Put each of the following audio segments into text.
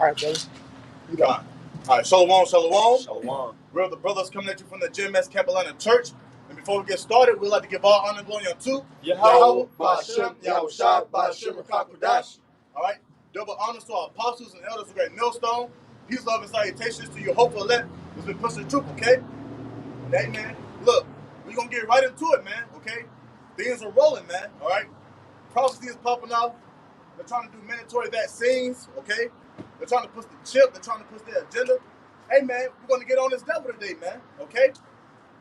All right, brother. You All got right, shalom, shalom. Shalom. We're the brothers coming at you from the GMS ATL Church. And before we get started, we'd like to give all honor and glory unto Yahweh, Ba'ashem, Yahushua, Ba'ashem, Rakakwadash. All right, double honors to our apostles and elders of Great Millstone. Peace, love, and salutations to your hopeful elect who's been pushing the truth, okay? And hey, man, look, we're going to get right into it, man, okay? Things are rolling, man, all right? Prophecy is popping off. They're trying to do mandatory vaccines, okay? They're trying to push the chip. They're trying to push their agenda. Hey, man, we're going to get on this devil today, man, okay?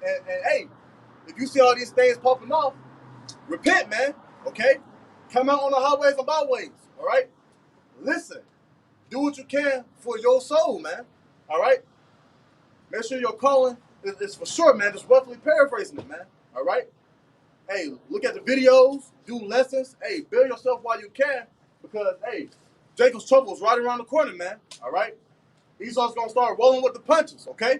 And hey, if you see all these things popping off, repent, man, okay? Come out on the highways and byways, all right? Listen, do what you can for your soul, man, all right? Make sure your calling is for sure, man. Just roughly paraphrasing it, man, all right? Hey, look at the videos, do lessons. Hey, build yourself while you can because, hey, Jacob's trouble is right around the corner, man, all right? Esau's going to start rolling with the punches, okay?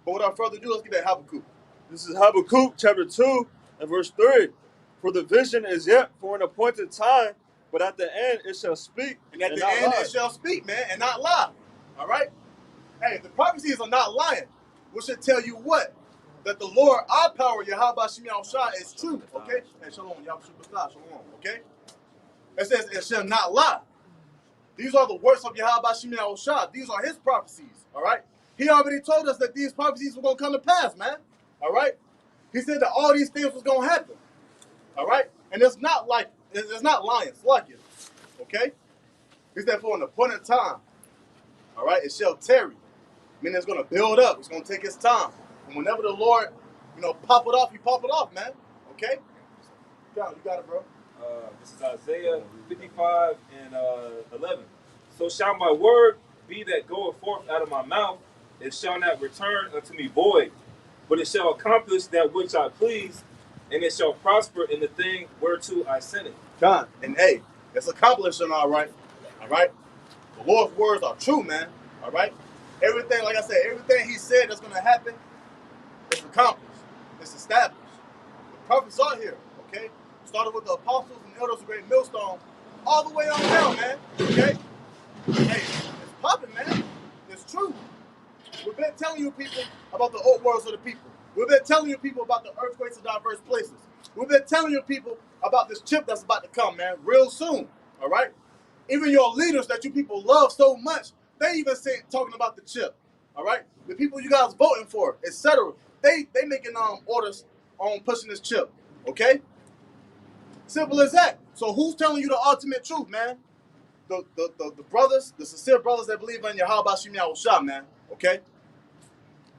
But without further ado, let's get that Habakkuk. This is Habakkuk chapter 2 and verse 3. For the vision is yet for an appointed time, but at the end it shall speak. And at the end it shall speak, man, and not lie. All right? Hey, if the prophecies are not lying, we should tell you what? That the Lord, our power, Yahweh Shem Yahushua, is true. Okay? Hey, shalom, Yahweh shalom. Okay? It says it shall not lie. These are the works of Yahweh Shem Yahushua. These are his prophecies. All right? He already told us that these prophecies were going to come to pass, man. All right? He said that all these things was going to happen. All right? And it's not like, it's not lying. It's like it. Okay? He said for an appointed time. All right? It shall tarry. Meaning it's going to build up. It's going to take its time. And whenever the Lord, pop it off, he pop it off, man. Okay? You got it, bro. This is Isaiah 55 and 11. So shall my word be that goeth forth out of my mouth, it shall not return unto me void, but it shall accomplish that which I please, and it shall prosper in the thing whereto I sent it. God, and hey, it's accomplishing, all right. All right? The Lord's words are true, man. All right? Everything, like I said, everything he said that's going to happen, it's accomplished. It's established. The prophets are here, okay? Started with the apostles and elders of Great Millstone, all the way on down, man. Okay? Hey, it's popping, man. It's true. We've been telling you people about the old worlds of the people. We've been telling you people about the earthquakes in diverse places. We've been telling you people about this chip that's about to come, man, real soon. All right? Even your leaders that you people love so much, they even talking about the chip. All right? The people you guys voting for, etc. They making orders on pushing this chip. Okay? Simple as that. So who's telling you the ultimate truth, man? The brothers, the sincere brothers that believe in Yahweh Shem Yahushua, man. Okay?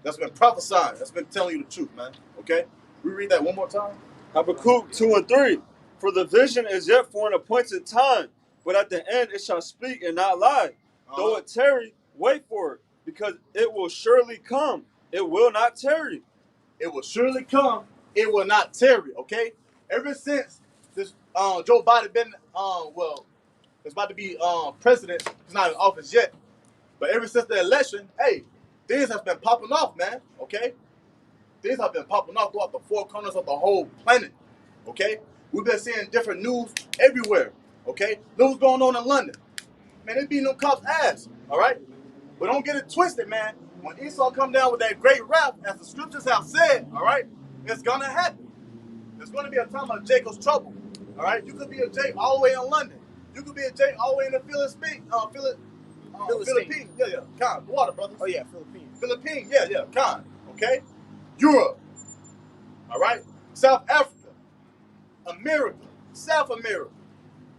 That's been prophesying. That's been telling you the truth, man. Okay? We read that one more time. Habakkuk 2 and 3. For the vision is yet for an appointed time, but at the end it shall speak and not lie. Though it tarry, wait for it, because it will surely come. It will not tarry. It will surely come. It will not tarry. Okay? Ever since this Joe Biden been it's about to be president. He's not in office yet, but ever since the election, hey, things have been popping off, man. Okay, things have been popping off throughout the four corners of the whole planet. Okay, we've been seeing different news everywhere. Okay, news going on in London. Man, it beating them cops' ass. All right, but don't get it twisted, man. When Esau come down with that great wrath, as the scriptures have said, all right, it's gonna happen. There's gonna be a time of Jacob's trouble. All right, you could be a Jake all the way in London. You could be a Jake all the way in the Philippines. Yeah. Con, water, brothers. Oh, yeah, Philippines. Philippines, yeah. Con, okay? Europe, all right? South Africa, America, South America,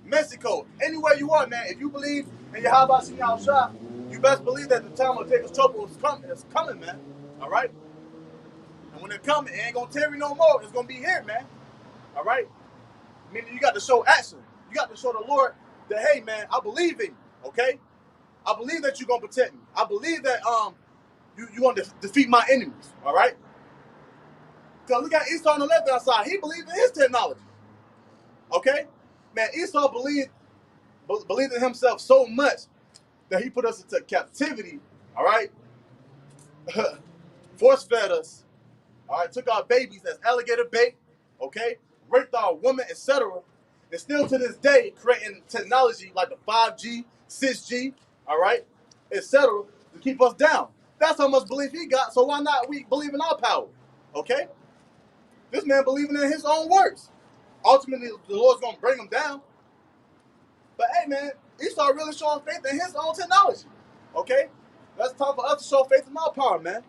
Mexico, anywhere you are, man. If you believe in Yahweh Shem Yahushua, you best believe that the time of Jacob's trouble is coming, man. All right? And when it comes, it ain't gonna tarry no more. It's gonna be here, man. All right? Meaning you got to show action. You got to show the Lord that, hey, man, I believe in you, okay? I believe that you're going to protect me. I believe that you're going to defeat my enemies, all right? Because look at Esau on the left-hand side. He believed in his technology, okay? Man, Esau believed in himself so much that he put us into captivity, all right? Force-fed us, all right? Took our babies as alligator bait, okay? Raped our women, etc. And still to this day creating technology like the 5G, 6G, all right? etc., to keep us down. That's how much belief he got, so why not we believe in our power? Okay? This man believing in his own works. Ultimately, the Lord's going to bring him down. But hey, man, Esau really showing faith in his own technology. Okay? That's time for us to show faith in our power, man.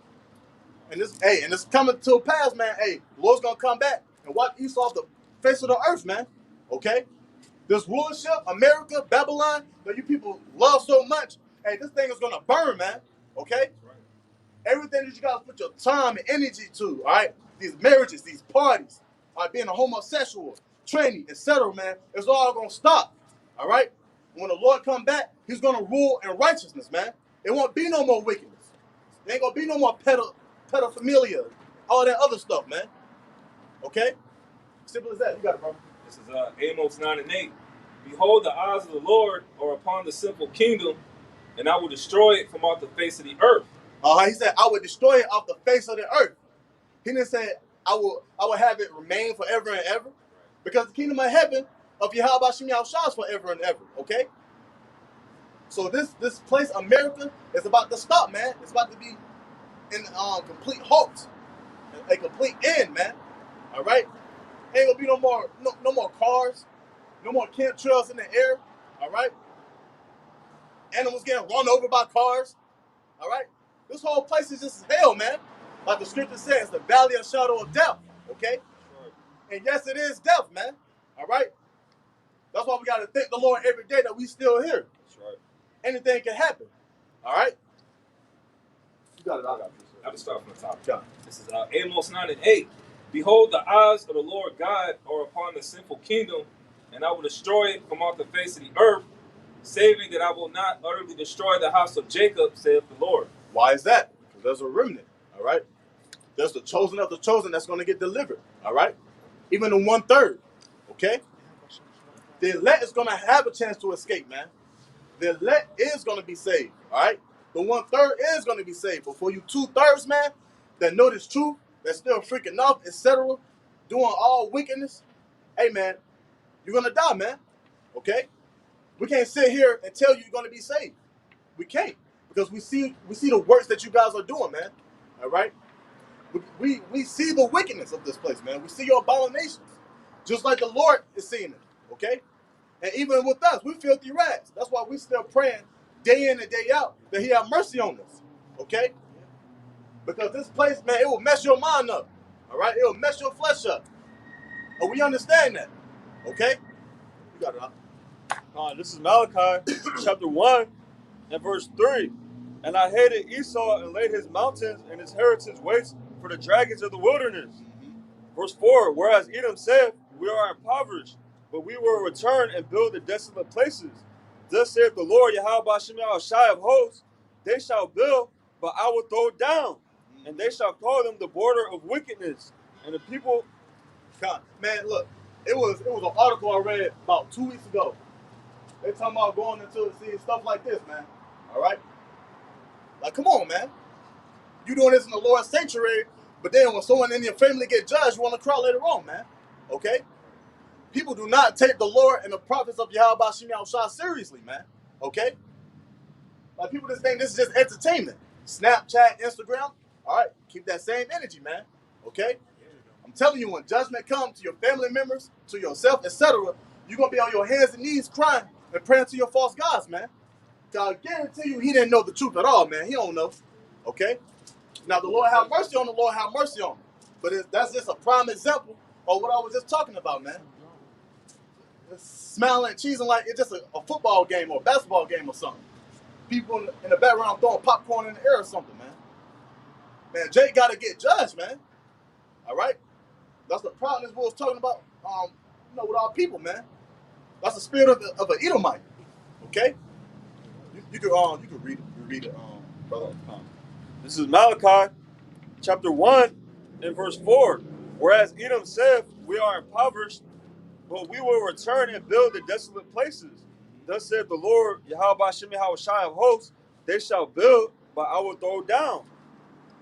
And this coming to pass, man. Hey, the Lord's going to come back and wipe Esau off the face of the earth, man. Okay? This rulership, America, Babylon, that you people love so much, hey, this thing is going to burn, man. Okay? Everything that you guys put your time and energy to, all right? These marriages, these parties, all right, being a homosexual, training, etc., man, it's all going to stop, all right? When the Lord come back, he's going to rule in righteousness, man. It won't be no more wickedness. There ain't going to be no more pedophilia, all that other stuff, man. Okay? Simple as that. You got it, bro. This is Amos 9 and 8. Behold, the eyes of the Lord are upon the simple kingdom, and I will destroy it from off the face of the earth. He said, I will destroy it off the face of the earth. He didn't say, I will have it remain forever and ever. Because the kingdom of heaven of Yahweh Shem Yahushua is forever and ever. Okay? So this place, America, is about to stop, man. It's about to be in complete halt. A complete end, man. All right? Ain't gonna be no more cars, no more chemtrails in the air. All right? Animals getting run over by cars. All right? This whole place is just hell, man. Like the scripture says, the valley of shadow of death. Okay? And yes, it is death, man. All right? That's why we got to thank the Lord every day that we still here. That's right. Anything can happen. All right? You got it. I got you. I'll just start from the top. Yeah. This is Amos 9 and 8. Behold, the eyes of the Lord God are upon the sinful kingdom, and I will destroy it from off the face of the earth, saving that I will not utterly destroy the house of Jacob, saith the Lord. Why is that? Because there's a remnant. All right? There's the chosen of the chosen that's going to get delivered. All right? Even the 1/3. Okay? The elect is going to have a chance to escape, man. The elect is going to be saved. All right? The 1/3 is going to be saved. But for you 2/3, man, that know this truth, that's still freaking off, etc., doing all wickedness, hey, man, you're going to die, man. Okay? We can't sit here and tell you you're going to be saved. We can't. Because we see the works that you guys are doing, man. All right? We see the wickedness of this place, man. We see your abominations. Just like the Lord is seeing it. Okay? And even with us, we filthy rags. That's why we still praying day in and day out that he have mercy on us. Okay? Because this place, man, it will mess your mind up. All right? It will mess your flesh up. And we understand that. Okay? You got it, huh? This is Malachi chapter 1 and verse 3. And I hated Esau and laid his mountains and his heritage waste for the dragons of the wilderness. Verse 4, whereas Edom said, we are impoverished, but we will return and build the desolate places. Thus saith the Lord, Yahweh Shem Yahushua of hosts, they shall build, but I will throw down, and they shall call them the border of wickedness. And the people... Man, look, it was an article I read about 2 weeks ago. They talking about going into seeing stuff like this, man. All right? Like, come on, man. You doing this in the Lord's sanctuary, but then when someone in your family get judged, you want to cry later on, man. Okay? People do not take the Lord and the prophets of Yahweh Shem Yahushua seriously, man. Okay? Like, people just think this is just entertainment. Snapchat, Instagram. All right? Keep that same energy, man. Okay? I'm telling you, when judgment comes to your family members, to yourself, etc., you're going to be on your hands and knees crying and praying to your false gods, man. I guarantee you he didn't know the truth at all, man. He don't know. Okay? Now, the Lord have mercy on the Lord have mercy on him. But that's just a prime example of what I was just talking about, man. It's smiling and cheesing like it's just a football game or a basketball game or something. People in the background throwing popcorn in the air or something, man. Man, Jake got to get judged, man. All right? That's the problem this was talking about, with our people, man. That's the spirit of an Edomite. Okay? You can read it, brother. This is Malachi chapter 1 and verse 4. Whereas Edom said, we are impoverished, but we will return and build the desolate places. Thus said the Lord, Yahweh Shem Yahushua of hosts, they shall build, but I will throw down.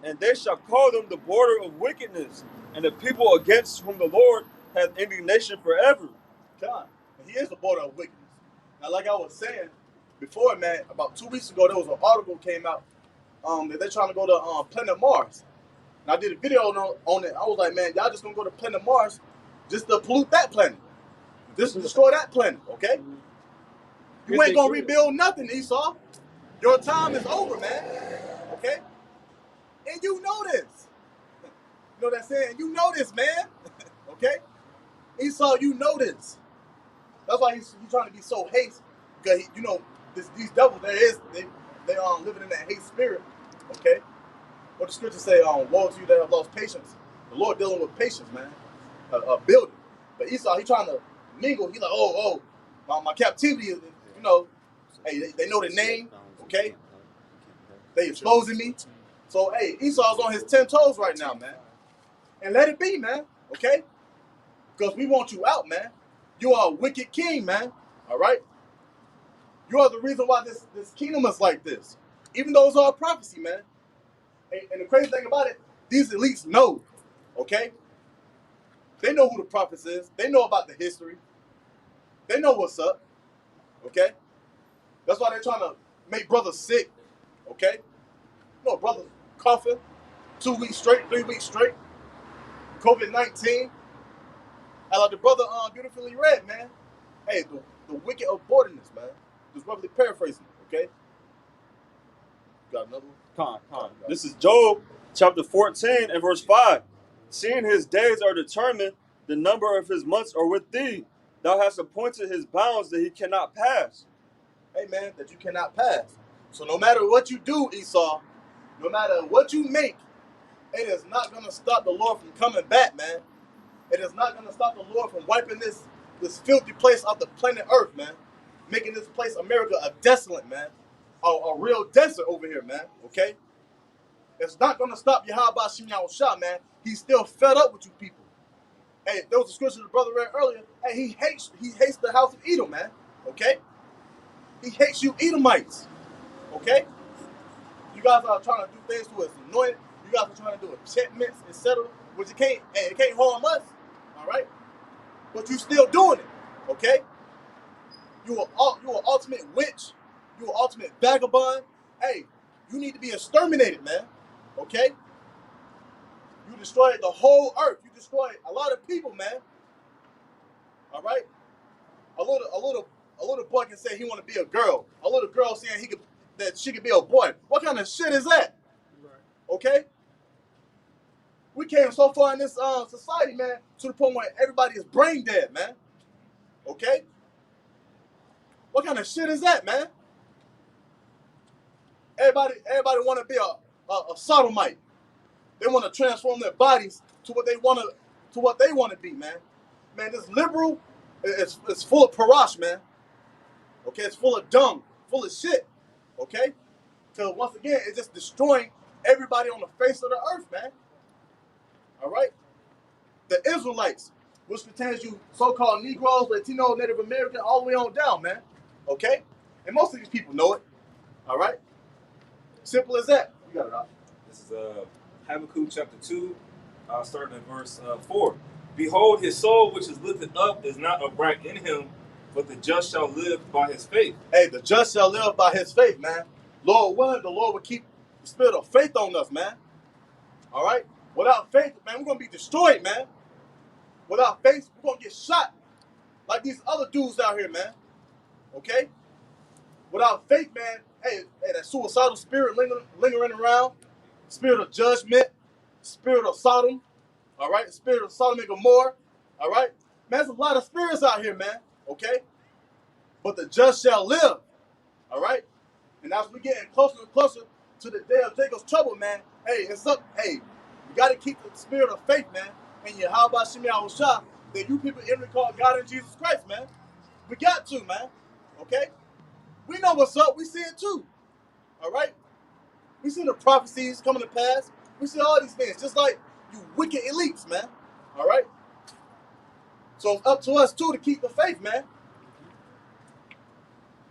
And they shall call them the border of wickedness, and the people against whom the Lord hath indignation forever. God, he is the border of wickedness. Now, like I was saying, before, man, about 2 weeks ago, there was an article came out that they're trying to go to planet Mars. And I did a video on it. I was like, man, y'all just gonna go to planet Mars just to pollute that planet, just to destroy that planet, okay? You ain't gonna rebuild nothing, Esau. Your time is over, man. Okay? And you know this. You know what I'm saying? You know this, man. Okay? Esau, you know this. That's why he's trying to be so hasty. Because, you know, these devils, they living in that hate spirit. Okay? What the scriptures say, woe to you that have lost patience. The Lord dealing with patience, man. Building. But Esau, he trying to mingle. He's like, my captivity is, you know, hey, they know the name, okay? They exposing me. So, hey, Esau's on his 10 toes right now, man. And let it be, man, okay? Because we want you out, man. You are a wicked king, man, all right? You are the reason why this kingdom is like this. Even though it's all prophecy, man. And the crazy thing about it, these elites know, okay? They know who the prophet is. They know about the history. They know what's up, okay? That's why they're trying to make brothers sick, okay? You know, brothers coughing 2 weeks straight, 3 weeks straight. COVID-19. And like the brother beautifully read, man. Hey, the wicked aborting this, man. Just roughly paraphrasing, okay? Got another one? Con. This is Job chapter 14 and verse 5. Seeing his days are determined, the number of his months are with thee. Thou hast appointed his bounds that he cannot pass. Hey, man, that you cannot pass. So no matter what you do, Esau, no matter what you make, it is not going to stop the Lord from coming back, man. It is not going to stop the Lord from wiping this filthy place off the planet Earth, man. Making this place, America, a desolate, man. A real desert over here, man, okay? It's not going to stop Yahweh Shem Yahushua, man. He's still fed up with you people. Hey, there was a scripture the brother read earlier. Hey, he hates the house of Edom, man, okay? He hates you Edomites, okay? You guys are trying to do things to us anointed. You guys are trying to do enchantments, etc., which it can't harm us, all right? But you still doing it, okay? You are ultimate witch. You are ultimate vagabond. Hey, you need to be exterminated, man, okay? You destroyed the whole earth. You destroyed a lot of people, man. All right? A little boy can say he want to be a girl. A little girl saying that she could be a boy. What kind of shit is that? Okay? We came so far in this society, man, to the point where everybody is brain dead, man. Okay? What kind of shit is that, man? Everybody want to be a sodomite. They want to transform their bodies to what they want to be, man. Man, this liberal is full of parash, man. Okay, it's full of dung, full of shit. Okay? Because once again, it's just destroying everybody on the face of the earth, man. All right? The Israelites, which contains you so-called Negroes, Latino, Native American, all the way on down, man. Okay? And most of these people know it. All right? Simple as that. You got it out. This is Habakkuk chapter 2, starting at verse 4. Behold, his soul which is lifted up is not upright in him, but the just shall live by his faith. Hey, the just shall live by his faith, man. Lord willing, the Lord will keep the spirit of faith on us, man. All right? Without faith, man, we're going to be destroyed, man. Without faith, we're going to get shot like these other dudes out here, man. Okay? Without faith, man, hey, that suicidal spirit lingering around, spirit of judgment, spirit of Sodom, all right? Spirit of Sodom and Gomorrah, all right? Man, there's a lot of spirits out here, man, okay? But the just shall live, all right? And as we're getting closer and closer to the day of Jacob's trouble, man, hey, it's up. Hey, you got to keep the spirit of faith, man, and Yahweh Shem Yahushua, that you people even call God in Jesus Christ, man. We got to, man, okay? We know what's up. We see it too, all right? We see the prophecies coming to pass. We see all these things, just like you wicked elites, man, all right? So it's up to us, too, to keep the faith, man.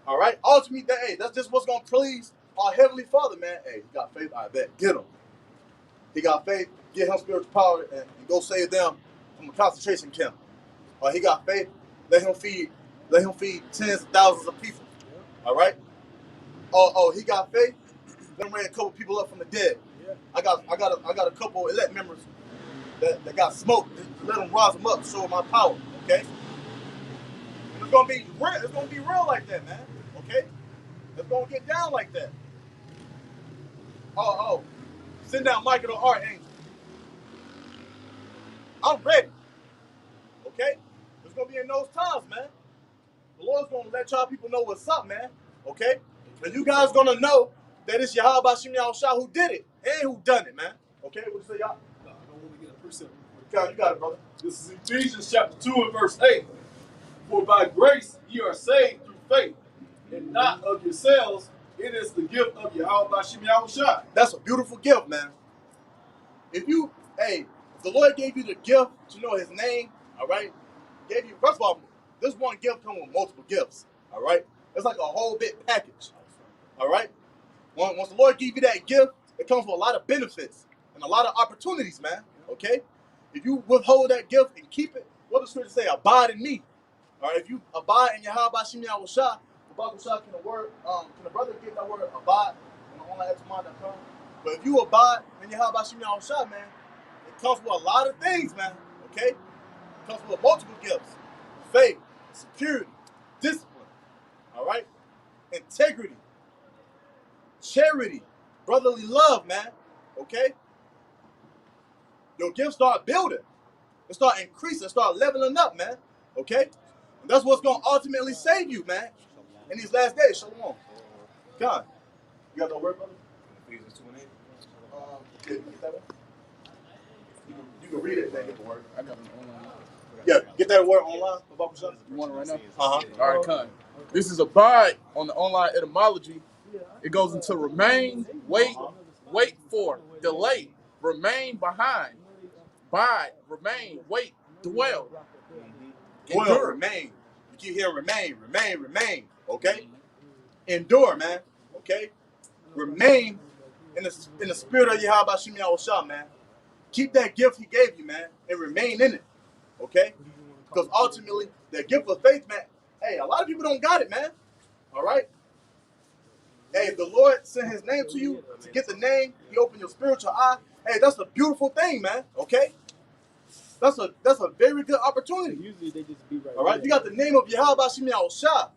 All right? Ultimately, hey, that's just what's going to please our Heavenly Father, man. Hey, he got faith, I bet. Get him. He got faith, get him spiritual power, and go save them from a concentration camp. Or he got faith, let him feed tens of thousands of people. All right? Oh, he got faith. Let him raise a couple people up from the dead. I got a couple elect members that got smoked. Just let them rise them up, show my power. Okay. And it's gonna be real. It's gonna be real like that, man. Okay. It's gonna get down like that. Oh. Send down Michael the Archangel. I'm ready. Okay. It's gonna be in those times, man. The Lord's gonna let y'all people know what's up, man. Okay. And you guys gonna know that it's Yahweh Bashim Yahushua who did it and who done it, man. Okay, what you say, y'all? I don't want to get a precept. You got it, brother. This is Ephesians chapter 2 and verse 8. For by grace ye are saved through faith, and not of yourselves. It is the gift of Yahweh Bashim Yahushua. That's a beautiful gift, man. If the Lord gave you the gift to know his name, all right, gave you, first of all, this one gift comes with multiple gifts, all right? It's like a whole big package, all right? Once the Lord gives you that gift, it comes with a lot of benefits and a lot of opportunities, man, okay? If you withhold that gift and keep it, what does the scripture say? Abide in me. All right, if you abide in Yahweh Bashim Yahushua, can the brother get that word abide on onlineexmond.com? But if you abide in Yahweh Bashim Yahushua, man, it comes with a lot of things, man. Okay? It comes with multiple gifts. Faith, security, discipline, all right? Integrity, charity, brotherly love, man. Okay? Your gifts start building. It start increasing, start leveling up, man. Okay? And that's what's going to ultimately save you, man, in these last days. Shalom. God. You got no word, brother? Ephesians 2 and 8. Yeah, you get that one? You can read it and then get the word. I got it online. Yeah, get that word online. You want it right now? Uh-huh. All right, come. This is abide on the online etymology. It goes into remain, wait for, delay, remain behind, bide, remain, wait, dwell, Dwell, endure. remain. You keep hearing remain. Okay? Endure, man. Okay? Remain in the spirit of Yahweh Bashim Yahushua, man. Keep that gift he gave you, man, and remain in it. Okay? Because ultimately, the gift of faith, man, hey, a lot of people don't got it, man. All right? Hey, if the Lord sent his name to you to get the name, he opened your spiritual eye. Hey, that's a beautiful thing, man. Okay? That's a very good opportunity. Usually they just be right. All right? You got the name of Yahweh Bashim Yahushua.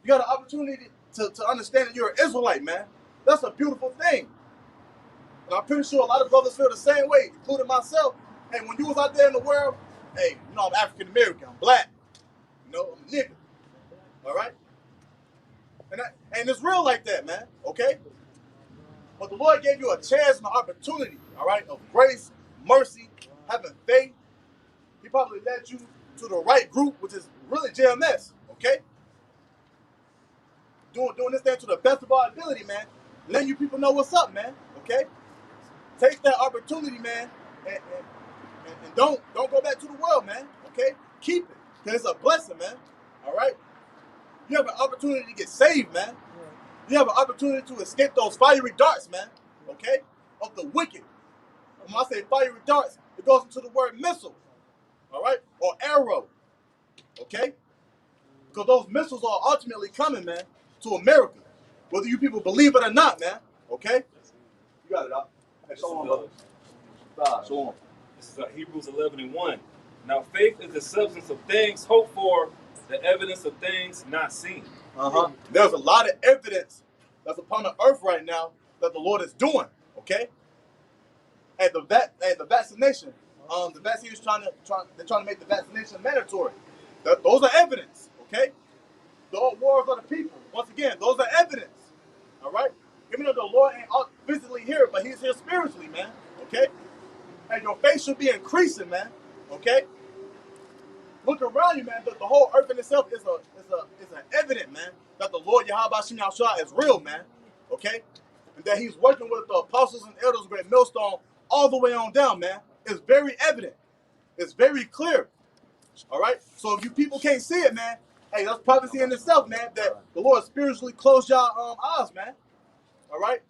You got an opportunity to understand that you're an Israelite, man. That's a beautiful thing. And I'm pretty sure a lot of brothers feel the same way, including myself. Hey, when you was out there in the world, hey, you know, I'm African American, I'm black. You know, I'm a nigga. All right? And it's real like that, man. Okay? But the Lord gave you a chance and an opportunity, all right, of grace, mercy, having faith. He probably led you to the right group, which is really GMS, okay? Doing this thing to the best of our ability, man. Letting you people know what's up, man, okay? Take that opportunity, man, and don't go back to the world, man, okay? Keep it, because it's a blessing, man, all right? You have an opportunity to get saved, man. You have an opportunity to escape those fiery darts, man, okay, of the wicked. And when I say fiery darts, it goes into the word missile, all right, or arrow, okay? Because those missiles are ultimately coming, man, to America, whether you people believe it or not, man, okay? You got it, Doc. Hey, shalom, brother. Shalom. This is Hebrews 11 and 1. Now faith is the substance of things hoped for, the evidence of things not seen. There's a lot of evidence that's upon the earth right now that the Lord is doing, okay? And the vaccination, the vaccine is they're trying to make the vaccination mandatory. Those are evidence, okay? The wars of the people, once again, those are evidence, all right? Even though the Lord ain't physically here, but he's here spiritually, man, okay? And your faith should be increasing, man, okay? Look around you, man. The whole earth in itself is an evident, man, that the Lord Yahweh Shem Yahushua is real, man. Okay? And that he's working with the apostles and elders of Great Millstone all the way on down, man. It's very evident. It's very clear. All right? So if you people can't see it, man, hey, that's prophecy in itself, man, that the Lord spiritually closed y'all eyes, man. All right?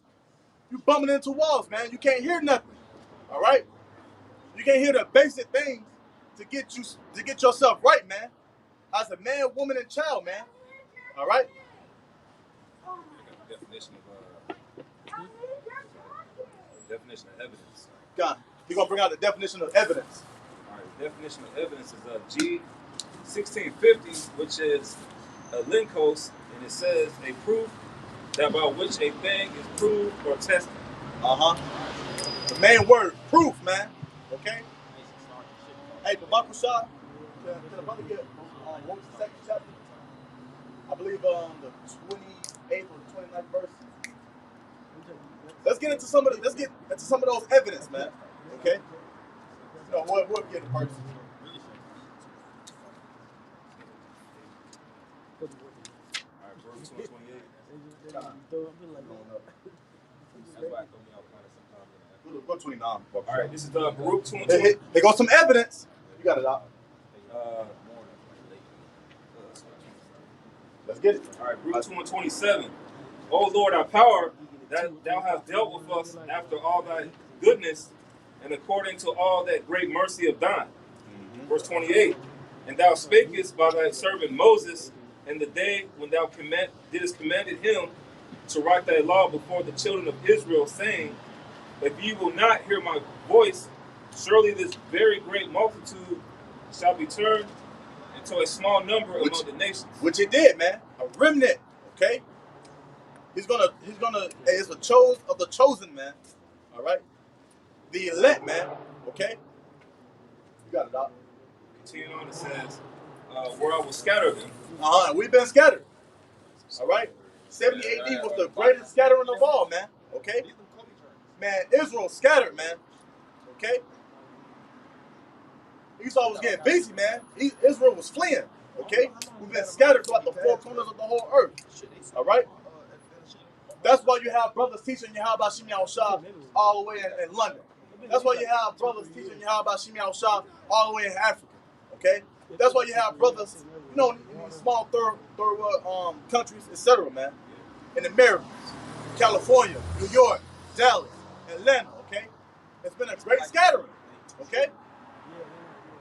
You bumping into walls, man. You can't hear nothing. All right? You can't hear the basic things to get yourself right, man. As a man, woman, and child, man. All right? definition of evidence. God, he's gonna bring out the definition of evidence. All right, the definition of evidence is G 1650, which is a linkos, and it says a proof that by which a thing is proved or tested. The main word, proof, man. Okay. Hey, but Bakusha, can the brother get what was the second chapter? I believe the 28th or the 29th verse. Let's get into some of those evidence, man. Okay. No, we'll get it first. Alright, verse 228. Go 29. Alright, this is the Baruch 228. Here goes some evidence. You got it out. Let's get it. Alright, Baruch 227. O Lord, our power, that thou hast dealt with us after all thy goodness and according to all that great mercy of thine. Verse 28. And thou spakest by thy servant Moses in the day when thou didst commanded him to write thy law before the children of Israel, saying, if ye will not hear my voice, surely this very great multitude shall be turned into a small number among the nations. Which it did, man. A remnant. Okay. He's gonna. It's a of the chosen, man. All right. The elect, man. Okay. You got it out. Continuing on, it says, where I will scatter them. We've been scattered. All right. 70 AD was the greatest scattering of all, man. Okay. Man, Israel scattered, man. Okay. Esau was getting busy, man. Israel was fleeing. Okay. We've been scattered throughout the four corners of the whole earth. All right. That's why you have brothers teaching Yahweh Shem Shah all the way in London. That's why you have brothers teaching Yahweh Shem Shah all the way in Africa. Okay. That's why you have brothers, in small third world countries, etc., man. In the Americas, California, New York, Dallas, Atlanta. Okay. It's been a great scattering. Okay.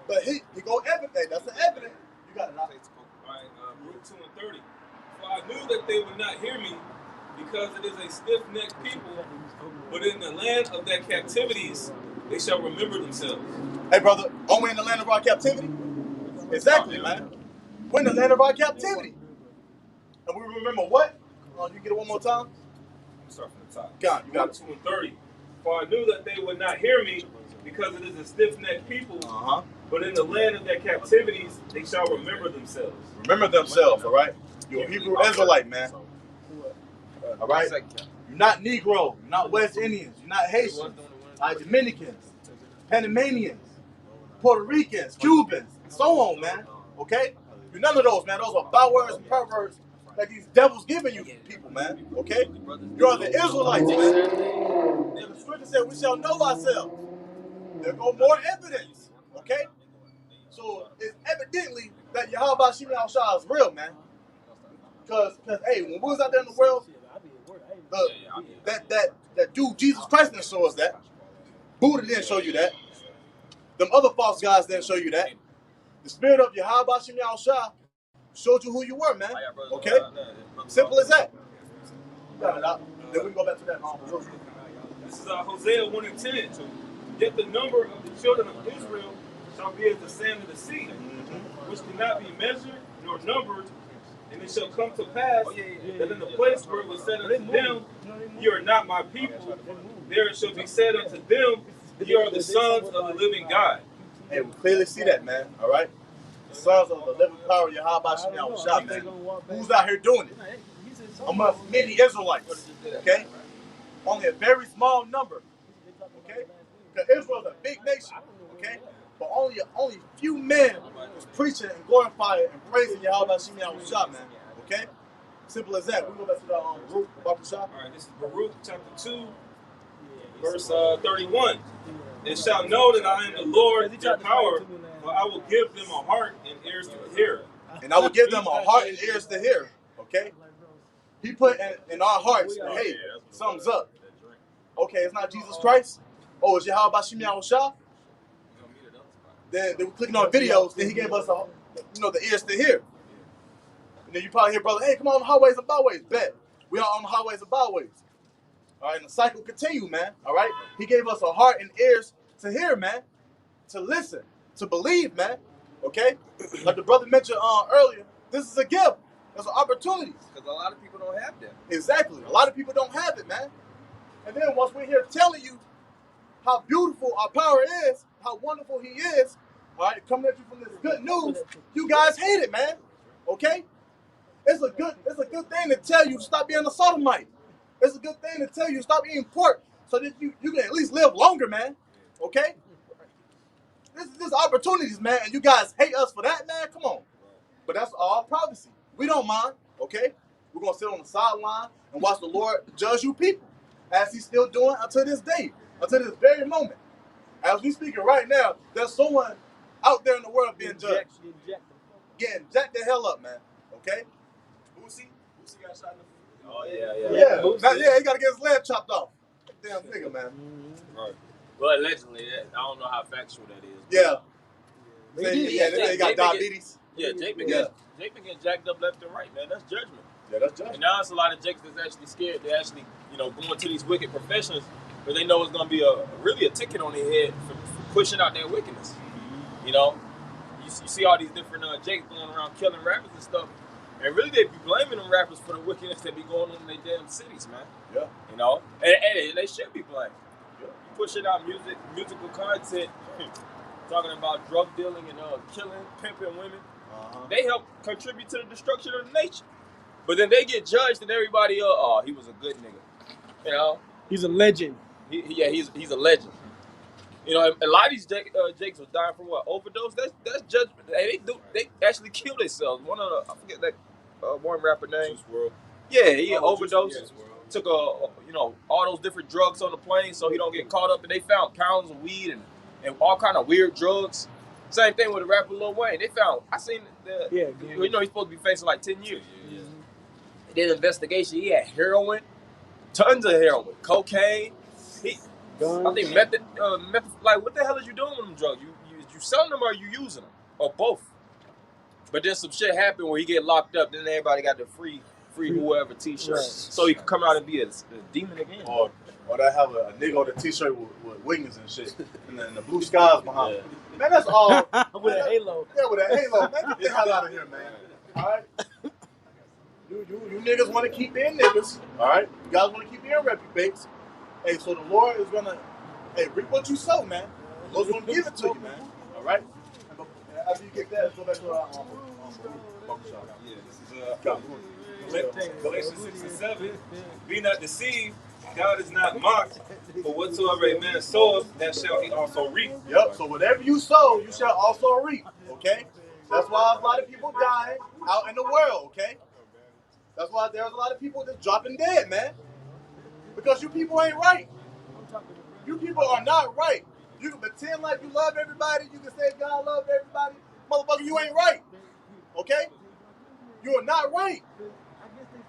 But he go evidence. That's the evidence. You got it out. All right, Luke 2 and 30. For I knew that they would not hear me, because it is a stiff-necked people, but in the land of their captivities they shall remember themselves. Hey, brother, are we in the land of our captivity? Exactly, man. We're in the land of our captivity. And we remember what? You get it one more time? Let me start from the top. God, you got it. 2 and 30. For I knew that they would not hear me, because it is a stiff-necked people, but in the land of their captivities they shall remember themselves. Remember themselves, all right? You're a Hebrew Israelite, man. All right? You're not Negro. You're not West Indians. You're not Haitians. Dominicans, Panamanians, Puerto Ricans, Cubans, and so on, man. Okay? You're none of those, man. Those are byword and perverts that these devils giving you people, man. Okay? You're the Israelites, man. And the scripture said we shall know ourselves. There go more evidence. Okay? So it's evidently that Yahweh Shem Shah is real, man. Because hey, when we was out there in the world, that dude Jesus Christ didn't show us that. Buddha didn't show you that. Them other false gods didn't show you that. The spirit of Yahweh Shem Shah showed you who you were, man. Okay? Simple as that. You got it out. Then we can go back to that. This is Hosea 1 and 10. Yet the number of the children of Israel shall be as the sand of the sea, which cannot be measured nor numbered. And it shall come to pass that in the place where it was said unto them, ye are not my people, there it shall be said unto them, ye are the sons of the living God. Hey, we clearly see that, man. All right? The sons of the living power of Yahweh Shem Shah, man. Who's out here doing it? Amongst many Israelites. Okay? Only a very small number. Okay? Because Israel's a big nation. Okay? But only few men was preaching and glorifying and praising Yahweh Shem Shah, man. Okay? Simple as that. We go back to the Baruch Baruch. All right, this is Baruch chapter 2, verse 31. And shall know that I am the Lord their power, for I will give them a heart and ears to hear. And I will give them a heart and ears to hear. Okay? He put in our hearts, hey, something's up. Okay, it's not Jesus Christ. Oh, it's Yahweh Shem Shah. Then we clicking on videos. Then he gave us, the ears to hear. And then you probably hear, brother, hey, come on, highways and byways. Bet. We are on the highways and byways. All right, and the cycle continue, man. All right, he gave us a heart and ears to hear, man, to listen, to believe, man. Okay, like the brother mentioned earlier, this is a gift. There's an opportunity. Because a lot of people don't have that. Exactly. A lot of people don't have it, man. And then once we're here telling you how beautiful our power is, how wonderful he is, all right, coming at you from this good news, you guys hate it, man. Okay? It's a good thing to tell you to stop being a sodomite. It's a good thing to tell you to stop eating pork so that you can at least live longer, man. Okay? This is opportunities, man, and you guys hate us for that, man. Come on. But that's all prophecy. We don't mind, okay? We're going to sit on the sideline and watch the Lord judge you people, as he's still doing until this day, until this very moment. As we speaking right now, there's someone out there in the world being judged. Getting jacked the hell up, man, okay? Boosie got shot in the foot. Oh, yeah. Yeah, he got to get his leg chopped off. Damn nigga, man. Right. Well, allegedly, I don't know how factual that is. Yeah. They got diabetes. Jake been getting jacked up left and right, man. That's judgment. Yeah, that's judgment. And now it's a lot of Jakes that's actually scared. They're actually, going to these wicked professions, but they know it's going to be really a ticket on their head for pushing out their wickedness. You see all these different Jakes going around killing rappers and stuff, and really they be blaming them rappers for the wickedness that be going on in their damn cities, man. Yeah. And they should be blamed. Yeah. Pushing out musical content, talking about drug dealing and killing, pimping women. They help contribute to the destruction of the nation. But then they get judged and everybody, he was a good nigga. He's a legend. He's a legend. A lot of these Jakes are dying from what? Overdose? That's judgment. They actually kill themselves. I forget that one rapper name. Juice WRLD. Yeah, he overdosed. Took all those different drugs on the plane so he don't get caught up. And they found pounds of weed and all kind of weird drugs. Same thing with the rapper Lil Wayne. I seen that. Yeah. He's supposed to be facing like 10 years. Yeah. Did an investigation. He had heroin, tons of heroin, cocaine. I think method. Like, what the hell is you doing with them drugs? You selling them or are you using them or both? But then some shit happened where he get locked up. Then everybody got the free whoever T-shirt, so he could come out and be a demon again. Or they have a nigga on the T-shirt with wings and shit, and then the blue skies behind him. Man, that's all. With a halo. Yeah, with a halo. Man, get the hell out of here, man. All right. You niggas want to keep being niggas. All right. You guys want to keep being reprobates. Hey, so the Lord is gonna, reap what you sow, man. The Lord's gonna give it to you, man. All right. After you get that, let's go back to our barbershop. Yeah, this is Galatians 6:7. Be not deceived. God is not mocked. For whatsoever a man soweth, that shall he also reap. Yep. So whatever you sow, you shall also reap. Okay. That's why a lot of people dying out in the world. Okay. That's why there's a lot of people just dropping dead, man. Because you people ain't right. You people are not right. You can pretend like you love everybody. You can say God loves everybody. Motherfucker, you ain't right. Okay? You are not right.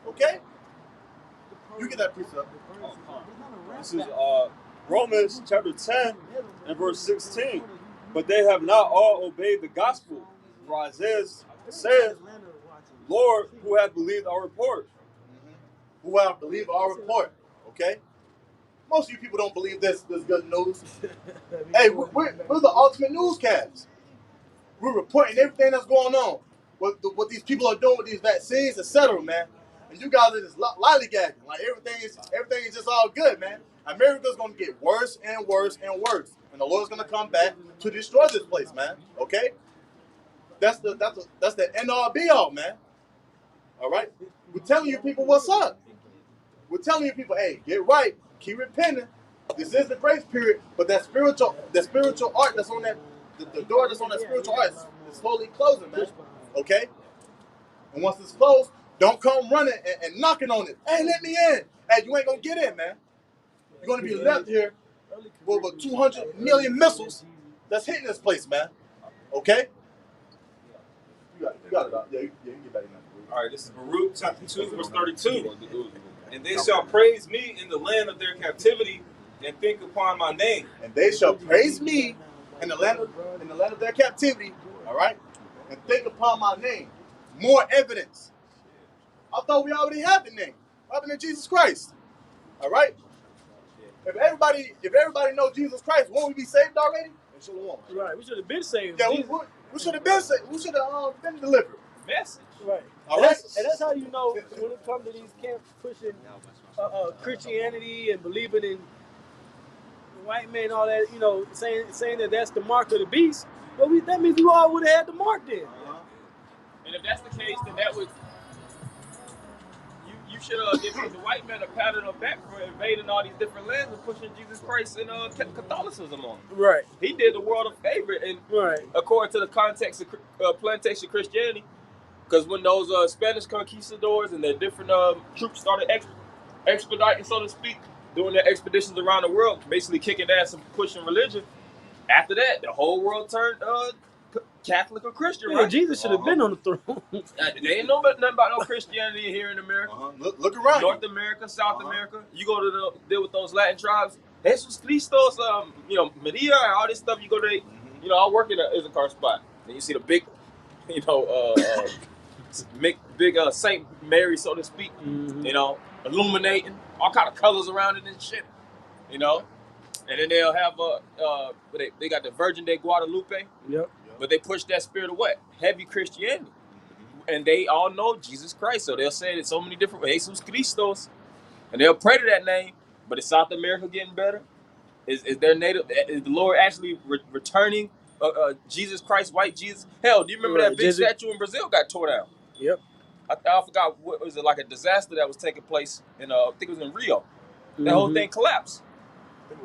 Okay? You get that precept. This is Romans chapter 10 and verse 16. But they have not all obeyed the gospel. For Isaiah says, Lord, who hath believed our report? Who have believed our report? Okay? Most of you people don't believe this good news. Hey, we're the ultimate newscast. We're reporting everything that's going on. What these people are doing with these vaccines, etc., man. And you guys are just lollygagging. Like everything is just all good, man. America's gonna get worse and worse and worse. And the Lord's gonna come back to destroy this place, man. Okay? That's the end all be all, man. All right? We're telling you people what's up. We're telling you people, hey, get right, keep repenting. This is the grace period, but that spiritual art that's on that, the door that's on that spiritual art is slowly closing, man. Okay? And once it's closed, don't come running and knocking on it. Hey, let me in. Hey, you ain't gonna get in, man. You're gonna be left here with over 200 million missiles that's hitting this place, man. Okay? You got it. Yeah, you can get back in there. All right, this is Baruch chapter 2, verse 32. And they shall praise me in the land of their captivity and think upon my name. And they shall praise me in the land of their captivity, all right? And think upon my name. More evidence. I thought we already had the name. other than Jesus Christ. All right. If everybody knows Jesus Christ, won't we be saved already? Right. We should have been saved. Yeah, we should have been saved. We should have been delivered. Message. Right. All And right. that's how you know when it comes to these camps pushing Christianity and believing in white men and all that, you know, saying that that's the mark of the beast. Well, that means we all would have had the mark then. And if that's the case, then that would you should give the white man a pat on the back for invading all these different lands and pushing Jesus Christ and Catholicism on. Right. He did the world a favor, and according to the context of plantation Christianity, because when those Spanish conquistadors and their different troops started expediting, so to speak, doing their expeditions around the world, basically kicking ass and pushing religion. After that, the whole world turned Catholic or Christian, right? Jesus should have been on the throne. They ain't know nothing about no Christianity here in America. Look around. North America, South America. You go to deal with those Latin tribes. Jesus Christos, Maria, and all this stuff. You go to, I work in a car spot. And you see the big, big Saint Mary, so to speak. Illuminating all kind of colors around it and shit. And then they'll have they got the Virgin de Guadalupe. Yep. But they push that spirit of what? Heavy Christianity. And they all know Jesus Christ. So they'll say it in so many different ways. Jesus Christos. And they'll pray to that name. But is South America getting better? Is their native? Is the Lord actually returning Jesus Christ, white Jesus? Hell, do you remember that big statue in Brazil got tore down? Yep. I forgot, what was it, like a disaster that was taking place in, I think it was in Rio. That whole thing collapsed.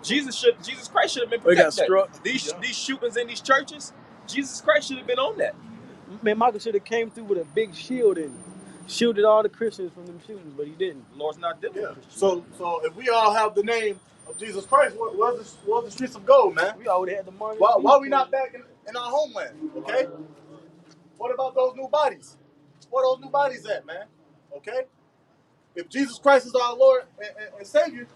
Jesus Christ should have been protected. These shootings in these churches, Jesus Christ should have been on that. Man, Michael should have came through with a big shield and shielded all the Christians from them shootings, but he didn't. The Lord's not dealing with Christians. So if we all have the name of Jesus Christ, where's the streets of gold, man? We already had the money. Why are we not back in our homeland? Okay. What about those new bodies? Where those new bodies at, man? Okay. If Jesus Christ is our Lord and Savior,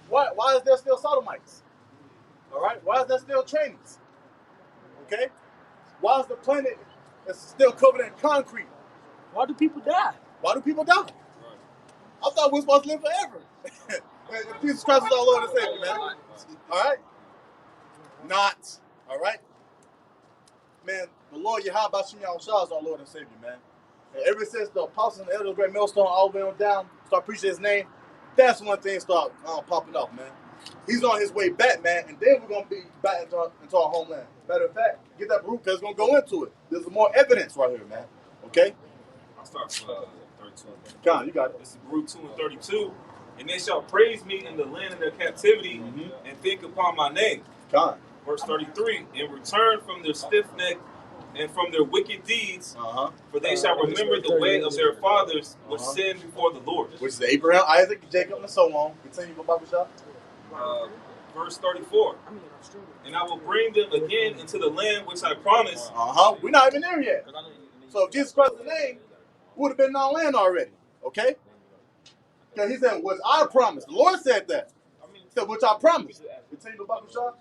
why is there still sodomites? All right. Why is there still trainings? Okay. Why is the planet still covered in concrete? Why do people die? Why do people die? Right. I thought we were supposed to live forever. If Jesus Christ is our Lord and Savior, man. All right? Not. All right? Man, the Lord Yahweh Shem Yahushua is our Lord and Savior, man. And ever since the apostles and the elders, great millstone, all the way on down, start preaching his name, that's when things start popping off, man. He's on his way back, man, and then we're going to be back into our homeland. Matter of fact, get that root because it's going to go into it. There's more evidence right here, man. Okay? I'll start from 32. Con, you got it. This is Root 2 and 32. And they shall praise me in the land of their captivity and think upon my name. Con. Verse 33, and return from their stiff neck and from their wicked deeds, for they shall remember the way of their fathers, which sinned before the Lord. Which is Abraham, Isaac, Jacob, and so on. Continue with Bible shop. Verse 34, and I will bring them again into the land which I promised. We're not even there yet. So if Jesus Christ's name would have been in our land already. Okay? Because he said, which I promised. The Lord said that. He said, which I promised. Continue with Bible shop.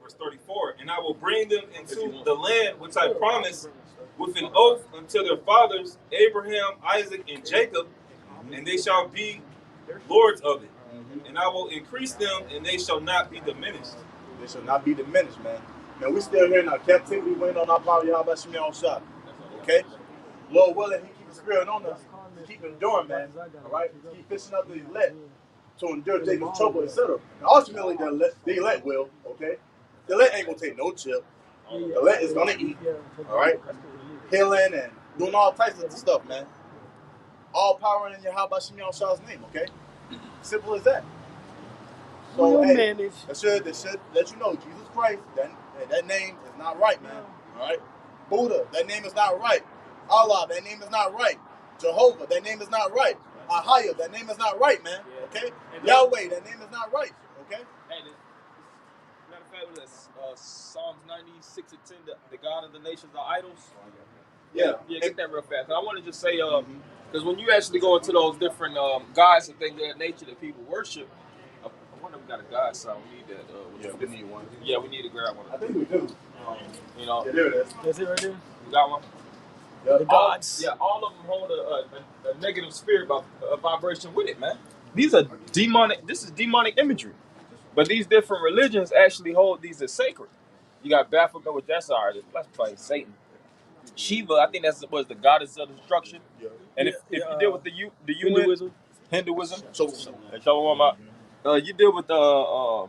Verse 34, and I will bring them into the land which I promised with an oath unto their fathers, Abraham, Isaac, and Jacob, and they shall be lords of it. And I will increase them, and they shall not be diminished. They shall not be diminished, man. Man, we still here in our captivity, waiting on our power, Yahweh Shem Yahushua. Okay? Lord willing, he keep the spirit on us. Keep enduring, man. All right? Keep fishing up the elect to endure Jacob's trouble, etc. And ultimately, the elect will, okay? The elect ain't going to take no chip. The elect is going to eat. All right? Healing and doing all types of stuff, man. All power in Yahweh Shem Yahushua's name, okay? Simple as that. So, hey, that should let you know Jesus Christ, that name is not right, man. All right? Buddha, that name is not right. Allah, that name is not right. Jehovah, that name is not right. Ahaya, that name is not right, man. Okay? Yahweh, that name is not right. Okay? Hey, matter of fact, was Psalms 96 and 10, the God of the nations are idols. Yeah, get that real fast. And I want to just say, because when you actually go into those different gods and things of that nature that people worship, I wonder if we got a God song. We need that. We need one. Yeah, we need to grab one. I think we do. You know. Yeah, there it is. That's it right there? You got one? The gods. All of them hold a negative spirit, a vibration with it, man. These are demonic. This is demonic imagery, but these different religions actually hold these as sacred. You got Baphomet, which that's probably Satan. Shiva, I think was the goddess of destruction. Yeah. And if you deal with the UN, Hinduism, So you deal with the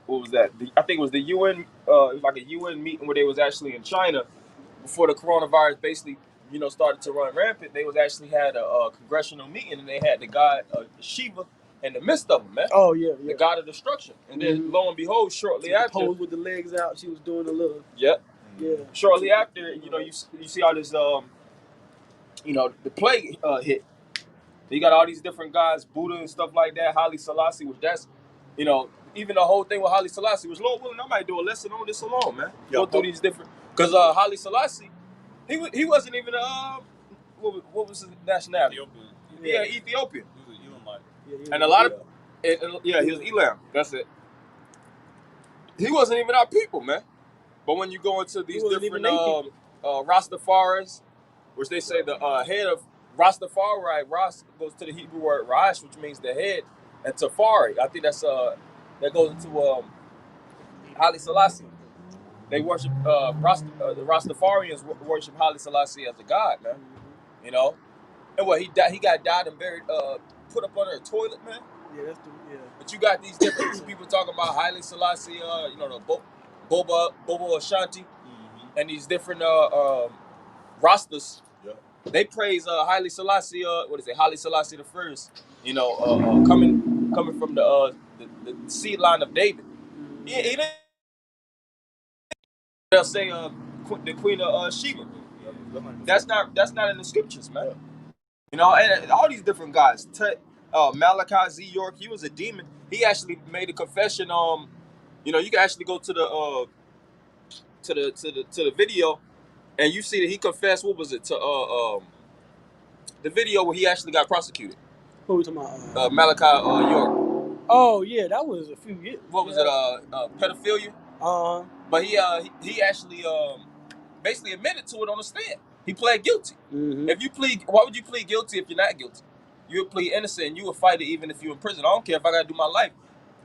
what was that? I think it was the UN. It was like a UN meeting where they was actually in China before the coronavirus basically, started to run rampant. They was actually had a congressional meeting, and they had the god Shiva in the midst of them, man. Oh yeah, the god of destruction. And then lo and behold, shortly after, pose with the legs out, she was doing a little. Yeah. Shortly Yeah. after, you see all this, the plague hit. You got all these different guys, Buddha and stuff like that, Haile Selassie, which that's, even the whole thing with Haile Selassie was, Lord willing, I might do a lesson on this alone, man. Go through these different, because Haile Selassie, he wasn't even what was his nationality? Ethiopian. He was an Elamite. And a lot of, he was Elam. That's it. He wasn't even our people, man. But when you go into these different Rastafaris, which they say the head of Rastafari, Ras goes to the Hebrew word Rash, which means the head, and Tafari, I think that goes into Haile Selassie. They worship the Rastafarians worship Haile Selassie as a god, man. And what he got and buried, put up under a toilet, man. Yeah, But you got these different people talking about Haile Selassie, the Bobo Ashanti, and these different Rastas. Yeah. They praise Haile Selassie. Haile Selassie the First. Coming from the seed line of David. They'll say the Queen of Sheba. That's not in the scriptures, man. And all these different guys. Malachi Z. York, he was a demon. He actually made a confession. You can actually go to the video, and you see that he confessed. What was it to the video where he actually got prosecuted? Who we talking about? Malachi York. Oh yeah, that was a few years. What was it? Pedophilia. But he actually basically admitted to it on the stand. He pled guilty. Mm-hmm. Why would you plead guilty if you're not guilty? You would plead innocent, and you would fight it even if you're in prison. I don't care if I gotta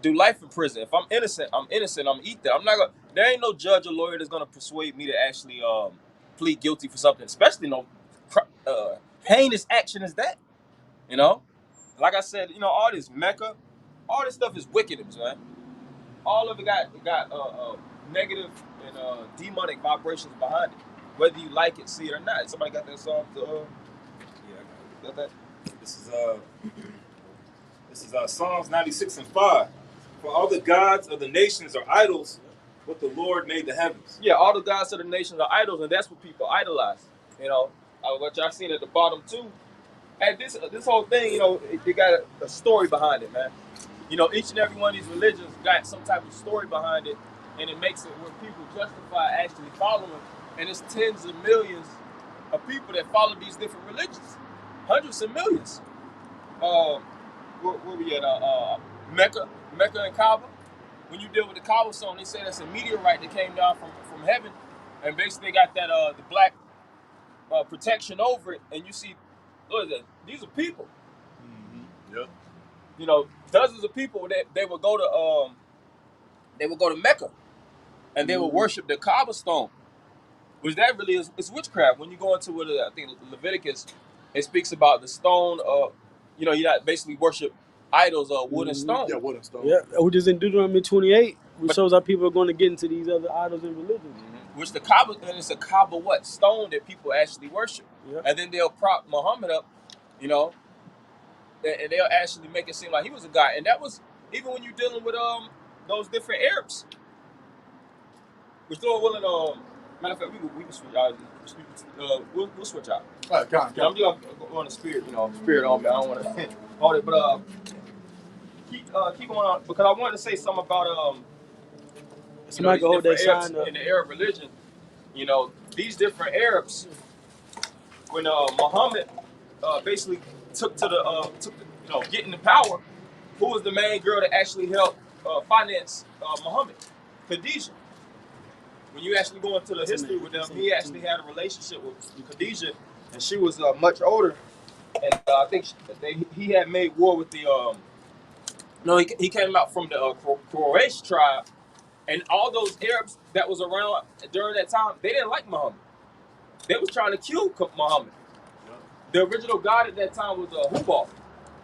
do life in prison. If I'm innocent, I'm innocent. I'm eat that. I'm not gonna. There ain't no judge or lawyer that's gonna persuade me to actually plead guilty for something, especially heinous action as that. Like I said, all this Mecca, all this stuff is wickedness, man. All of it got negative and demonic vibrations behind it, whether you like it, see it or not. Somebody got that song? Yeah, I got that. This is Psalms 96:5. For all the gods of the nations are idols, but the Lord made the heavens. Yeah, all the gods of the nations are idols, and that's what people idolize. What y'all seen at the bottom too. And this whole thing, it got a story behind it, man. Each and every one of these religions got some type of story behind it, and it makes it where people justify actually following. And it's tens of millions of people that follow these different religions, hundreds of millions. Where we at? Mecca and Kaaba. When you deal with the Kaaba stone, they say that's a meteorite that came down from heaven, and basically got that the black protection over it. And you see, look at that. These are people. Yeah. Dozens of people that they would go to Mecca, and they would worship the Kaaba stone, which that really is witchcraft. When you go into I think Leviticus, it speaks about the stone. You basically worship idols of wood and stone. Yeah, wood and stone. Yeah, which is in Deuteronomy 28, which shows how people are going to get into these other idols and religions. Which the Kaaba, and it's a Kaaba stone that people actually worship, and then they'll prop Muhammad up, and they'll actually make it seem like he was a guy. And that was even when you're dealing with those different Arabs. Which Lord willing, matter of fact, we can switch out. We'll switch out. All right, I'm just going to spirit on me. I don't want to hold it, but keep going on, because I wanted to say something about Somebody can hold that sign up in the Arab religion. These different Arabs, when Muhammad basically took getting the power, who was the main girl that actually helped finance Muhammad? Khadijah. when you actually go into the history with them, he actually had a relationship with Khadijah, and she was much older. And I think he had made war with the no, he came out from the Quraysh tribe, and all those Arabs that was around during that time, they didn't like Muhammad. They was trying to kill Muhammad. The original god at that time was Hubal.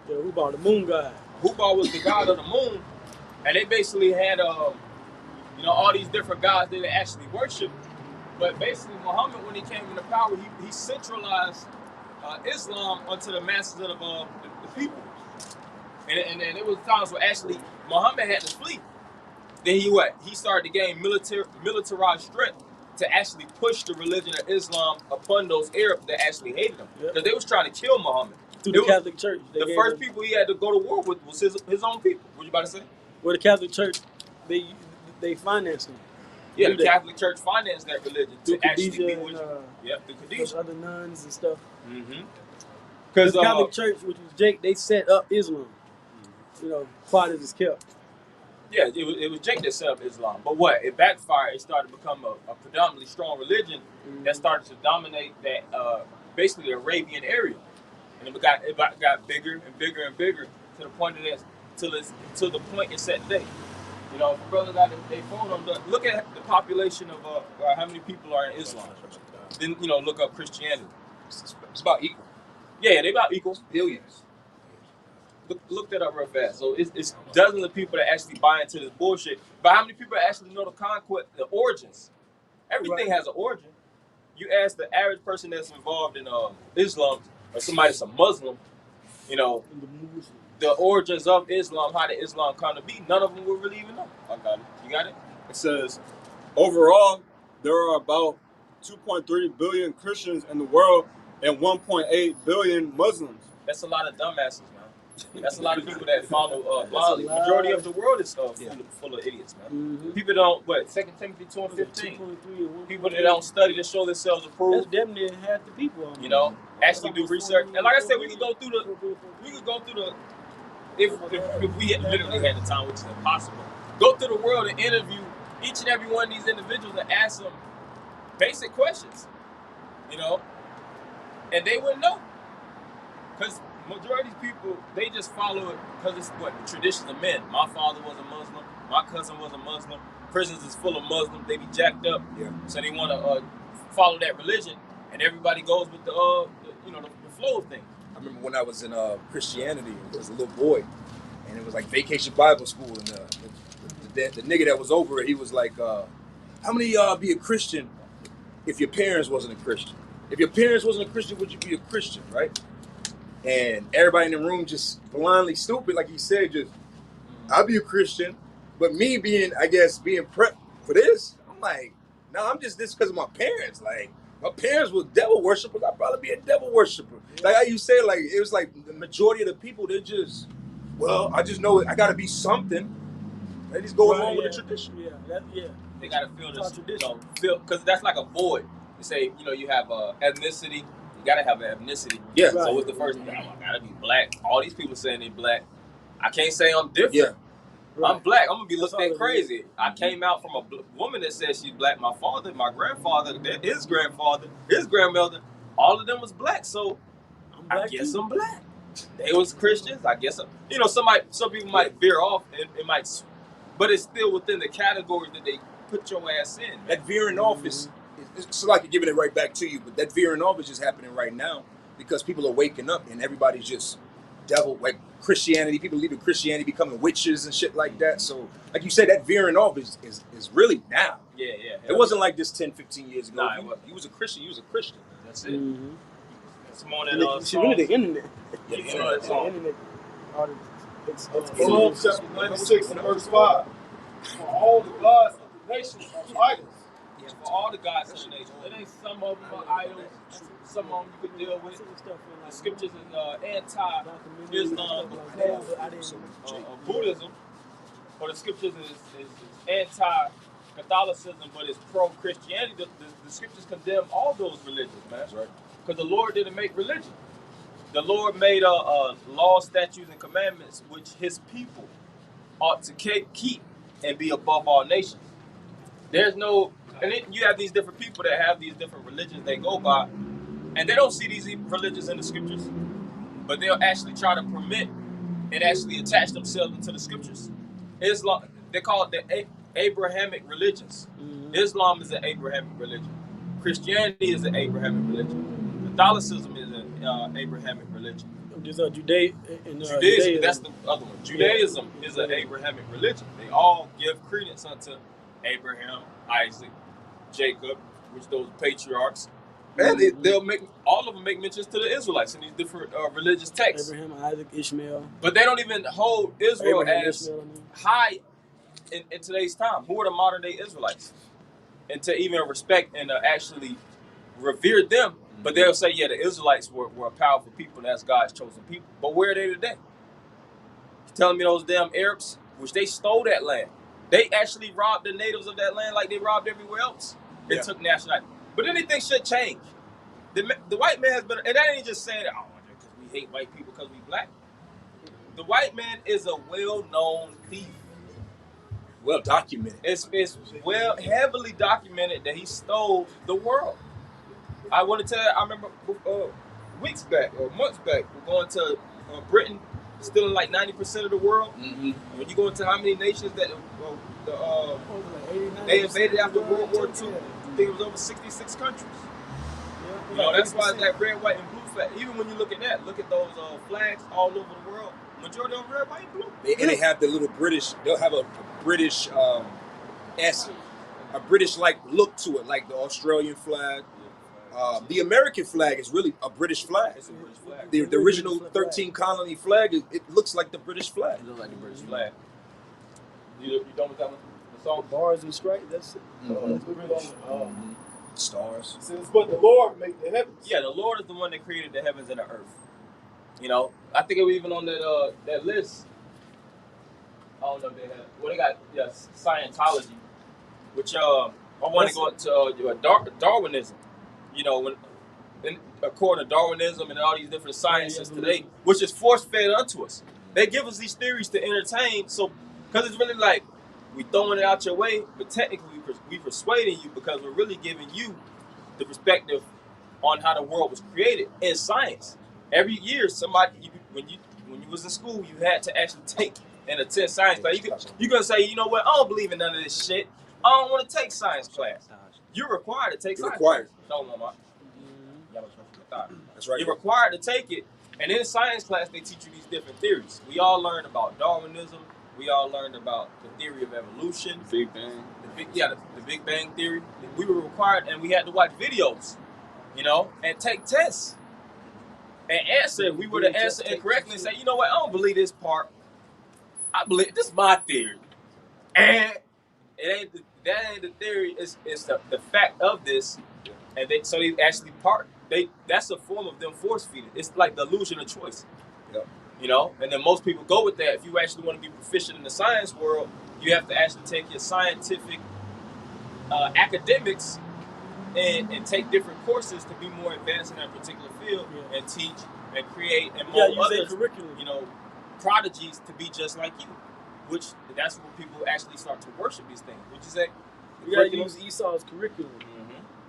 Yeah, Hubal, the moon god. Hubal was the god of the moon, and they basically had all these different gods that they actually worshiped. But basically, Muhammad, when he came into power, he centralized Islam onto the masses of the people. And it was times where actually Muhammad had to flee. Then he started to gain militarized strength to actually push the religion of Islam upon those Arabs that actually hated him. Because they was trying to kill Muhammad. Through the Catholic Church. The first people he had to go to war with was his own people. What you about to say? Well, the Catholic Church, they financed him. Yeah, the Catholic Church financed that religion through to actually be with through Khadijah. Other nuns and stuff. Mm-hmm. Because the Catholic Church, which was Jake, they set up Islam. Quiet as it's kept. Yeah, it was Jake that set up Islam. But what? It backfired. It started to become a predominantly strong religion that started to dominate that basically the Arabian area. And it got bigger and bigger and bigger to the point till the point it's set today. If a brother got their phone on, look at the population of how many people are in Islam. Then look up Christianity. It's about equal. Yeah, they about equal. Billions. Look that up real fast. So it's dozens of people that actually buy into this bullshit. But how many people actually know the origins? Everything has an origin. You ask the average person that's involved in Islam or somebody that's a Muslim, the origins of Islam, how did Islam come to be? None of them will really even know. I got it. You got it? It says, overall, there are about 2.3 billion Christians in the world and 1.8 billion Muslims. That's a lot of dumbasses, man. That's a lot of people that follow blindly. Majority of the world is full of idiots, man. Mm-hmm. People don't, 2 Timothy 2:15. People that don't study to show themselves approved. That's damn near half the people. Actually do research. And like I said, we could go through the, if we literally had the time, which is impossible. Go through the world and interview each and every one of these individuals and ask them basic questions, and they wouldn't know. Because majority of these people, they just follow it because it's the traditions of men. My father was a Muslim. My cousin was a Muslim. Prisons is full of Muslims. They be jacked up. Yeah. So they want to follow that religion, and everybody goes with the flow of things. I remember when I was in Christianity, I was a little boy, and it was like Vacation Bible School, and the nigga that was over it, he was like, how many of y'all be a Christian if your parents wasn't a Christian? If your parents wasn't a Christian, would you be a Christian, right? And everybody in the room just blindly stupid, like he said, just, I'll be a Christian, but me being prepped for this, I'm like, no, I'm just this because of my parents. Like, my parents were devil worshippers, I'd probably be a devil worshiper. Yeah. Like how you said, like, it was like the majority of the people, they're just, I just know I gotta be something. They just go along with the tradition. They gotta feel this tradition. Because that's like a void. You say, you have ethnicity. You gotta have an ethnicity. Yeah. So what's the first thing? I gotta be black. All these people saying they black. I can't say I'm different. Yeah. Right. I'm black. I'm gonna be looked at crazy. I came out from a woman that said she's black. My father, my grandfather, his grandfather, his grandmother, all of them was black. So I guess I'm black. They was Christians. I guess some people might veer off and it might, but it's still within the category that they put your ass in. That veering off is. It's like giving it right back to you, but that veering off is just happening right now because people are waking up and everybody's just devil, like Christianity, people leaving Christianity, becoming witches and shit like that. So, like you said, that veering off is really now. Yeah. It wasn't like this 10, 15 years ago. Nah, you was a Christian, That's it. Mm-hmm. It's more than the internet. Yeah, the internet. Psalm chapter 96 and verse 5. For all the gods of the nations are idols. Yeah, for all the gods of the nation. It ain't some of them are idols. Some of them you could deal with. The scriptures is anti-Islam, Buddhism. Or the scriptures is anti-Catholicism, but it's pro-Christianity. The scriptures condemn all those religions, man. That's right. Because the Lord didn't make religion. The Lord made laws, statutes, and commandments which his people ought to keep and be above all nations. There's no, and then you have these different people that have these different religions they go by, and they don't see these religions in the scriptures, but they'll actually try to permit and actually attach themselves into the scriptures. Islam, they call it the Abrahamic religions. Islam is an Abrahamic religion. Christianity is an Abrahamic religion. Catholicism is an Abrahamic religion. Judaism, that's the other one. Judaism is an Abrahamic religion. They all give credence unto Abraham, Isaac, Jacob, which those patriarchs. And they'll make all of them make mentions to the Israelites in these different religious texts. Abraham, Isaac, Ishmael. But they don't even hold Israel as high in today's time. Who are the modern day Israelites? And to even respect and actually revere them. But they'll say, yeah, the Israelites were a powerful people and that's God's chosen people. But where are they today? You're telling me those damn Arabs, which they stole that land. They actually robbed the natives of that land like they robbed everywhere else. It took nationality. But anything should change. The white man has been, and that ain't just saying, oh, because we hate white people because we black. The white man is a well-known thief. Well documented. It's well heavily documented that he stole the world. I want to tell you, I remember weeks back or months back, we're going to Britain, stealing like 90% of the world. When you go into how many nations that they invaded after World War II, I think it was over 66 countries. You know, that's why it's that red, white, and blue flag. Even when you look at that, look at those flags all over the world. Majority of them red, white, and blue. And they have the little British. They'll have a British essence, a British-like look to it, like the Australian flag. The American flag is really a British flag. It's a British flag. The original 13 colony flag, it looks like the British flag. It looks like the British flag. You done with that one? The song? Bars and stripes, that's it. That's British. Stars. Since but the Lord made the heavens. Yeah, the Lord is the one that created the heavens and the earth. You know, I think it was even on that list. I don't know if they had. Well, they got Scientology, which I want to go into Darwinism. You know, according to Darwinism and all these different sciences today, which is force fed unto us. They give us these theories to entertain, so because it's really like we throwing it out your way, but technically we persuading you because we're really giving you the perspective on how the world was created in science. Every year, when you was in school, you had to actually take and attend science class. You gonna say, you know what? I don't believe in none of this shit. I don't want to take science class. You're required to take science class. That's right. You're required to take it, and in science class they teach you these different theories. We all learned about Darwinism. We all learned about the theory of evolution. Big Bang. The Big Bang theory. We were required, and we had to watch videos, you know, and take tests. And answer, if we were to answer incorrectly and say, you know what, I don't believe this part. I believe this is my theory. And that ain't the theory, it's the fact of this. And so they actually that's a form of them force feeding. It's like the illusion of choice. Yep. You know, and then most people go with that. If you actually want to be proficient in the science world, you have to actually take your scientific academics and take different courses to be more advanced in that particular field and teach and create and mold other curriculum, you know, prodigies to be just like you. Which that's when people actually start to worship these things. Would you say? You gotta use Esau's curriculum.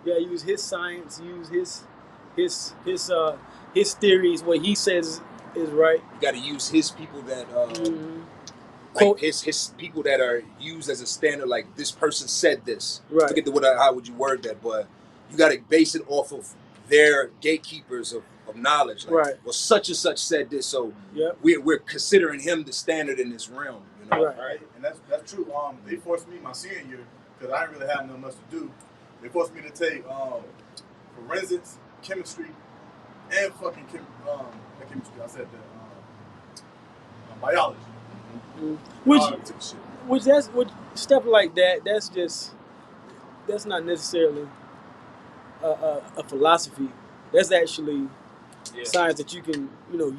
You gotta use his science, use his theories, what he says is right. You got to use his people that like his people that are used as a standard. Like this person said this. Right. Forget how would you word that, but you got to base it off of their gatekeepers of knowledge. Like, right. Well, such and such said this, so we're considering him the standard in this realm. You know. Right. And that's true. They forced me my senior year because I didn't really have nothing much to do. They forced me to take forensics, chemistry, and fucking chemistry. I said that biology. Which stuff like that. That's not necessarily a philosophy. That's actually science that you can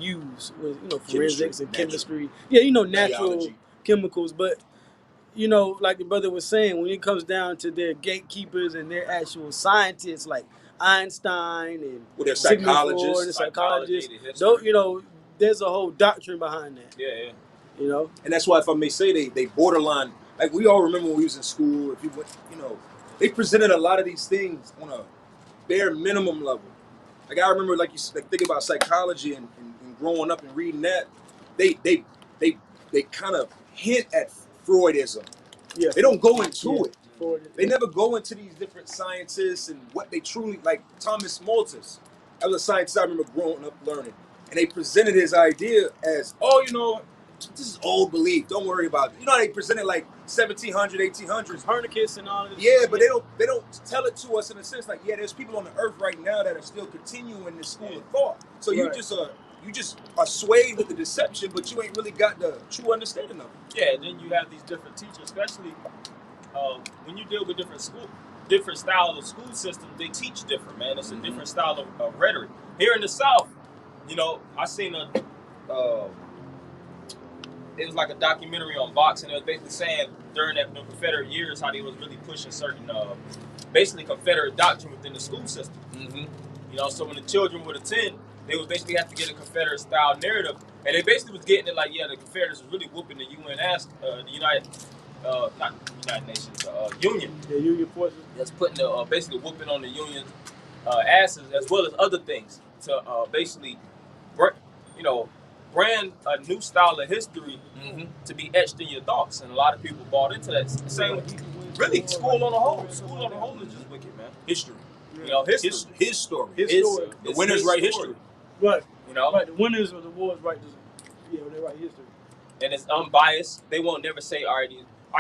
use with forensics and chemistry. Yeah, natural biology. Chemicals, but. Like the brother was saying, when it comes down to their gatekeepers and their actual scientists, like Einstein and their psychologists, there's a whole doctrine behind that. Yeah. And that's why, if I may say, they borderline like we all remember when we was in school. If you went, you know, they presented a lot of these things on a bare minimum level. Like I remember, like you like think about psychology and growing up and reading that, they kind of hint at Freudism. Yeah. They don't go into it. Freud. They never go into these different sciences and what they truly like. Thomas Malthus, that was a scientist I remember growing up learning, and they presented his idea as, oh, you know, this is old belief. Don't worry about it. You know how they presented like 1700, 1800s. Copernicus and all of this. Yeah, but they don't tell it to us in a sense like, yeah, there's people on the earth right now that are still continuing this school of thought. So you just are swayed with the deception, but you ain't really got the true understanding of it. Yeah, and then you have these different teachers, especially when you deal with different styles of school systems. They teach different, man. It's a different style of rhetoric. Here in the South, you know, I seen it was like a documentary on Vox, and it was basically saying during the Confederate years how they was really pushing certain, basically Confederate doctrine within the school system. Mm-hmm. You know, so when the children would attend, they would basically have to get a Confederate style narrative, and they basically was getting it like, yeah, the Confederates was really whooping the UN ass, the United, not United Nations, Union. The Union forces. That's putting the basically whooping on the Union asses as well as other things to basically, you know, brand a new style of history to be etched in your thoughts, and a lot of people bought into that. Same, really, school on the whole is just wicked, man. History. You know, history. His story. The winners write history. Right. You know, right. The winners of the wars write this. Yeah, they write history. And it's unbiased. They won't never say, all right,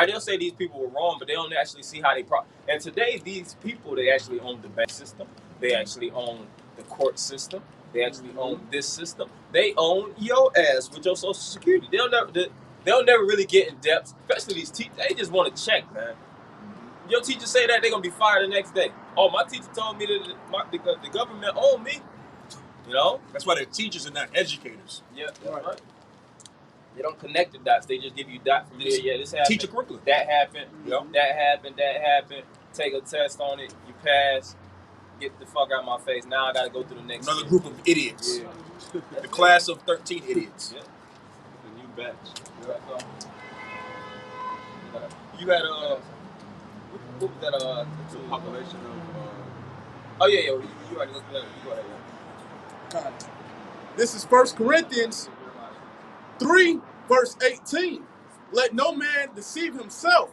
they'll say these people were wrong, but they don't actually see how they. And today, these people, they actually own the bank system. They actually own the court system. They actually own this system. They own your ass with your Social Security. They'll never really get in depth, especially these teachers. They just want to check, man. Your teacher say that, they're going to be fired the next day. Oh, my teacher told me that the government owned me. You know? That's why they're teachers and not educators. Yeah, that's right. They don't connect the dots. They just give you dots from there. Yeah, this happened. Teach a curriculum. That happened. Yep. That happened. Take a test on it. You pass. Get the fuck out of my face. Now I got to go through the next Another group of idiots. Yeah. The class of 13 idiots. Yeah. The new batch. You had what was that? The population of. Oh yeah. You already looked at it. You go ahead. God. This is 1 Corinthians 3, verse 18. Let no man deceive himself.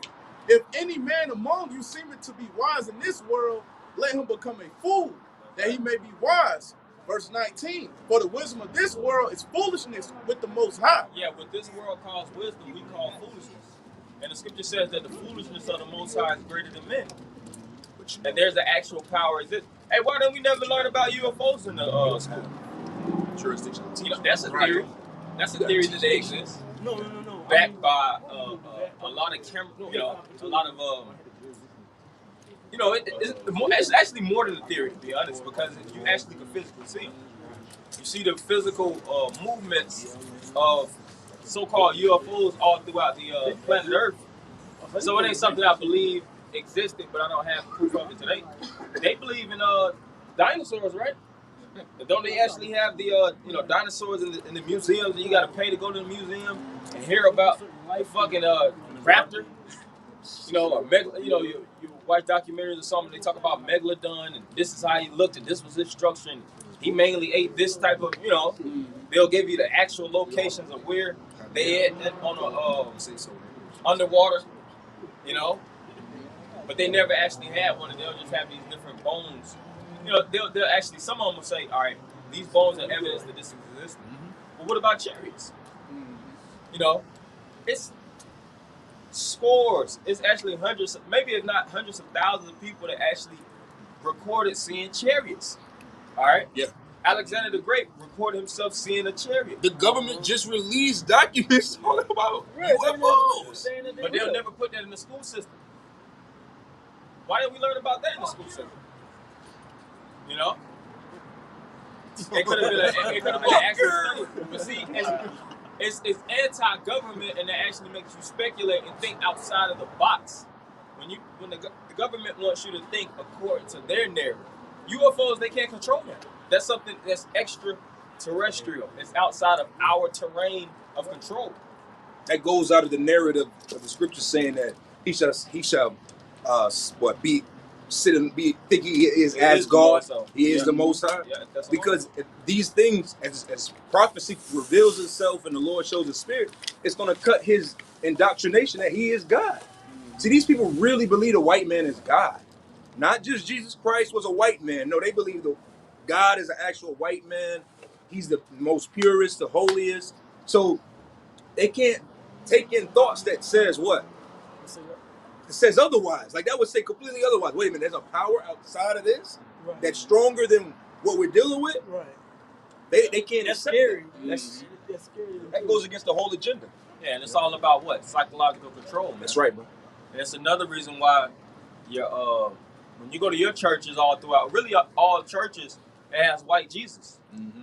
If any man among you seemeth to be wise in this world, let him become a fool, that he may be wise. Verse 19. For the wisdom of this world is foolishness with the Most High. Yeah, what this world calls wisdom, we call foolishness. And the scripture says that the foolishness of the Most High is greater than men. And there's the actual power. Is it? Hey, why don't we never learn about UFOs in the school? Jurisdiction. You know, that's a theory. That's a theory that they exist. No. Backed by a lot of a lot of it's actually more than a theory, to be honest, because you actually can physically see them. You see the physical movements of so-called UFOs all throughout the planet Earth. So it ain't something I believe existed, but I don't have proof of it today. They believe in dinosaurs, right? Don't they actually have the dinosaurs in the museums? You got to pay to go to the museum and hear about the fucking raptor. You watch documentaries or something. They talk about megalodon, and this is how he looked, and this was his structure, and he mainly ate this type of. They'll give you the actual locations of where they ate on underwater. But they never actually had one, and they'll just have these different bones. They'll actually, some of them will say, all right, these bones are evidence that this exists. But what about chariots? It's scores. It's actually hundreds, maybe if not hundreds of thousands of people that actually recorded seeing chariots. All right? Yeah. Alexander the Great recorded himself seeing a chariot. The government just released documents talking about UFOs. But they'll never put that in the school system. Why didn't we learn about that in the school system? It could have been an actual thing. But see, it's anti-government, and it actually makes you speculate and think outside of the box. When the government wants you to think according to their narrative, UFOs, they can't control them. That's something that's extraterrestrial. It's outside of our terrain of control. that goes out of the narrative of the scripture saying that he shall be think he is as God. He is the Most High. Yeah, that's Because these things, as prophecy reveals itself and the Lord shows His Spirit, it's going to cut his indoctrination that He is God. See, these people really believe the white man is God. Not just Jesus Christ was a white man. No, they believe the God is an actual white man. He's the most purest, the holiest. So they can't take in thoughts that says what? It says otherwise. Like that would say completely otherwise. Wait a minute, there's a power outside of this that's stronger than what we're dealing with. Right. They can't That's accept scary. that. That's scary. That goes against the whole agenda. Yeah, and it's all about what? Psychological control, man. That's right, bro. And it's another reason why your when you go to your churches all throughout, really all churches, it has white Jesus. Mm-hmm.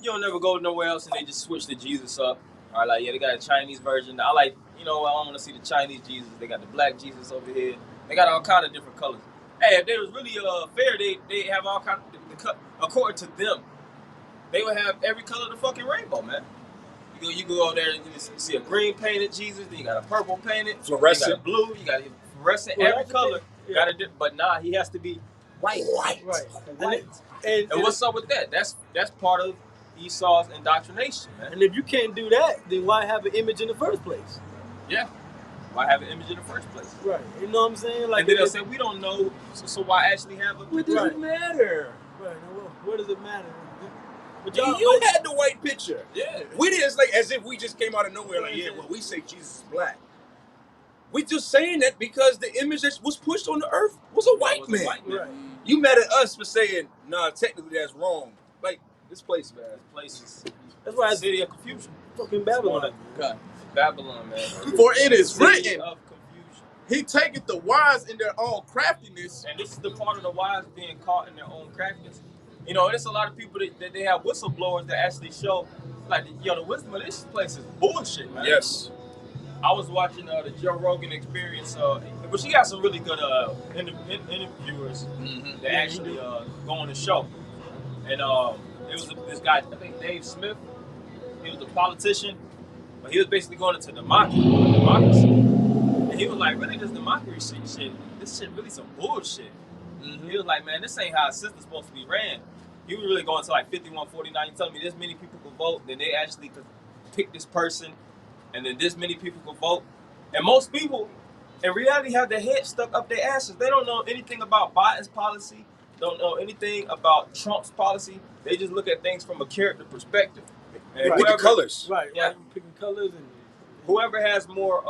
You don't never go nowhere else and they just switch the Jesus up. All right, like, yeah, they got a Chinese version. I like, I don't want to see the Chinese Jesus. They got the black Jesus over here. They got all kind of different colors. Hey, if they was really fair, they have all kind of, according to them, they would have every color of the fucking rainbow, man. You go over there and you see a green painted Jesus, then you got a purple painted, fluorescent, you got a blue, you got a fluorescent, every color. Yeah. Got it, but nah, he has to be white. Right. And what's up with that? That's part of Esau's indoctrination, man. And if you can't do that, then why have an image in the first place? Yeah. Why have an image in the first place? Right. You know what I'm saying? Like, and then they'll say, we don't know, so why actually have a... What does it matter? Right. What does it matter? But you had the white picture. Yeah. We didn't, it's like as if we just came out of nowhere, like, yeah, well, we say Jesus is black. We just saying that because the image that was pushed on the earth was a white man. Right. You mad at us for saying, nah, technically that's wrong. Like, this place, man. This place is... That's why it's a city of confusion. Fucking Babylon. God. Babylon, man. For it is written, of confusion. He taketh the wise in their own craftiness. And this is the part of the wise being caught in their own craftiness. You know, there's a lot of people that they have whistleblowers that actually show, like, the wisdom of this place is bullshit, man. Yes. I was watching the Joe Rogan Experience, but she got some really good interviewers that actually go on the show. And it was this guy, I think Dave Smith. He was a politician, but he was basically going into democracy. And he was like, really, this democracy shit, this shit really some bullshit. He was like, man, this ain't how a system's supposed to be ran. He was really going to like 51-49. You telling me this many people could vote, then they actually could pick this person, and then this many people could vote. And most people, in reality, have their head stuck up their asses. They don't know anything about Biden's policy, don't know anything about Trump's policy. They just look at things from a character perspective. And Pick colors. Right. Yeah. Picking colors and whoever has more,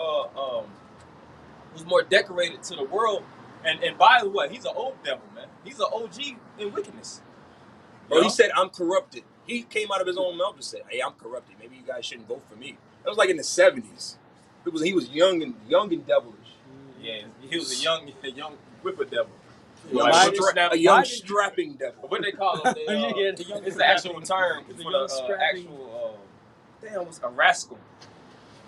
who's more decorated to the world. And by the way, he's an old devil, man. He's an OG in wickedness. Bro, he said, I'm corrupted. He came out of his own mouth and said, hey, I'm corrupted. Maybe you guys shouldn't vote for me. That was like in the 70s. He was young and devilish. Yeah, he was a young whipper devil. A young strapping devil. What they call him? It's the actual term for the actual, what's a rascal.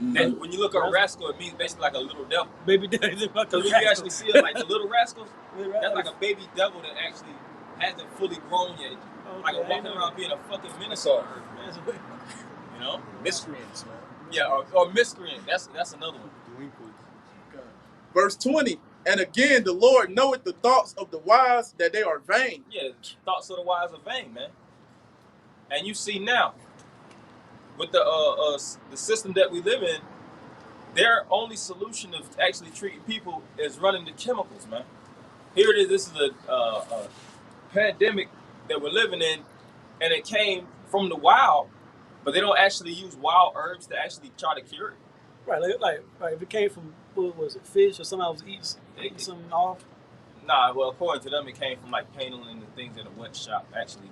And when you look at a rascal, it means basically like a little devil. Baby devil. Because when you actually see it, like the little rascals, that's like a baby devil that actually hasn't fully grown yet. Like walking around being a fucking minotaur, man. You know? Miscreants, man. Yeah, or miscreant. That's another one. Verse 20, and again, the Lord knoweth the thoughts of the wise, that they are vain. Yeah, thoughts of the wise are vain, man. And you see now, with the system that we live in, their only solution of actually treating people is running the chemicals, man. Here it is. This is a pandemic that we're living in, and it came from the wild, but they don't actually use wild herbs to actually try to cure it. Right, like if it came from, what was it, fish or something I was eating something off? Nah, well, according to them, it came from like paneling and things in a wet shop, actually.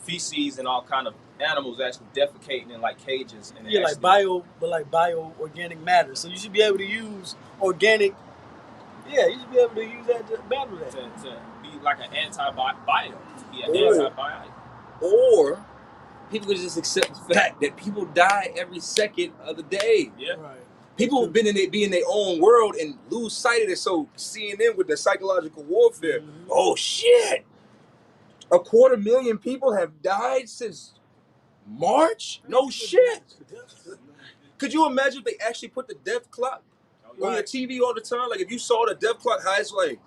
Feces and all kind of animals actually defecating in like cages. And yeah, like bio-organic matter. So you should be able to use organic. Yeah, you should be able to use that to battle that. To be like an antibiotic. To be an antibiotic. Or people could just accept the fact that people die every second of the day. Yeah. Right. People have been in their own world and lose sight of it. So CNN with the psychological warfare. Oh shit! 250,000 people have died since March? No shit. Could you imagine if they actually put the death clock on your TV all the time? Like if you saw the death clock high, it's like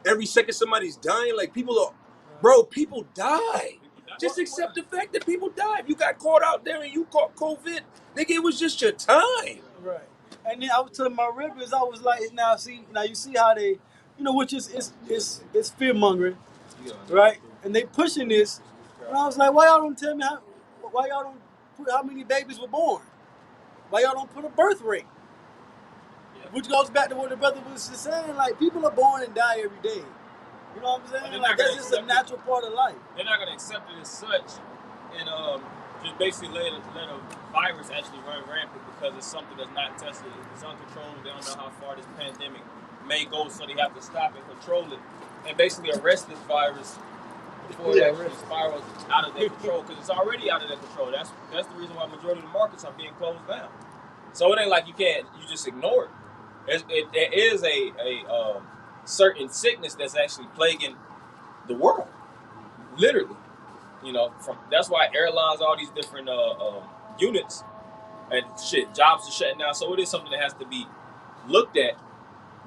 every second somebody's dying. Like people are, bro, people die. Just accept the fact that people die. If you got caught out there and you caught COVID, nigga, it was just your time. Right. And then I was telling my ribbons, I was like, now you see how they, which is fear mongering, right? And they pushing this, and I was like, why y'all don't tell me why y'all don't put how many babies were born? Why y'all don't put a birth rate? Which goes back to what the brother was just saying, like people are born and die every day. You know what I'm saying? Like that's just a natural part of life. They're not gonna accept it as such, and just basically let a virus actually run rampant because it's something that's not tested. It's uncontrolled. They don't know how far this pandemic may go, so they have to stop and control it, and basically arrest this virus before it actually spirals out of their control. Because it's already out of their control. That's the reason why majority of the markets are being closed down. So it ain't like you just ignore it. There is a certain sickness that's actually plaguing the world, literally. That's why airlines, all these different units and shit, jobs are shutting down. So it is something that has to be looked at.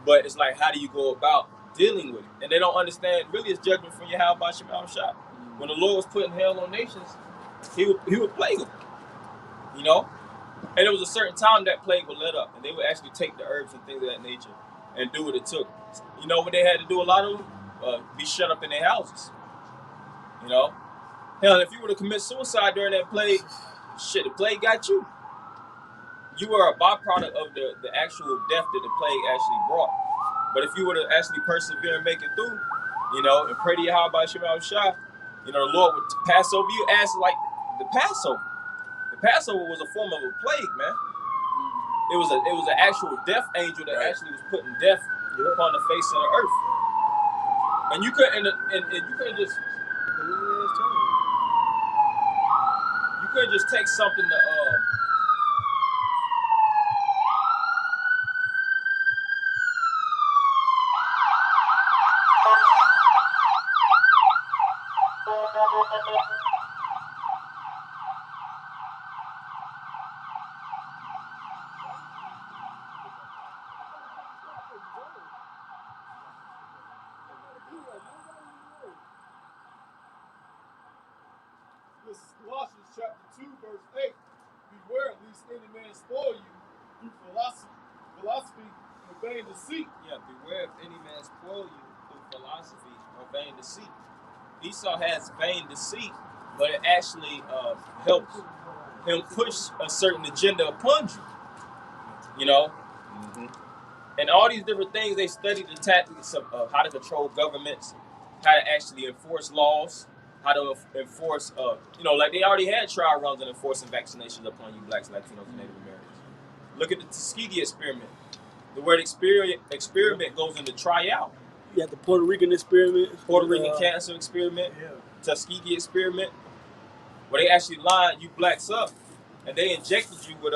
But it's like, how do you go about dealing with it? And they don't understand. Really, it's judgment from your how about your mouth shop. When the Lord was putting hell on nations, he would plague them. And there was a certain time that plague would let up, and they would actually take the herbs and things of that nature and do what it took. What they had to do, a lot of them be shut up in their houses. Hell, if you were to commit suicide during that plague, shit, the plague got you. You were a byproduct of the actual death that the plague actually brought. But if you were to actually persevere and make it through, and pray to Yahweh Shema Shah, the Lord would pass over you as like the Passover. The Passover was a form of a plague, man. It was an actual death angel that actually was putting death upon the face of the earth. And you couldn't just take something to This is Colossians chapter 2, verse 8. Beware lest any man spoil you through philosophy and vain deceit. Yeah, beware if any man spoil you through philosophy or vain deceit. Esau has vain deceit, but it actually helps him push a certain agenda upon you. And all these different things, they study the tactics of how to control governments, how to actually enforce laws, how to enforce, like they already had trial runs and enforcing vaccinations upon you blacks, Latinos, and Native Americans. Look at the Tuskegee experiment. The word experiment goes into try out. You have the Puerto Rican experiment. Puerto Rican cancer experiment. Yeah. Tuskegee experiment. Where they actually lined you blacks up and they injected you with,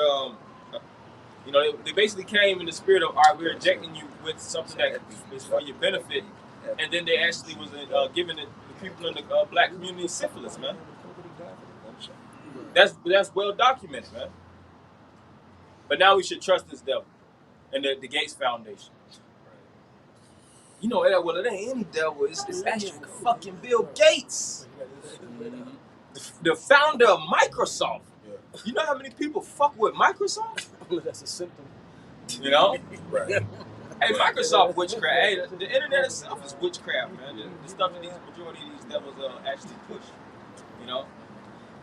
they basically came in the spirit of, all right, we're injecting you with something that is for your benefit. And then they actually was giving the people in the black community syphilis, man. That's well documented, man. But now we should trust this devil and the Gates Foundation. It ain't any devil. It's actually fucking Bill Gates, the founder of Microsoft. You know how many people fuck with Microsoft? That's a symptom. Right. Hey, Microsoft witchcraft. Hey, the internet itself is witchcraft, man. The stuff that majority of these devils actually push.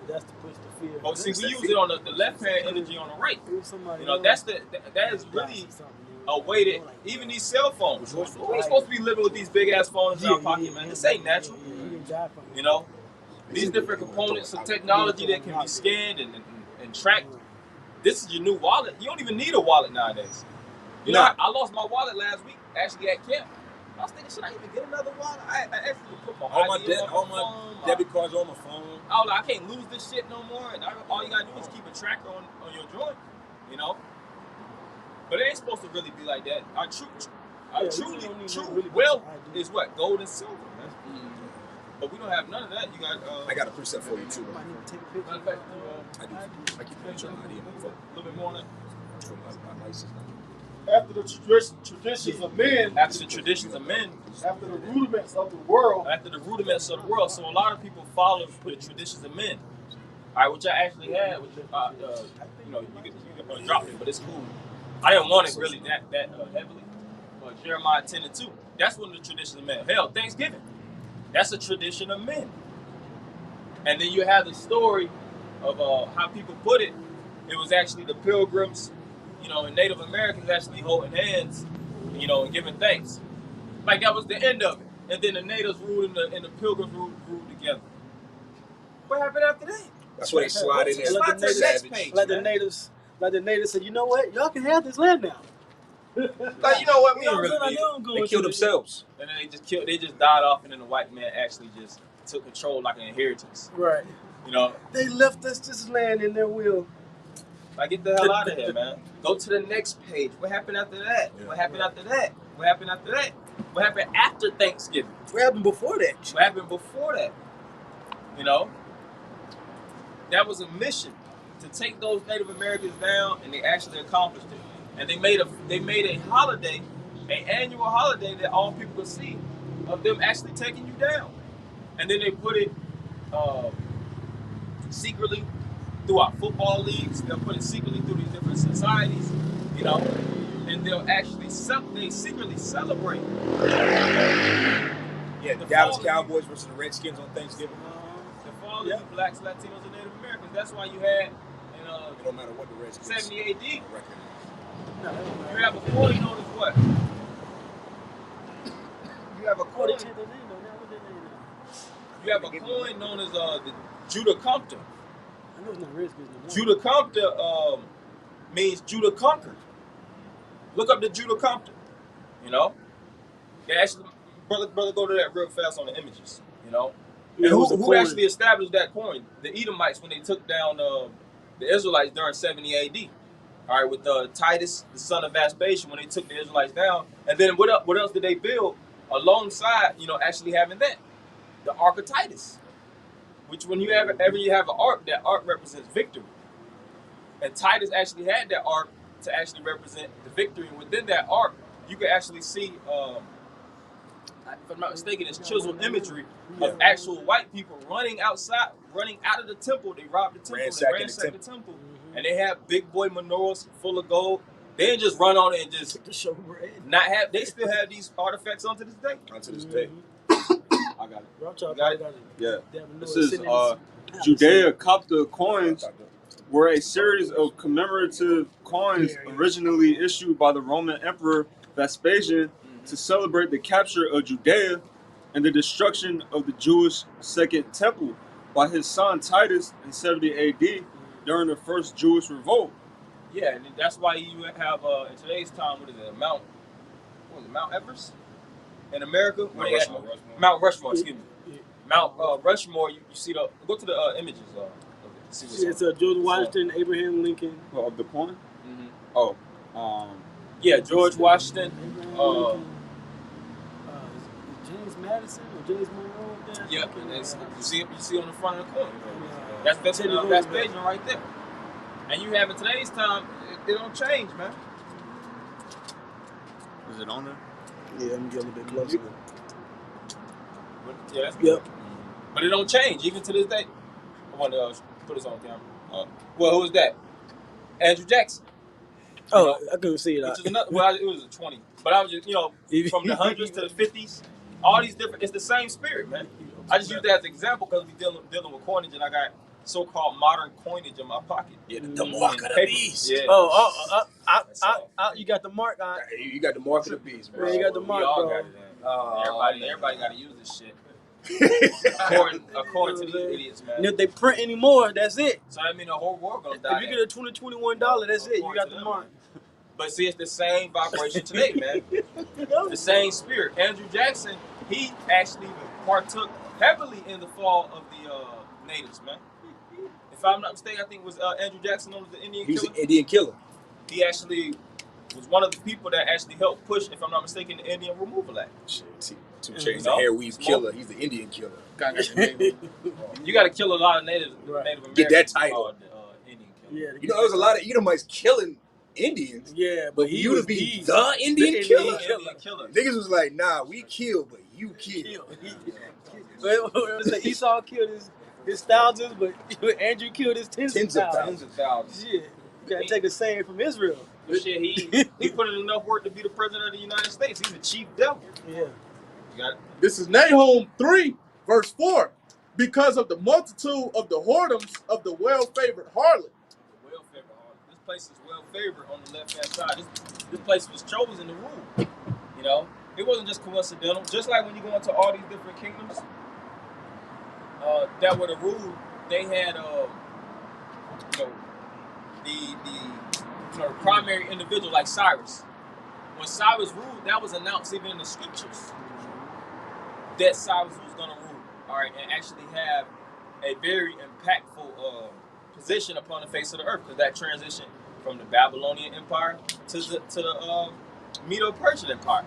That's to push the fear. Oh, see, we use it on the left hand energy on the right. That is really a way that even these cell phones. We ain't supposed to be living with these big ass phones in our pocket, man. This ain't natural. These different components of technology that can be scanned and tracked. This is your new wallet. You don't even need a wallet nowadays. I lost my wallet last week, actually at camp. I was thinking, should I even get another wallet? I actually put my all my debit cards on my phone. I can't lose this shit no more. And all you gotta do is keep a tracker on your joint, But it ain't supposed to really be like that. Our true wealth is what? Gold and silver, man. Mm-hmm. But we don't have none of that. You got. I got a preset for you too. I do. I keep putting your ID on my phone. A little bit more on that. After the traditions of men. After the traditions of men. After the rudiments of the world. After the rudiments of the world. So a lot of people follow the traditions of men. All right, which I actually had, which you know, you can drop it, but it's cool. I didn't want it really that heavily. But Jeremiah 10:2, that's one of the traditions of men. Hell, Thanksgiving, that's a tradition of men. And then you have the story of how people put it. It was actually the Pilgrims, you know, and Native Americans actually holding hands, you know, and giving thanks. Like that was the end of it. And then the natives ruled and the Pilgrims ruled together. What happened after that? That's why they slide in there. Like the natives said, you know what? Y'all can have this land now. Like, you know what? We don't really need it. They killed themselves. And then they just died off, and then the white man actually just took control like an inheritance. Right. You know? They left us this land in their will. Like, get the hell out of here, man. Go to the next page. What happened after that? Yeah. What happened after that? What happened after that? What happened after Thanksgiving? What happened before that? What happened before that? You know? That was a mission to take those Native Americans down, and they actually accomplished it. And they made a holiday, an annual holiday that all people could see of them actually taking you down. And then they put it secretly throughout football leagues. They'll put it secretly through these different societies, you know, and they'll actually they secretly celebrate. Yeah, the Dallas Cowboys versus the Redskins on Thanksgiving. The fall of you blacks, Latinos, and Native Americans. That's why you had in it don't matter what the Redskins 70 AD. No, you have a coin known as what? You have a coin. You have a coin known as the Judah Compter. I know it's not Redskins. Judah Compter means Judah conquered. Look up the Judah Compter. You know, yeah, actually, brother, go to that real fast on the images. You know, and who actually established that coin? The Edomites when they took down the Israelites during 70 AD. All right, with Titus, the son of Vespasian, when they took the Israelites down, and then what else did they build alongside? You know, actually having that, the Ark of Titus, which when you have an ark, that ark represents victory, and Titus actually had that ark to actually represent the victory. And within that ark, you can actually see, if I'm not mistaken, it's chiseled imagery of actual white people running out of the temple. They robbed the temple, they ransacked the temple. And they have big boy menorahs full of gold. They didn't just run on it and just not have. They still have these artifacts onto this day. Onto this day. I got it. You got it? Yeah. This is Judea Copter coins were a series of commemorative coins originally issued by the Roman Emperor Vespasian to celebrate the capture of Judea and the destruction of the Jewish Second Temple by his son Titus in 70 AD. During the first Jewish revolt. Yeah, and that's why you have in today's time, what is it, Mount Everest in America? Mount Rushmore, excuse me. Mount Rushmore, you see go to the images. It's George Washington, Abraham Lincoln. Of the coin? Mm-hmm. Yeah, George Washington. James Madison or James Monroe. Yeah, and you see on the front of the coin. That's Vespasian right there. And you have in today's time, it don't change, man. Is it on there? Yeah, let me get a little bit closer. Yeah, that's good. Yep. But it don't change, even to this day. I want to put this on camera. Well, who was that? Andrew Jackson. Oh, I couldn't see it. Which is another, well, it was a 20. But I was just, from the 100s to the 50s, all these different, it's the same spirit, man. I just use that as an example because we're dealing with coinage, and I got so-called modern coinage in my pocket. Yeah, the mark of the beast. Yeah. You got the mark on. You got the mark of the beast, bro. Man, you got the mark, all bro. Got it, everybody got to use this shit. according to these idiots, man. And if they print anymore, that's it. So I mean, the whole world gonna die. If you get a $20-21, that's it. You got the mark. But see, it's the same vibration today, man. The same spirit. Andrew Jackson, he actually partook heavily in the fall of the natives, man. If I'm not mistaken, I think it was Andrew Jackson known as the Indian Killer. He was an Indian killer. He actually was one of the people that actually helped push, if I'm not mistaken, the Indian Removal Act. Shit, he's the hair weave killer. He's the Indian killer. You got to kill a lot of Native Americans. Get that title. Indian killer. Yeah, there was a lot of Edomites killing Indians. Yeah, But for he you was to be the the Indian Indian killer. killer. Niggas was like, nah, we kill, but you kill. Esau killed his thousands, but Andrew killed his tens Tens of of thousands. thousands. Shit, you gotta take the same from Israel. But shit, he put in enough work to be the president of the United States. He's the chief devil. Yeah. You got it? This is Nahum 3, verse 4. Because of the multitude of the whoredoms of the well-favored harlot. Well favored. This place is well favored on the left hand side. This place was chosen to rule. You know, it wasn't just coincidental. Just like when you go into all these different kingdoms that were the rule, they had you know, the primary individual like Cyrus. When Cyrus ruled, that was announced even in the scriptures that Cyrus was going to rule, all right, and actually have a very impactful position upon the face of the earth, because that transition from the Babylonian Empire to the Medo-Persian Empire.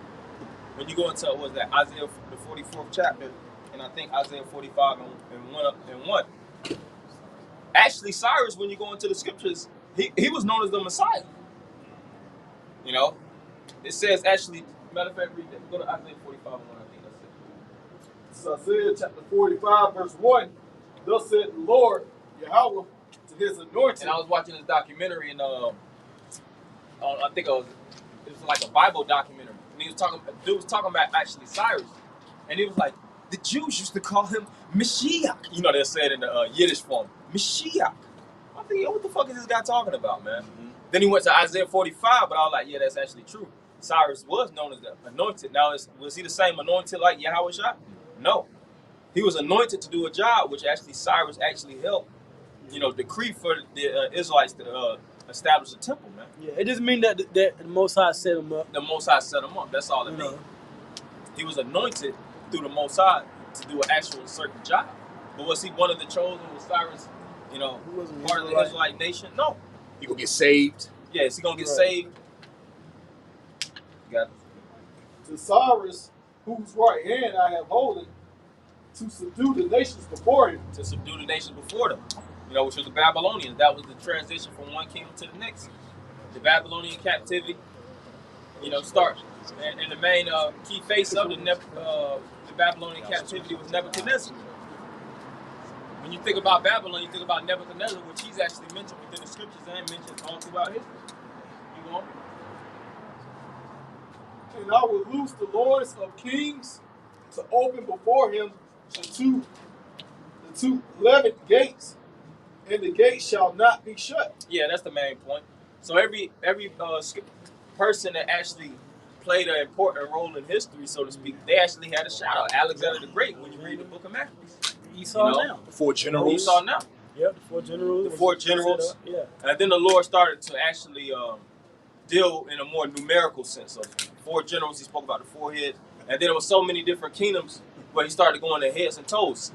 When you go into what was that Isaiah the 44th chapter, and I think Isaiah 45 and 1. Actually, Cyrus, when you go into the scriptures, he was known as the Messiah. You know, it says actually. Matter of fact, read that. Go to Isaiah 45 and 1. I think that's it. So Isaiah chapter 45, verse 1, thus said the Lord, Yahweh, to his anointed. And I was watching this documentary, and I think it was like a Bible documentary. And the dude was talking about actually Cyrus, and he was like, the Jews used to call him Mashiach. You know, they said in the Yiddish form, Mashiach. I'm thinking, what the fuck is this guy talking about, man? Mm-hmm. Then he went to Isaiah 45, but I was like, yeah, that's actually true. Cyrus was known as the anointed. Now, was he the same anointed like Yahweh Shah? No. He was anointed to do a job, which actually Cyrus actually helped, decree for the Israelites to establish a temple, man. Yeah, it doesn't mean that the Most High set him up. The Most High set him up. That's all it means. He was anointed through the Most High to do an actual certain job. But was he one of the chosen? Was Cyrus, part of the Israelite nation? No. He gonna get saved. Yeah, is he gonna get saved? You got it. To Cyrus, whose right hand I have holden, to subdue the nations before him. To subdue the nations before them, which was the Babylonians. That was the transition from one kingdom to the next. The Babylonian captivity, starts. And the main key face of the Babylonian captivity was Nebuchadnezzar. When you think about Babylon, you think about Nebuchadnezzar, which he's actually mentioned within the scriptures and mentioned all throughout history. You want? And I will loose the lords of kings to open before him the two leavened gates, and the gates shall not be shut. Yeah, that's the main point. So every person that actually played an important role in history, so to speak, they actually had a shout out. Alexander the Great, when you read the Book of Maccabees. Esau now. The 4 generals. Esau now. Yep, the 4 generals. The 4 generals. Yeah. And then the Lord started to actually deal in a more numerical sense. So 4 generals, he spoke about the 4 heads. And then there were so many different kingdoms where he started going to heads and toes.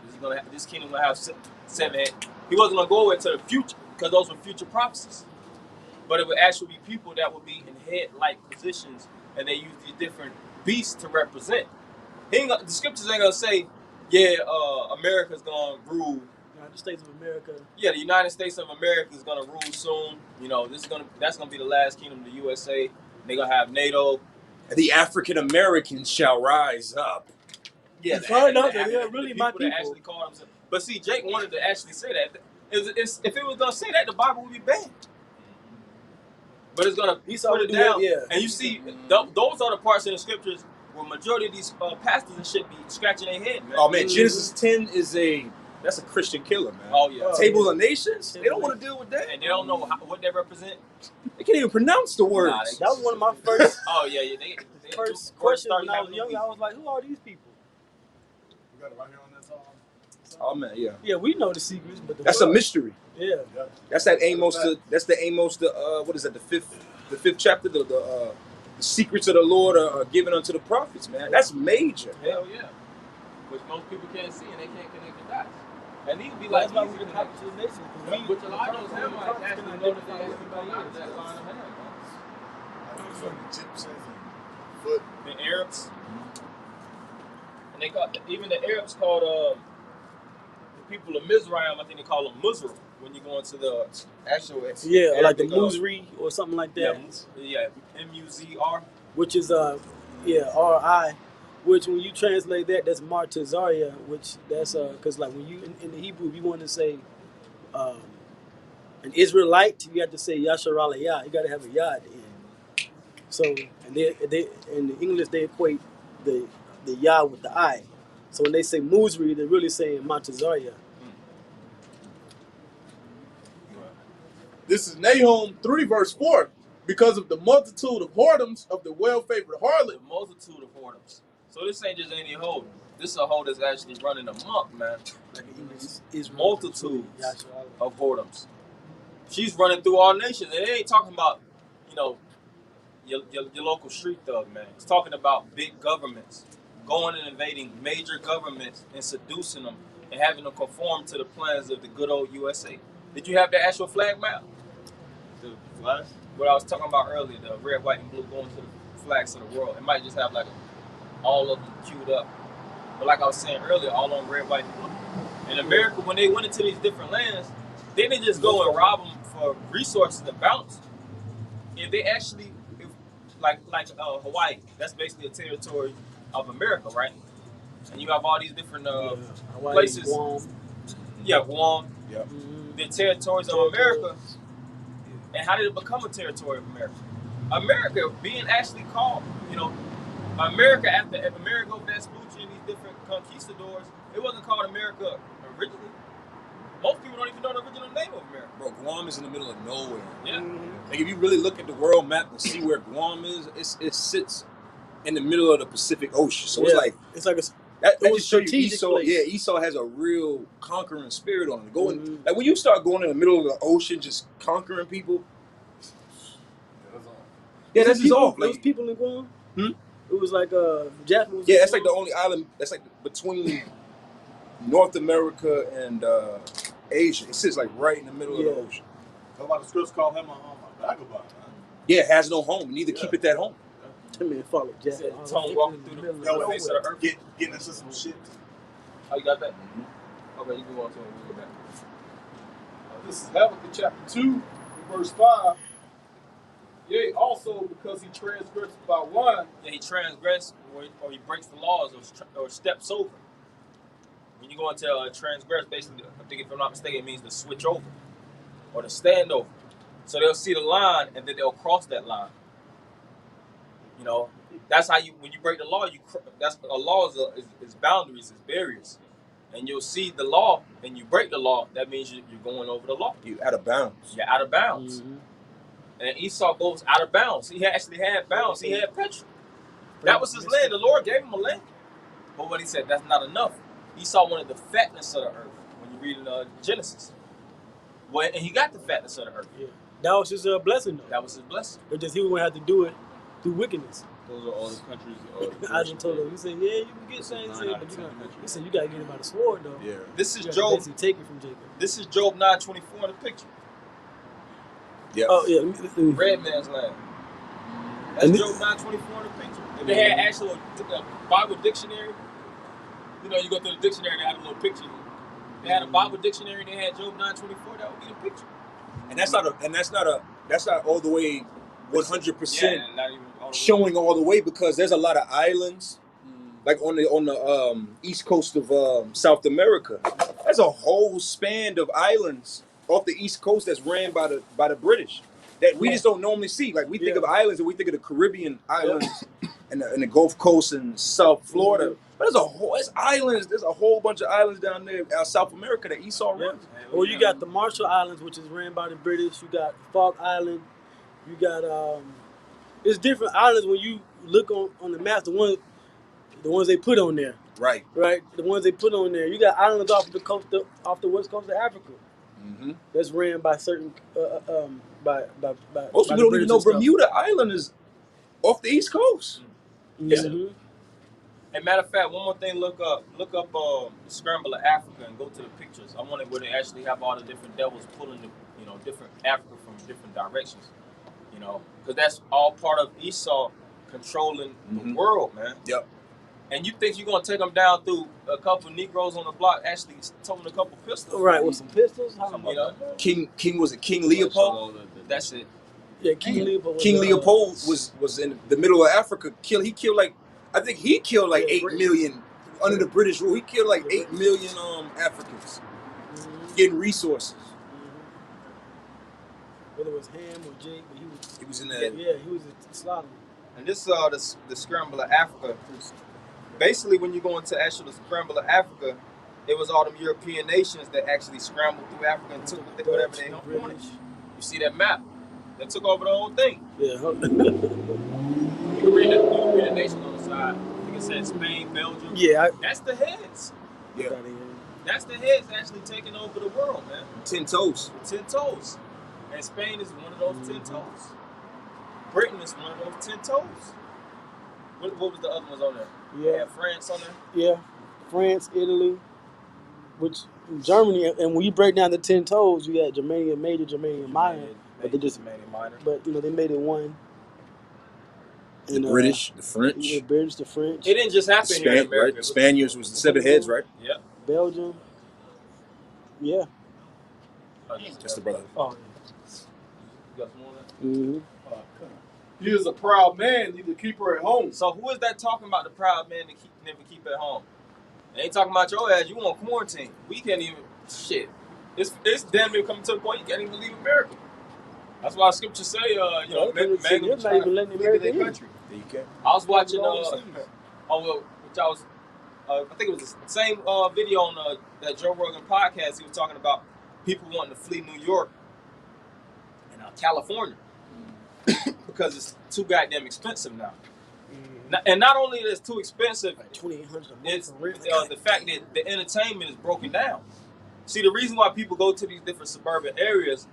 This kingdom will have 7 heads. He wasn't going to go into the future because those were future prophecies. But it would actually be people that would be in head-like positions, and they use these different beasts to represent. The scriptures ain't going to say, America's going to rule. United States of America. Yeah, the United States of America is going to rule soon. That's going to be the last kingdom of the USA. They're going to have NATO. The African Americans shall rise up. Yeah, they're really my people. That actually called themselves. But see, Jake wanted to actually say that. If it was going to say that, the Bible would be banned. But it's going to put it down. And you see, those are the parts in the scriptures where majority of these pastors and shit be scratching their head, man. Oh, man, Genesis 10 that's a Christian killer, man. Oh, yeah. Table of Nations, they don't want to deal with that. And they don't know what they represent. They can't even pronounce the words. That was one of my first first questions when I was young. I was like, who are these people? We got it right here on that song. Oh, man, yeah. Yeah, we know the secrets, but that's a mystery. Yeah. That's that Amos. That's the Amos. What is that? The fifth chapter. The secrets of the Lord are given unto the prophets. Man, that's major. Hell yeah. Which most people can't see and they can't connect the dots. And these would be like, that's why we can happen to the nation. Which a lot of those Hamites actually know that everybody else that line of Ham. From the Egyptians and foot. The Arabs. And they call even the Arabs called the people of Mizraim, I think they call them Muslim. when you go into the actual Yeah, like the Arabic, Muzri or something like that. yeah, MUZR. Which is RI, which when you translate that, that's Martazaria, which that's because like when you in the Hebrew, if you want to say um, an Israelite, you have to say Yashar Aliyah. You got to have a yah at the end. So and they in the English they equate the yah with the I. So when they say Muzri, they're really saying Martazaria. This is Nahum 3, verse 4. Because of the multitude of whoredoms of the well-favored harlot. The multitude of whoredoms. So this ain't just any hoe. This is a hoe that's actually running amok, man. Is multitudes of whoredoms. She's running through all nations, and it ain't talking about, you know, your local street thug, man. It's talking about big governments going and invading major governments and seducing them and having them conform to the plans of the good old USA. Did you have the actual flag map? The flag? What I was talking about earlier, the red, white, and blue going to the flags of the world. It might just have like all of them queued up. But like I was saying earlier, all on red, white, and blue. In America, when they went into these different lands, they didn't just go and rob them for resources and bounce. If they actually, like Hawaii, that's basically a territory of America, right? And you have all these different places. Guam. Yeah, Guam. Yeah. Mm-hmm. The territories of America. And how did it become a territory of America? America being actually called, you know, America after Amerigo Vespucci and these different conquistadors, it wasn't called America originally. Most people don't even know the original name of America. Bro, Guam is in the middle of nowhere. Yeah. Like if you really look at the world map and see where Guam is, it sits in the middle of the Pacific Ocean. So it's like that just show you Esau. Place. Yeah, Esau has a real conquering spirit on it. Going like when you start going in the middle of the ocean, just conquering people. Yeah, that's just off. Those people in Guam. It was like Japanese. Yeah, that's like the only island. That's like between North America and Asia. It sits like right in the middle of the ocean. That's why the scripts call him a vagabond, man. Yeah, it has no home. Neither keep it that home. That man follow Jack. Tom walking through the face of the earth. Getting into some shit. Oh, you got that? Okay, you can go on to it. We'll go back. This is Habakkuk chapter 2, verse 5. Yea, also because he transgressed by one. Yeah, he transgressed or he breaks the laws or steps over. When you go into transgress, basically, I think if I'm not mistaken, it means to switch over or to stand over. So they'll see the line and then they'll cross that line. You know, that's how when you break the law, that's a law is boundaries, is barriers. And you'll see the law and you break the law, that means you're going over the law. You're out of bounds. You're out of bounds. Mm-hmm. And Esau goes out of bounds. He actually had bounds. He had Petra. That was his land. The Lord gave him a land. But what he said, that's not enough. Esau wanted the fatness of the earth when you read in Genesis. Well, and he got the fatness of the earth. Yeah. That was his blessing, though. That was his blessing. But just he was going to have to do it through wickedness. Those are all the countries. I just told him. He said, "Yeah, you can get things here, but he said you got to get it by the sword, though." Yeah. This is Job. Take it from Jacob. This is Job 9:24 in the picture. Yeah. Oh yeah. Let me. Red man's land. That's Job 9:24 in the picture. If they had actual Bible dictionary, you know, you go through the dictionary, they have a little picture. They had a Bible dictionary. They had Job 9:24. That would be the picture. And that's not all the way 100% showing all the way, because there's a lot of islands, like on the east coast of South America. There's a whole span of islands off the east coast that's ran by the British that we just don't normally see. Like we think of islands and we think of the Caribbean islands and the Gulf Coast and South Florida. But there's islands. There's a whole bunch of islands down there in South America that Esau runs. Well, you got the Marshall Islands, which is ran by the British. You got Falk Island. You got it's different islands when you look on the maps. The ones they put on there. Right. The ones they put on there. You got islands off the west coast of Africa. Mm-hmm. That's ran by certain by most people don't even know Bermuda Island is off the east coast. Mm-hmm. As a matter of fact, one more thing, look up the scramble of Africa and go to the pictures. I wanted where they actually have all the different devils pulling different Africa from different directions. You know, because that's all part of Esau controlling the world, man. Yep. And you think you're gonna take them down through a couple Negroes on the block actually towing a couple pistols? Right, with some pistols. How You know, King was it King Leopold? That's it. Yeah, King Leopold. King Leopold was in the middle of Africa. He killed like, I think he killed like 8 million under the British rule. He killed like 8 million Africans getting resources. Whether it was him or Jake, but he was in that. Yeah, he was slaughtering. And this the scramble of Africa. Basically, when you go into actually the scramble of Africa, it was all them European nations that actually scrambled through Africa and took whatever they wanted. You see that map? They took over the whole thing. Yeah. You can read the nations on the side. I think it said Spain, Belgium. Yeah. That's the heads. Yeah. That's the heads actually taking over the world, man. 10 toes. 10 toes. And Spain is one of those 10 toes. Britain is one of those 10 toes. What was the other ones on there? Yeah. France on there? Yeah. France, Italy, which Germany, and when you break down the 10 toes, you got Germania Major, Germania Minor. But they just minor. But they made it one. The British, the French. The British, the French. It didn't just happen here in America. Right? The Spaniards was the 7 heads, right? Yeah. Belgium. Yeah. Just the brother. Oh. You got some more of that? Mm-hmm. He is a proud man, need to keep her at home. So who is that talking about the proud man that never keep at home? They ain't talking about your ass. You on quarantine. We can't even shit. It's damn near coming to the point you can't even leave America. That's why scriptures say, You're not even letting America in. country. Yeah, you can. I was watching I think it was the same video on that Joe Rogan podcast. He was talking about people wanting to flee New York and California because it's too goddamn expensive now. And not only is it too expensive, like $2,800 it's the fact that the entertainment is broken down. See, the reason why people go to these different suburban areas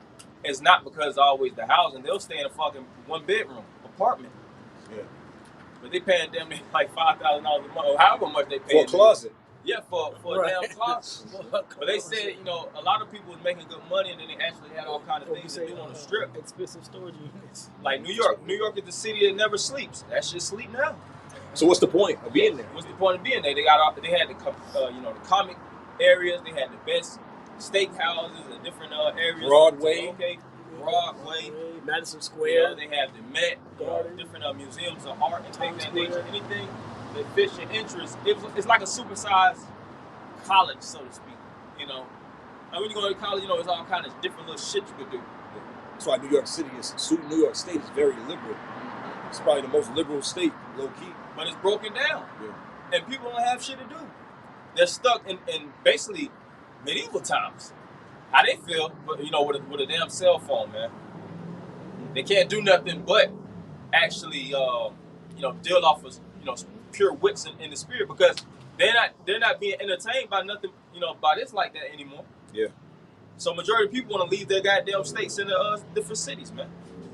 is not because always the housing. They'll stay in a fucking 1-bedroom apartment. Yeah. But they paying them like $5,000 a month, or however much they pay. For a closet. Yeah, for a damn closet. But they said, a lot of people was making good money, and then they actually had all kind of things to do on the strip. Expensive storage units. Like New York. New York is the city that never sleeps. That shit sleep now. So what's the point of being there? What's the point of being there? They had the comic areas. They had the best steak houses and different areas. Broadway. Broadway. Madison Square. They have the Met. Different museums of art and things of that nature. Anything that fits your interest. It's like a supersized college, so to speak. And when you go to college, there's all kind of different little shit you could do. That's why New York State is very liberal. It's probably the most liberal state, low key. But it's broken down. Yeah. And people don't have shit to do. They're stuck in basically medieval times. How they feel, but with a damn cell phone, man. They can't do nothing but actually deal off of pure wits in the spirit, because they're not being entertained by nothing by this like that anymore. Yeah. So majority of people want to leave their goddamn states in the different cities, man.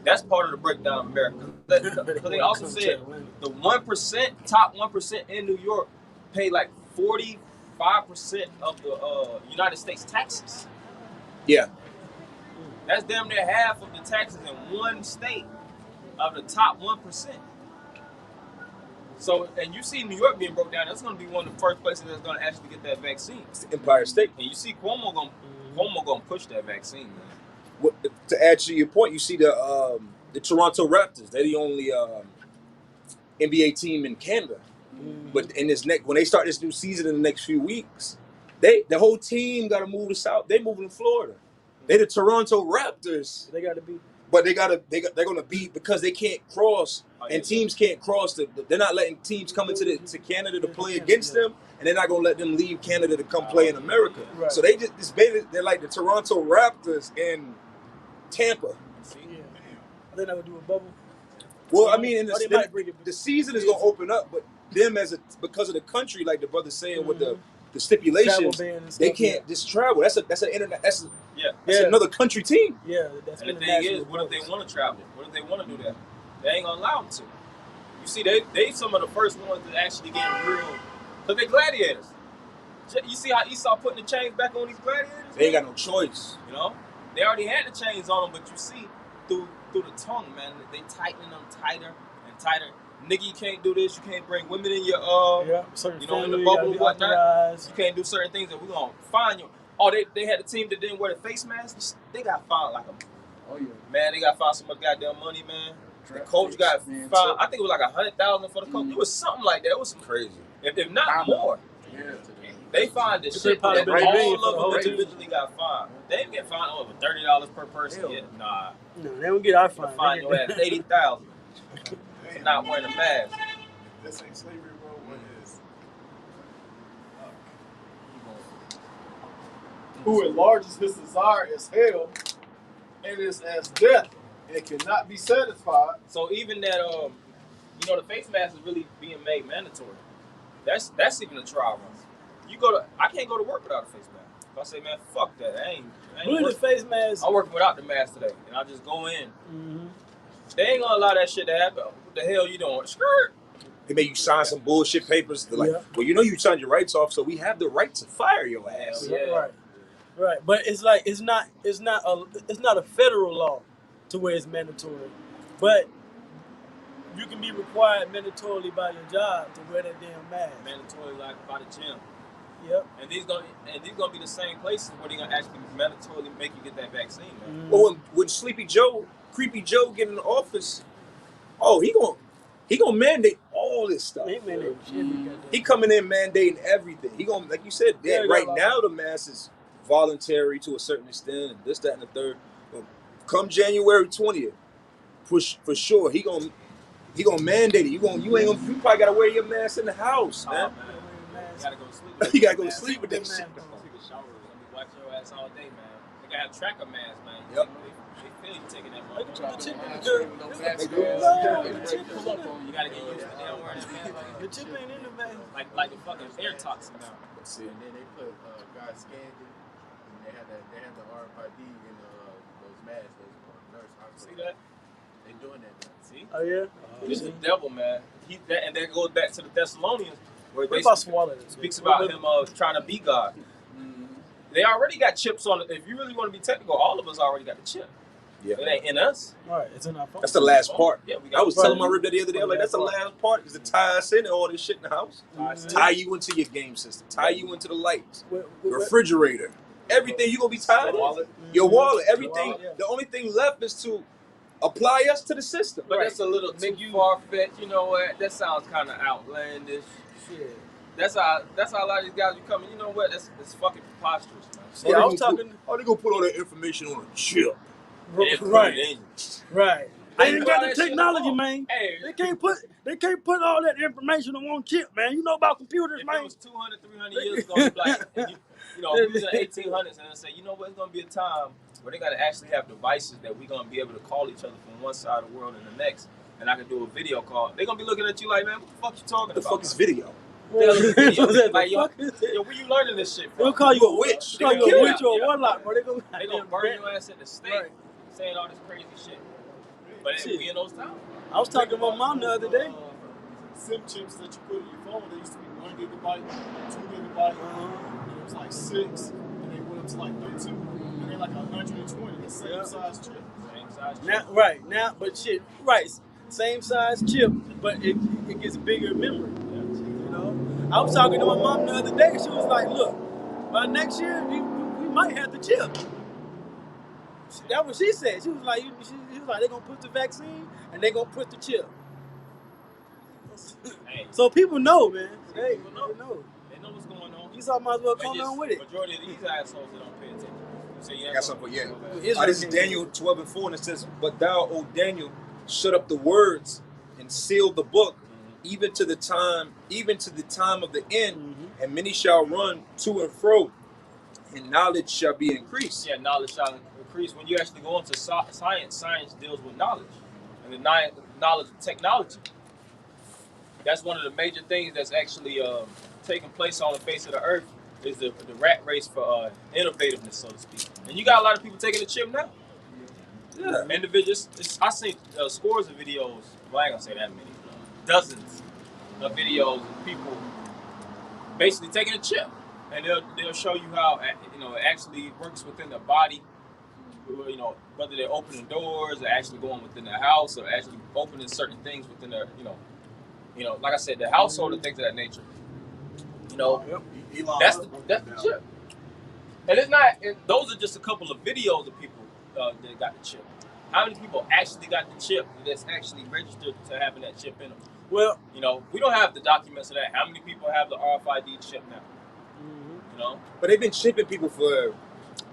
That's part of the breakdown of America. But they also said the 1%, top 1% in New York pay like 45% of the United States taxes. Yeah. That's damn near half of the taxes in one state of the top 1%. So, and you see New York being broke down, that's going to be one of the first places that's going to actually get that vaccine. It's the Empire State. And you see Cuomo going to push that vaccine, man. To add to your point, you see the Toronto Raptors. They're the only NBA team in Canada. But in when they start this new season in the next few weeks, the whole team got to move to South. They moving to Florida. They're the Toronto Raptors. They got to be. But they're going to be, because they can't cross, and teams can't cross. They're not letting teams come to Canada to play against them, and they're not going to let them leave Canada to come play in America. Right. So they're like the Toronto Raptors in Tampa. See? Yeah. Are they not going to do a bubble? Well, I mean, the season is going to open up, but them because of the country, like the brother saying, with the stipulations, they can't just travel. That's another country team. Yeah, and the thing is, what if they want to travel? What if they want to do that? They ain't gonna allow them to. You see, they some of the first ones that actually get real, because they're gladiators. You see how Esau putting the chains back on these gladiators? They ain't got no choice. They already had the chains on them, but you see through the tongue, man, they tightening them tighter and tighter. nigga, you can't do this. You can't bring women in your certain you know, in family, the gotta bubble be or whatnot. authorized. You can't do certain things, and we're gonna fine you. Oh, they had a team that didn't wear the face masks. They got fined like a man. They got fined so much goddamn money, man. The coach got fined. I think it was like $100,000 for the coach. It was something like that. It was some Crazy. if not more. Yeah. They fined the It shit. probably That been all million for of the them whole team. individually got fined. They didn't get fined over $30 per person. Hell. Yeah, nah. No, they don't get our Fine. fine. Your ass $80,000 for not wearing a mask. This ain't slavery, bro. What is? Who enlarges his desire as hell, and is as death, and cannot be satisfied. So even that you know, the face mask is really being made mandatory. That's even a trial run. I can't go to work without a face mask. If I say, man, fuck that, I ain't Really, the working. face mask. I'm working without the mask today, and I just go in. Mm-hmm. They ain't gonna allow that shit to happen. What the hell you doing? Skirt. They make you sign some bullshit papers. They're like, Yeah. well, you know you signed your rights off, so we have the right to fire your ass. Yeah. Right. But it's like it's not a federal law to where it's mandatory, but you can be required mandatorily by your job to wear that damn mask. Mandatory like by the gym. Yep. And these gonna be the same places where they gonna actually mandatorily make you get that vaccine, man. Mm-hmm. But when Sleepy Joe, Creepy Joe get in the office, oh, he gonna mandate all this stuff. He made that shit. He coming in mandating everything. He gonna, like you said, Yeah, right like, now the mask is voluntary to a certain extent, and this, that, and the third. But come January 20th, for sure, he gonna mandate it. You probably gotta wear your mask in the house, man. You gotta go to sleep. You gotta go to sleep with that shit. Take a shower. Watch your ass all day, man. They gotta have tracker masks, man. Yep. They feel you taking that Like, money. the chip Pull ain't You gotta get used to them wearing that mask. in the bag. Like the fucking air toxin now. See. And then they put guys scanned it, and they had the RFID in those masks. Those nurse See hospitals. that? They doing that now. See? Oh yeah. It's the devil, man. And that goes back to the Thessalonians, where it What if I basically swallow this? speaks about him trying to be God. They already got chips on it. If you really want to be technical, all of us already got the chip. Yeah. It ain't in us. Right, it's in our phone. That's the last part. Yeah, we got I was telling my rib that the other day. I'm like, that's the last part, is to tie us into all this shit in the house. Tie you into your game system. Tie you into the lights. Refrigerator. Everything you gonna be tied in. Your wallet. Everything. The only thing left is to apply us to the system. But that's a little too far-fetched. You know what? That sounds kind of outlandish. Shit. That's how a lot of these guys be coming. You know what? That's fucking preposterous, man. Yeah, I was talking. How they gonna put all that information on a chip? Right. Right. They ain't got the that shit technology, on. man. Hey, They can't put all that information on one chip, man. You know about computers, if man. it was 200, 300 years ago, it'd be like, you know, we was in the 1800s, and they say, you know what? It's gonna be a time where they gotta actually have devices that we gonna be able to call each other from one side of the world and the next, and I can do a video call. They gonna be looking at you like, man, what the fuck you talking What the about? fuck is video? Like, yo, where you learning this shit from? They'll call you a witch. They'll call you a witch or a warlock, bro. They gonna burn your ass at the stake, saying all this crazy shit. But we in those times. I was talking to my mom the other day. SIM chips that you put in your phone, they used to be 1 gigabyte, 2 gigabyte, and it was like 6, and they went up to like 32, and they're like 120. The same size chip. Same size chip. Now, but shit, right, same size chip, but it gets bigger memory. You know, I was talking to my mom the other day. She was like, "Look, by next year we might have the chip." That's what she said. She was like, they're gonna put the vaccine and they're gonna put the chip. Hey. So people know, man. They People know. know. They know what's going on. You might as well come on with it. Majority of these assholes that don't pay attention. So I got something for you. Israel This is Daniel 12:4, and it says, "But thou, O Daniel, shut up the words and seal the book, even to the time of the end, and many shall run to and fro, and knowledge shall be increased." Yeah, knowledge shall increase. When you actually go into science deals with knowledge, and the knowledge of technology. That's one of the major things that's actually taking place on the face of the earth, is the rat race for innovativeness, so to speak. And you got a lot of people taking the chip now. Yeah, individuals. I seen scores of videos. Well, I ain't gonna say that many. Dozens of videos of people basically taking a chip, and they'll show you how it actually works within the body. You know, whether they're opening doors or actually going within the house or actually opening certain things within their You know, like I said, the household and things of that nature. You know, Elon that's Musk the chip. And it's not. And those are just a couple of videos of people that got the chip. How many people actually got the chip that's actually registered to having that chip in them? Well, You know, we don't have the documents of that. How many people have the RFID chip now? You know, But they've been chipping people for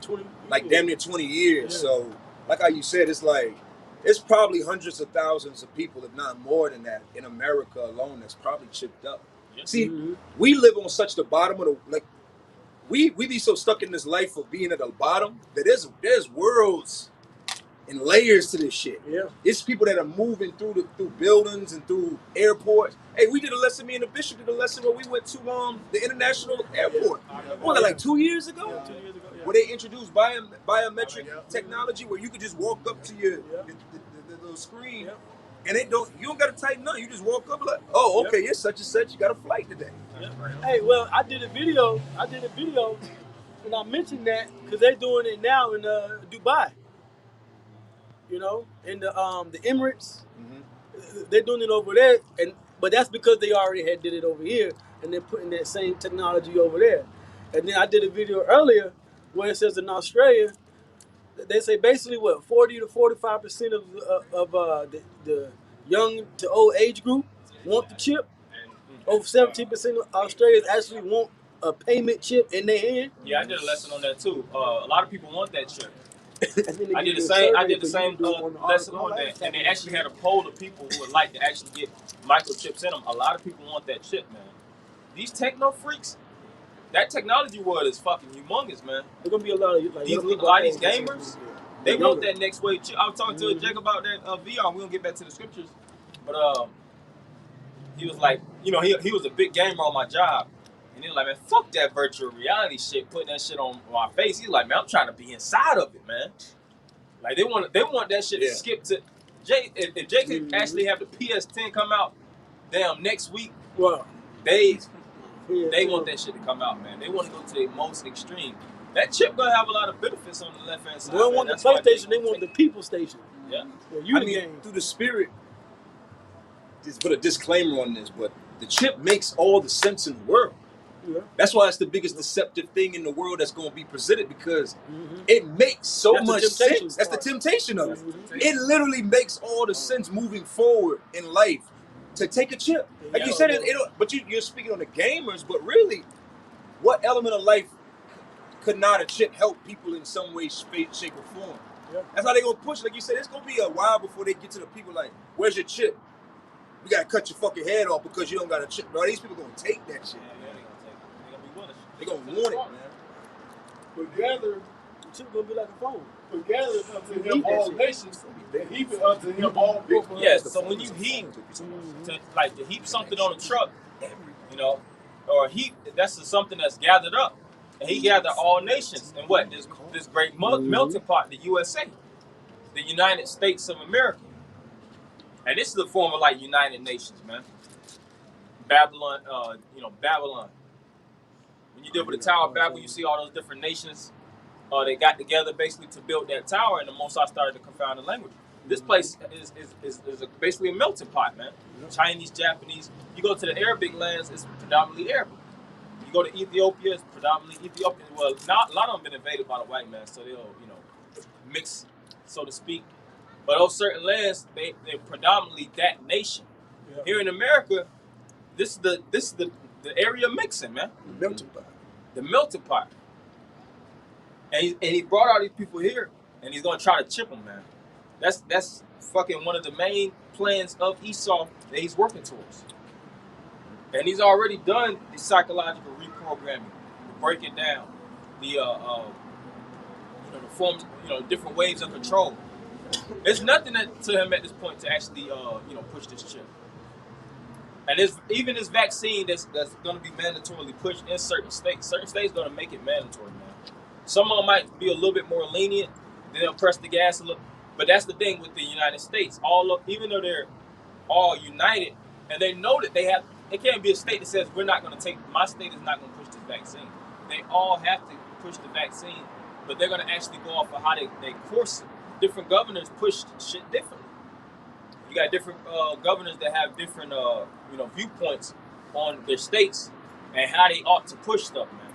20 like damn near 20 years. Yeah. So, like how you said, it's like it's probably hundreds of thousands of people, if not more than that, in America alone that's probably chipped up. Yeah. See, we live on such the bottom of the like. We be so stuck in this life of being at the bottom that there's worlds and layers to this shit. Yeah. It's people that are moving through buildings and through airports. Hey, we did a lesson. Me and the bishop did a lesson where we went to the international airport. What was that, like 2 years ago? Yeah, 2 years ago. Yeah. Where they introduced biometric technology, where you could just walk up to your the little screen, and you don't got to type nothing. You just walk up like, oh, okay, you're such and such. You got a flight today. Hey, well, I did a video, and I mentioned that because they're doing it now in Dubai. You know, in the Emirates, they're doing it over there, but that's because they already did it over here, and they're putting that same technology over there. And then I did a video earlier where it says in Australia, they say basically 40 to 45% of the young to old age group want the chip. Over 17% of Australians actually want a payment chip in their hand. Yeah, I did a lesson on that too. A lot of people want that chip. I I did the same lesson on that, and they actually had a poll of people who would like to actually get microchips in them. A lot of people want that chip, man. These techno freaks, that technology world is fucking humongous, man. There's gonna be a lot of these gamers. They want that next wave chip. I was talking to Jake about that VR. We're gonna get back to the scriptures, but he was like, you know, he was a big gamer on my job. And he was like, man, fuck that virtual reality shit, putting that shit on my face. He's like, man, I'm trying to be inside of it, man. Like they want that shit to skip to Jay. If Jay could actually have the PS10 come out, damn, next week, wow. they want that shit to come out, man. They want to go to the most extreme. That chip gonna have a lot of benefits on the left hand side. They don't want the PlayStation, they want the people station. Yeah. Through the spirit. Just put a disclaimer on this, but the chip makes all the sense in the world. Yeah. That's why it's the biggest deceptive thing in the world that's going to be presented, because it makes so much sense. That's the temptation of it. It literally makes all the sense moving forward in life to take a chip. Like you said, but you're speaking on the gamers, but really, what element of life could not a chip help people in some way, shape, or form? Yeah. That's how they're going to push. Like you said, it's going to be a while before they get to the people like, where's your chip? You got to cut your fucking head off because you don't got a chip. Bro, these people going to take that shit. They're going to want it, man. Together, the chip going to be like a phone. Together unto him all nations, and heap it unto him all people. Yeah, so when you heap, to heap something on a truck, you know, or heap, that's something that's gathered up. And he gathered all nations in what? This great melting pot, the USA, the United States of America. And this is a form of like United Nations, man. Babylon, Babylon. When you deal with the Tower of Babel, you see all those different nations. They got together basically to build that tower, and the Most High started to confound the language. This place is basically a melting pot, man. Chinese, Japanese. You go to the Arabic lands, it's predominantly Arabic. You go to Ethiopia, it's predominantly Ethiopian. Well, a lot of them been invaded by the white man, so they'll, mix, so to speak. But those certain lands, they're predominantly that nation. Yeah. Here in America, this is the area mixing, man. The melting pot. The melting pot. And he brought all these people here, and he's gonna try to chip them, man. That's fucking one of the main plans of Esau that he's working towards. And he's already done the psychological reprogramming, the breaking down, the forms, different waves of control. There's nothing to him at this point to actually, push this chip. And even this vaccine that's going to be mandatorily pushed in certain states. Certain states going to make it mandatory, man. Some of them might be a little bit more lenient. They'll press the gas a little. But that's the thing with the United States. Even though they're all united, and they know that it can't be a state that says my state is not going to push this vaccine. They all have to push the vaccine, but they're going to actually go off of how they course it. Different governors push shit differently. you got different governors that have different viewpoints on their states and how they ought to push stuff, man.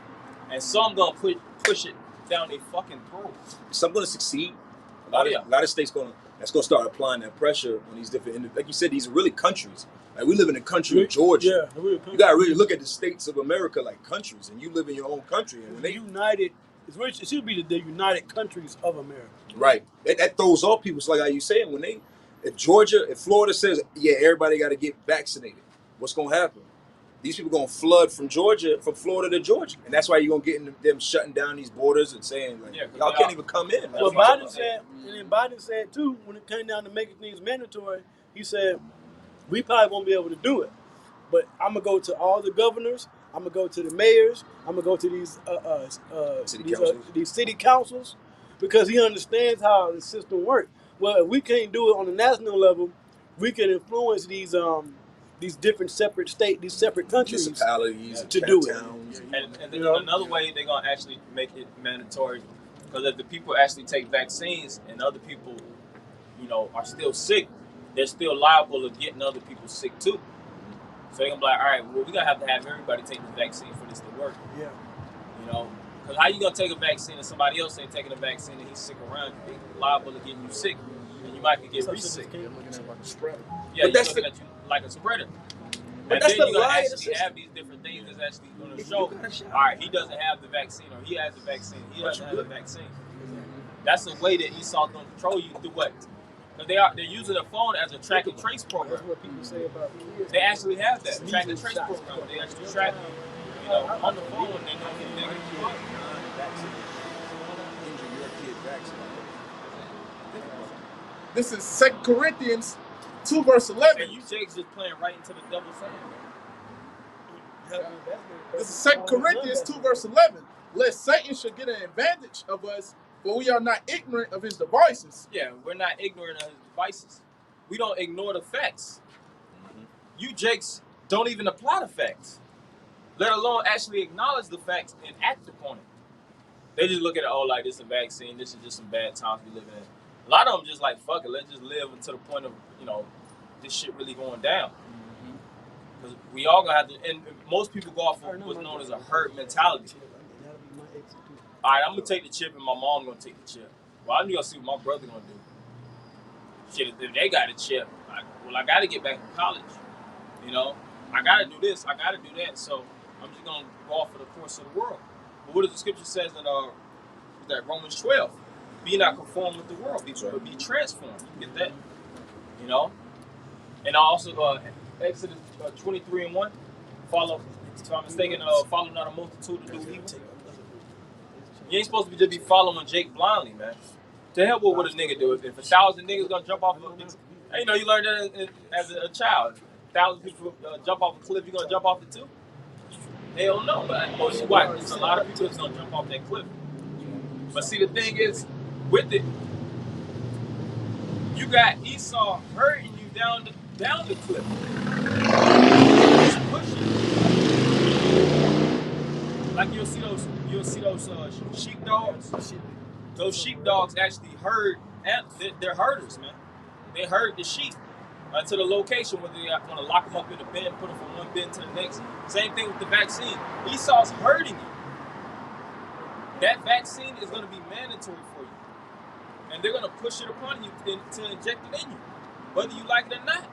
And some gonna push it down their fucking throat. Some gonna succeed. A lot of states that's gonna start applying that pressure on these different, like you said, these are really countries. Like we live in a country of Georgia. Yeah, you gotta really look at the states of America like countries, and you live in your own country. And when they united, it should be the United Countries of America. Right, that throws off people. So like how you saying, if Florida says, yeah, everybody got to get vaccinated, what's gonna happen? These people gonna flood from Florida to Georgia, and that's why you're gonna get them shutting down these borders and saying like, y'all can't even come in. Well, Biden said too, when it came down to making things mandatory, he said we probably won't be able to do it, but I'm gonna go to all the governors, I'm gonna go to the mayors, I'm gonna go to these city councils, because he understands how the system works. Well, if we can't do it on the national level, we can influence these different separate states, these separate countries, municipalities, to do it. And another way they're gonna actually make it mandatory, because if the people actually take vaccines and other people, are still sick, they're still liable of getting other people sick too. So they're gonna be like, all right, well, we're gonna have to have everybody take the vaccine for this to work. Yeah. Because how you gonna take a vaccine and somebody else ain't taking a vaccine and he's sick around, they're liable to getting you sick, and you might get re-sick. They're looking at it like a spreader. Yeah, you're looking at you like a spreader. And then you're gonna actually have these different things that's actually gonna show, all right, he doesn't have the vaccine, or he has the vaccine, he doesn't have the vaccine. That's the way that Esau's gonna control you through what? Because they're using the phone as a track and trace program. That's what people say about kids. They actually have that track and trace program. They actually track you, on the phone. They know who they're gonna keep up. injure your kid vaccinated. This is 2 Corinthians 2 verse 11. And you Jake's just playing right into the devil's hand. This is 2 Corinthians 2 verse 11. Lest Satan should get an advantage of us, for we are not ignorant of his devices. Yeah, we're not ignorant of his devices. We don't ignore the facts. You Jakes don't even apply the facts, let alone actually acknowledge the facts and act upon it. They just look at it, like this is a vaccine, this is just some bad times we live in. A lot of them just like, fuck it, let's just live until the point of, this shit really going down. Because we all gonna have to, and most people go off of what's known as a herd mentality. All right, I'm gonna take the chip and my mom gonna take the chip. Well, I'm gonna see what my brother gonna do. Shit, if they got a chip, I gotta get back to college. I gotta do this, I gotta do that. So I'm just gonna go off of the course of the world. But what does the scripture says in Romans 12? Be not conformed with the world, but be transformed. You get that? And also Exodus 23:1. Follow, if I'm mistaken, follow not a multitude to do evil. You ain't supposed to just be following Jake blindly, man. To hell with what a nigga do. If 1,000 niggas gonna jump off you learned that as a child. 1,000 people jump off a cliff, you gonna jump off it too? Hell no, man. There's a lot of people that's gonna jump off that cliff. But see, the thing is, with it, you got Esau hurting you down the cliff. He's pushing. Like you'll see those sheepdogs. Those sheepdogs actually herd, they're herders, man. They herd the sheep to the location where they want to lock them up in a bin, put them from one bin to the next. Same thing with the vaccine. Esau's herding you. That vaccine is going to be mandatory for you. And they're going to push it upon you to inject it in you, whether you like it or not.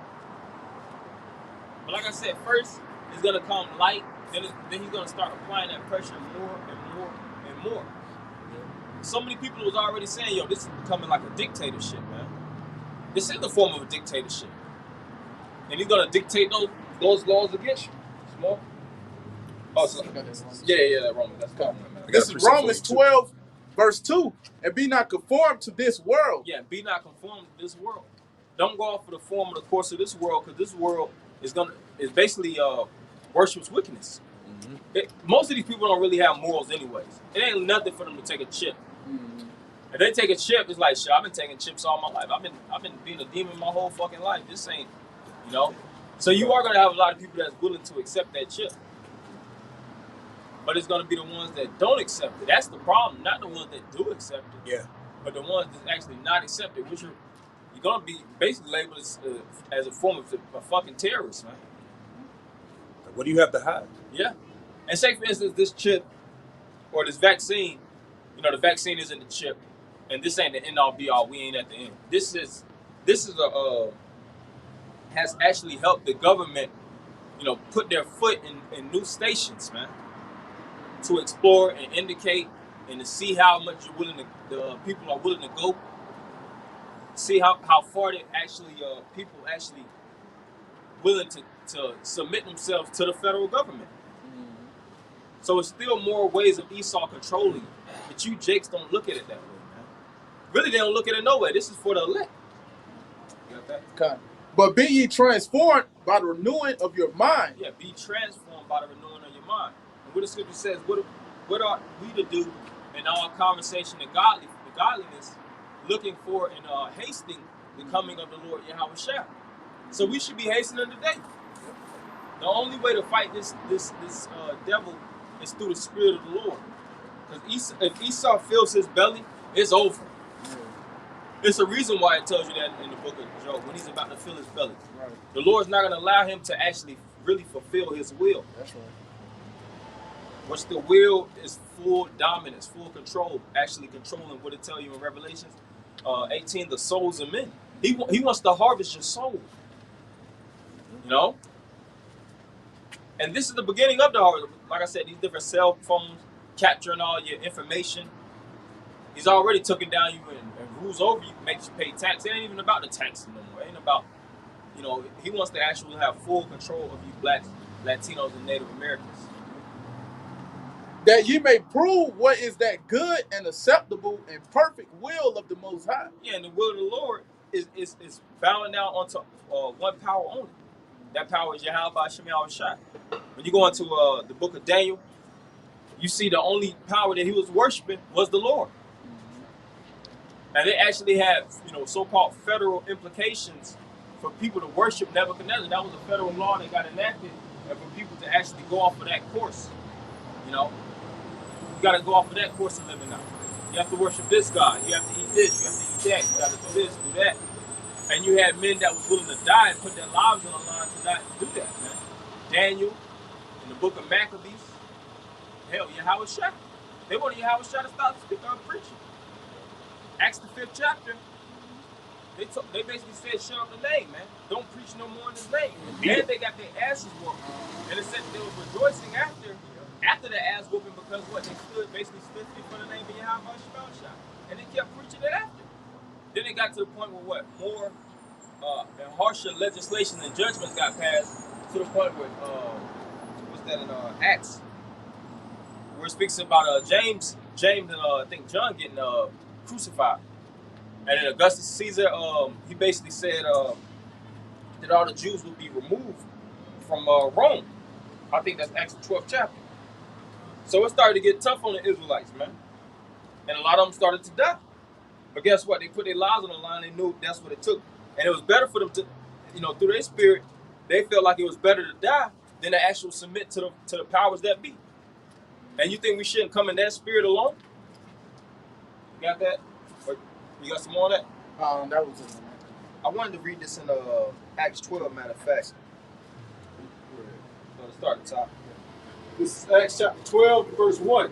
But like I said, first, it's going to come light, then he's going to start applying that pressure more and more and more. So many people was already saying, this is becoming like a dictatorship, man. This is the form of a dictatorship. And he's going to dictate those laws against you. Small? Oh, so, yeah, Romans. That's common, man. This is Romans 12 verse 2. And be not conformed to this world. Yeah, be not conformed to this world. Don't go off for the form of the course of this world, because this world is basically worships wickedness. Most of these people don't really have morals anyways. It ain't nothing for them to take a chip. If they take a chip, it's like, shit, I've been taking chips all my life. I've been being a demon my whole fucking life. This ain't, So you are gonna have a lot of people that's willing to accept that chip. But it's gonna be the ones that don't accept it. That's the problem. Not the ones that do accept it. Yeah. But the ones that actually not accept it, which are, you're gonna be basically labeled as a form of a fucking terrorist, man. What do you have to hide? Yeah. And say, for instance, this chip or this vaccine, you know, the vaccine isn't the chip, and this ain't the end all be all. We ain't at the end. This is has actually helped the government, you know, put their foot in new stations, man, to explore and indicate and to see how much you're willing to, the people are willing to go. See how far they actually people actually willing to submit themselves to the federal government. So it's still more ways of Esau controlling you. But you Jakes don't look at it that way, man. Really, they don't look at it no way. This is for the elect. You got that? Okay. But be ye transformed by the renewing of your mind. Yeah, be transformed by the renewing of your mind. And what the scripture says, what are we to do in our conversation of godliness, looking for and hasting the coming of the Lord Yahweh Shah. So we should be hastening today. The only way to fight this devil is through the Spirit of the Lord. Because if Esau fills his belly, it's over. It's a reason why it tells you that in the book of Job, when he's about to fill his belly. Right. The Lord's not going to allow him to actually really fulfill his will. That's right. Which the will is full dominance, full control, actually controlling what it tells you in Revelations 18, the souls of men. He wants to harvest your soul. You know? And this is the beginning of the harvest. Like I said, these different cell phones capturing all your information. He's already taken down you and rules over you, makes you pay tax. It ain't even about the taxing no more. It ain't about, you know, he wants to actually have full control of you blacks, Latinos, and Native Americans. That ye may prove what is that good and acceptable and perfect will of the Most High. Yeah, and the will of the Lord is bowing down onto one power only. That power is Yahweh by Shem Yahweh Shai. When you go into the book of Daniel, you see the only power that he was worshiping was the Lord. And they actually had, you know, so-called federal implications for people to worship Nebuchadnezzar. That was a federal law that got enacted, and for people to actually go off of that course. You know, you got to go off of that course of living now. You have to worship this God. You have to eat this. You have to eat that. You got to do this, do that. And you had men that was willing to die and put their lives on the line to not do that, man. Daniel, in the book of Maccabees, hell, Yahweh Shai. They wanted Yahweh Shai to stop preaching. Acts the 5th chapter, they basically said, shut up the name, man. Don't preach no more in his name. And they got their asses whooped. And it said they were rejoicing after the ass whooping because what? They basically stood for the name of Yahweh Shai. And they kept preaching it after. Then it got to the point where what? More and harsher legislation and judgments got passed to the point where, what's that in Acts? Where it speaks about James and I think John getting crucified. And then Augustus Caesar, he basically said that all the Jews would be removed from Rome. I think that's Acts the 12th chapter. So it started to get tough on the Israelites, man. And a lot of them started to die. But guess what? They put their lives on the line. They knew that's what it took. And it was better for them to, you know, through their spirit, they felt like it was better to die than to actually submit to the powers that be. And you think we shouldn't come in that spirit alone? You got that? Or you got some more on that? That was it. I wanted to read this in Acts 12, matter of fact. So let's start at the top. This is Acts chapter 12, verse 1.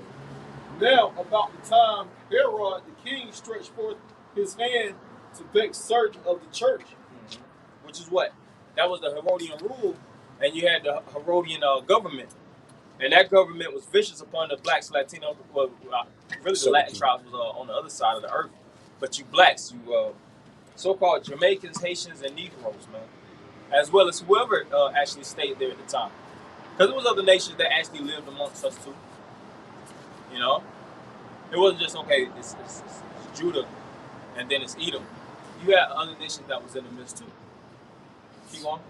Now, about the time Herod the king stretched forth his hand to vex certain of the church. Which is what? That was the Herodian rule, and you had the Herodian government. And that government was vicious upon the blacks, Latinos, well, really the Latin tribes was on the other side of the earth. But you blacks, you so-called Jamaicans, Haitians, and Negroes, man. As well as whoever actually stayed there at the time. Because there was other nations that actually lived amongst us too. You know? It wasn't just, okay, it's Judah, and then it's Edom. You had other nations that was in the midst too. Keep going.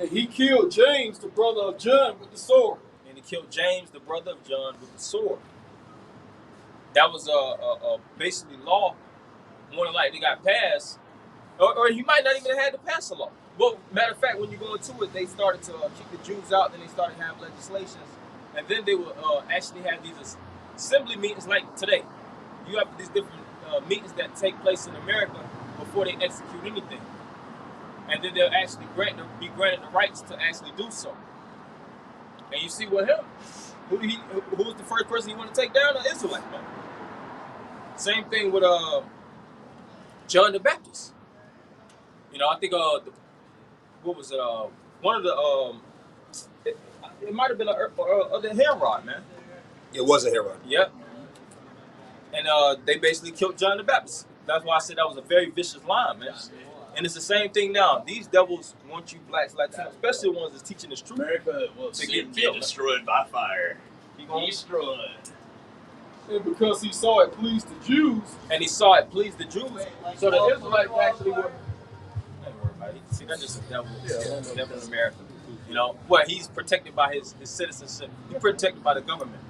And he killed James, the brother of John, with the sword. And he killed James, the brother of John, with the sword. That was a basically law, more than likely got passed, or he might not even have had to pass a law. Well, matter of fact, when you go into it, they started to kick the Jews out, then they started to have legislations, and then they would actually have these assembly meetings like today. You have these different meetings that take place in America before they execute anything. And then they'll actually be granted the rights to actually do so. And you see with him, who was the first person he want to take down? An Israelite, man. Same thing with John the Baptist. You know, I think what was it? One of the it might have been the Herod, man. It was a hero. Yep. And they basically killed John the Baptist. That's why I said that was a very vicious line, man. And it's the same thing now. These devils want you blacks, Latinos, especially the ones that's teaching this truth, America will to get be killed. destroyed by fire. Destroyed. And because he saw it pleased the Jews. And he saw it pleased the Jews. So the Israelites actually were. Don't worry about it. See, that's just a devil. Yeah, devil in America. You know, what he's protected by his citizenship. He's protected by the government.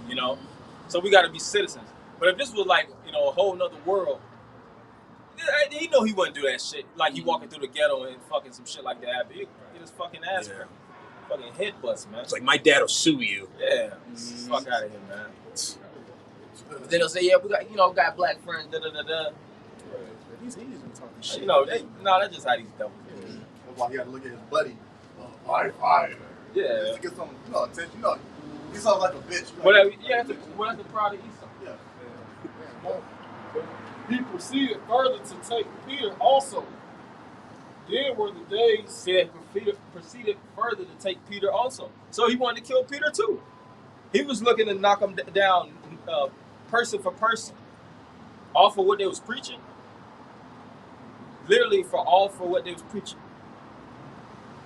You know, so we got to be citizens. But if this was like, you know, a whole nother world, he know he wouldn't do that shit. Like he walking through the ghetto and fucking some shit like that. He'd get his fucking ass fucking head bust, man. It's like my dad will sue you. Yeah, fuck out of here, man. But then they'll say, yeah, we got black friends, da da da da. He's been talking shit. You know, that's just how these devils do. That's why you got to look at his buddy. Fire. Yeah. Just to get some, attention. He sounds like a bitch. Whatever. Yeah, that's the pride of Esau. Yeah. He proceeded further to take Peter also. Then were the days. He proceeded further to take Peter also. So he wanted to kill Peter too. He was looking to knock him down person for person. All for what they was preaching. Literally for what they was preaching.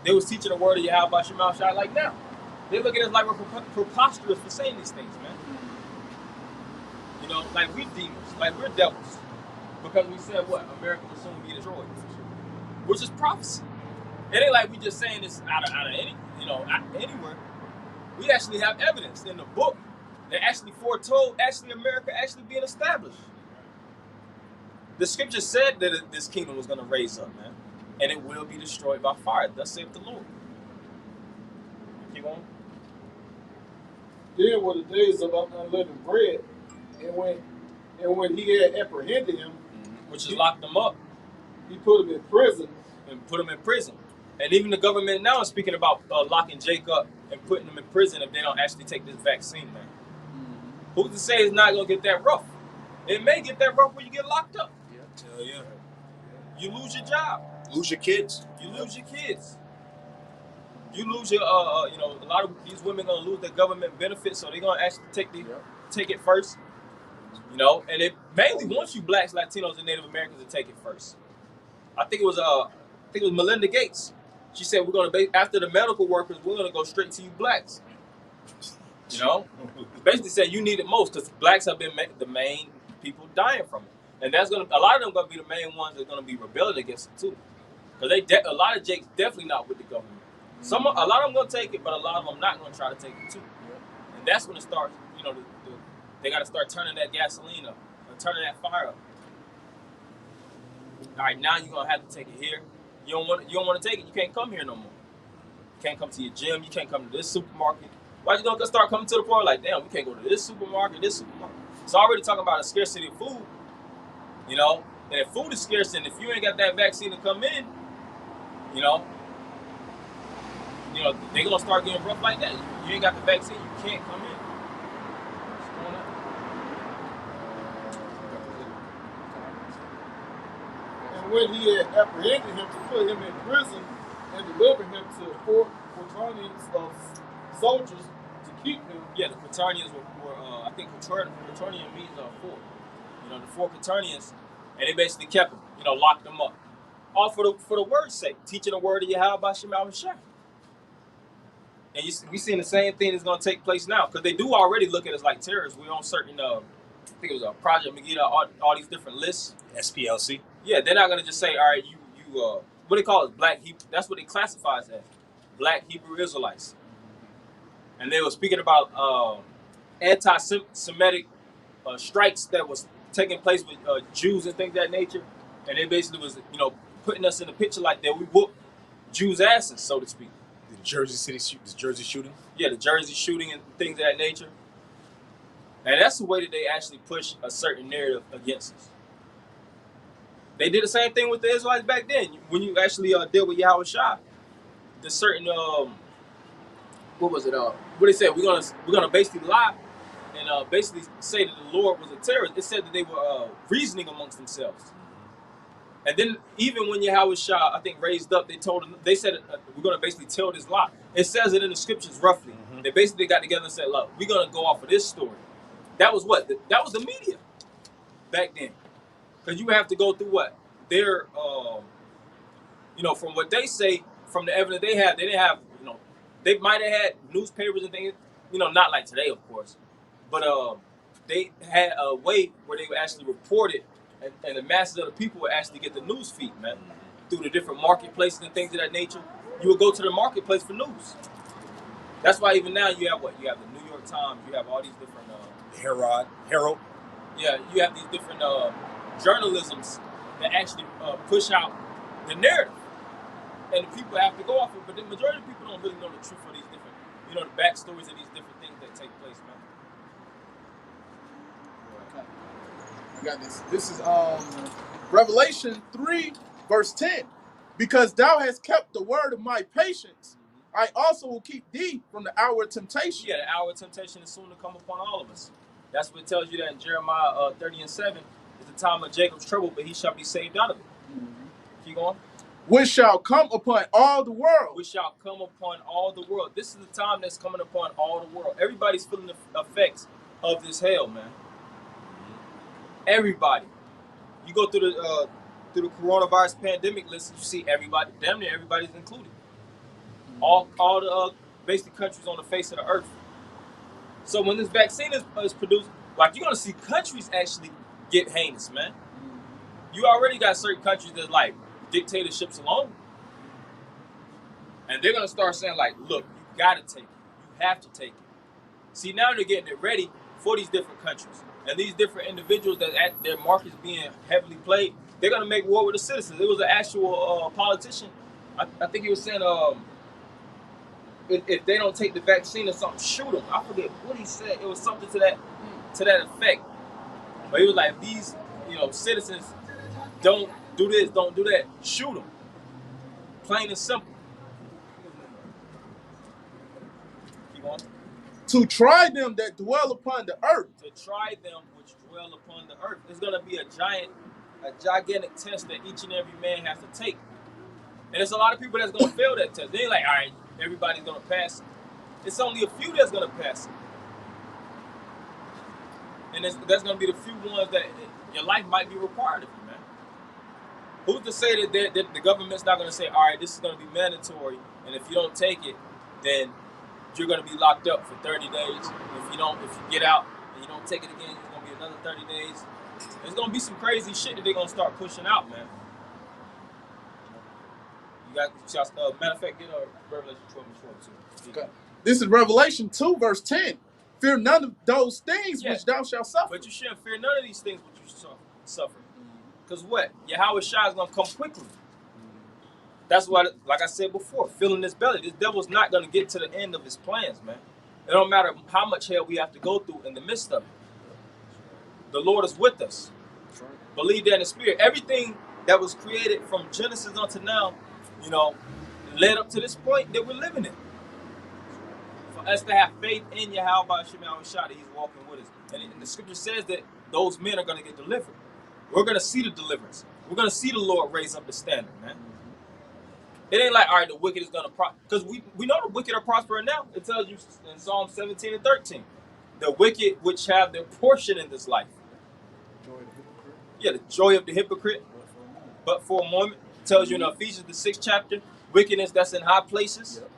They was teaching the word of Yahweh by Shemal Shai like now. They look at us like we're preposterous for saying these things, man. You know, like we demons, like we're devils. Because we said what? America will soon be destroyed. Which is prophecy. It ain't like we just saying this out of any, anywhere. We actually have evidence in the book that actually foretold America actually being established. The scripture said that this kingdom was going to raise up, man. And it will be destroyed by fire. Thus saith the Lord. Keep on. Then were the days of unleavened bread, and when he had apprehended him, which is locked him up, he put him in prison. And even the government now is speaking about locking Jake up and putting him in prison if they don't actually take this vaccine, man. Who's to say it's not going to get that rough? It may get that rough when you get locked up. Hell yeah. You lose your job. Lose your kids. You lose your kids. You lose your, a lot of these women going to lose their government benefits, so they're going to actually take it first. You know, and it mainly wants you blacks, Latinos, and Native Americans to take it first. I think it was Melinda Gates. She said we're gonna after the medical workers, we're gonna go straight to you blacks. You know, basically said you need it most because blacks have been the main people dying from it, and a lot of them gonna be the main ones that are gonna be rebelling against it too. Because a lot of Jake's definitely not with the government. A lot of them gonna take it, but a lot of them not gonna try to take it too. And that's when it starts. You know, they got to start turning that gasoline up, or turning that fire up. All right, now you're gonna have to take it here. You don't want to take it. You can't come here no more. You can't come to your gym. You can't come to this supermarket. Why you gonna start coming to the point like, damn, we can't go to this supermarket, this supermarket? It's already talking about a scarcity of food. You know, and if food is scarce, and if you ain't got that vaccine to come in, you know, they gonna start getting rough like that. You ain't got the vaccine, you can't come in. When he had apprehended him to put him in prison and deliver him to 4 quaternions of soldiers to keep him. Yeah, the quaternions were I think quaternion means 4. You know, the 4 quaternions, and they basically kept him, locked him up. All for the word's sake, teaching the word of Yahweh by Shemal Shai. And we seeing the same thing is going to take place now, because they do already look at us like terrorists. We're on certain, I think it was a Project Megiddo, all these different lists. SPLC. Yeah, they're not gonna just say, all right, you what they call it, black Hebrew. That's what they classify as black Hebrew Israelites. And they were speaking about anti-Semitic strikes that was taking place with Jews and things of that nature. And they basically was, putting us in a picture like that. We whoop Jews' asses, so to speak. The Jersey shooting. Yeah, the Jersey shooting and things of that nature. And that's the way that they actually push a certain narrative against us. They did the same thing with the Israelites back then. When you actually deal with Yahweh Shai, the certain what was it? What they said? We're gonna basically lie and basically say that the Lord was a terrorist. It said that they were reasoning amongst themselves. And then even when Yahweh Shah, I think, raised up, they said we're gonna basically tell this lie. It says it in the scriptures roughly. They basically got together and said, look, we're gonna go off of this story. That was what? That was the media back then. Because you have to go through what? Their from what they say, from the evidence they didn't have, they might have had newspapers and things, not like today, of course. But they had a way where they would actually report it, and the masses of the people would actually get the news feed, man, through the different marketplaces and things of that nature. You would go to the marketplace for news. That's why even now you have what? You have the New York Times, you have all these different Herald. Yeah, you have these different journalisms that actually push out the narrative. And the people have to go off it, but the majority of people don't really know the truth of these different, the backstories of these different things that take place, man. I got this. This is Revelation 3, verse 10. Because thou hast kept the word of my patience, I also will keep thee from the hour of temptation. Yeah, the hour of temptation is soon to come upon all of us. That's what it tells you that in Jeremiah 30:7 is the time of Jacob's trouble, but he shall be saved out of it. Keep going. Which shall come upon all the world. Which shall come upon all the world. This is the time that's coming upon all the world. Everybody's feeling the effects of this hell, man. Everybody. You go through the coronavirus pandemic list, you see everybody, damn near everybody's included. All the basic countries on the face of the earth. So when this vaccine is produced, like, you're gonna see countries actually get heinous, man. You already got certain countries that like dictatorships alone, and they're gonna start saying like, look, you gotta take it, you have to take it. See, now they're getting it ready for these different countries and these different individuals that their markets being heavily played. They're gonna make war with the citizens. It was an actual politician. I think he was saying if they don't take the vaccine or something, shoot them. I forget what he said. It was something to that effect. But he was like, these citizens don't do this, don't do that, shoot them. Plain and simple. Keep on. To try them that dwell upon the earth. To try them which dwell upon the earth. There's gonna be a gigantic test that each and every man has to take. And there's a lot of people that's gonna fail that test. They ain't like, all right, everybody's gonna pass it. It's only a few that's gonna pass it. And that's gonna be the few ones that your life might be required of you, man. Who's to say that the government's not gonna say, all right, this is gonna be mandatory, and if you don't take it, then you're gonna be locked up for 30 days. If you get out and you don't take it again, it's gonna be another 30 days. There's gonna be some crazy shit that they're gonna start pushing out, man. You got, matter of fact, get Revelation 12 and 12 too. Okay. This is Revelation 2, verse 10. Fear none of those things which thou shalt suffer. But you shouldn't fear none of these things which you suffer. Because what? Yahweh Shai is going to come quickly. That's why, like I said before, filling this belly. This devil's not going to get to the end of his plans, man. It don't matter how much hell we have to go through in the midst of it. The Lord is with us. Believe that in the spirit. Everything that was created from Genesis unto now, led up to this point that we're living in. For us to have faith in Yahweh Shai, that he's walking with us. And the scripture says that those men are going to get delivered. We're going to see the deliverance. We're going to see the Lord raise up the standard, man. It ain't like, all right, the wicked is going to prosper. Because we know the wicked are prospering now. It tells you in Psalm 17 and 13. The wicked which have their portion in this life. Yeah, the joy of the hypocrite. But for a moment, it tells you in Ephesians the 6th chapter, wickedness that's in high places. Yep.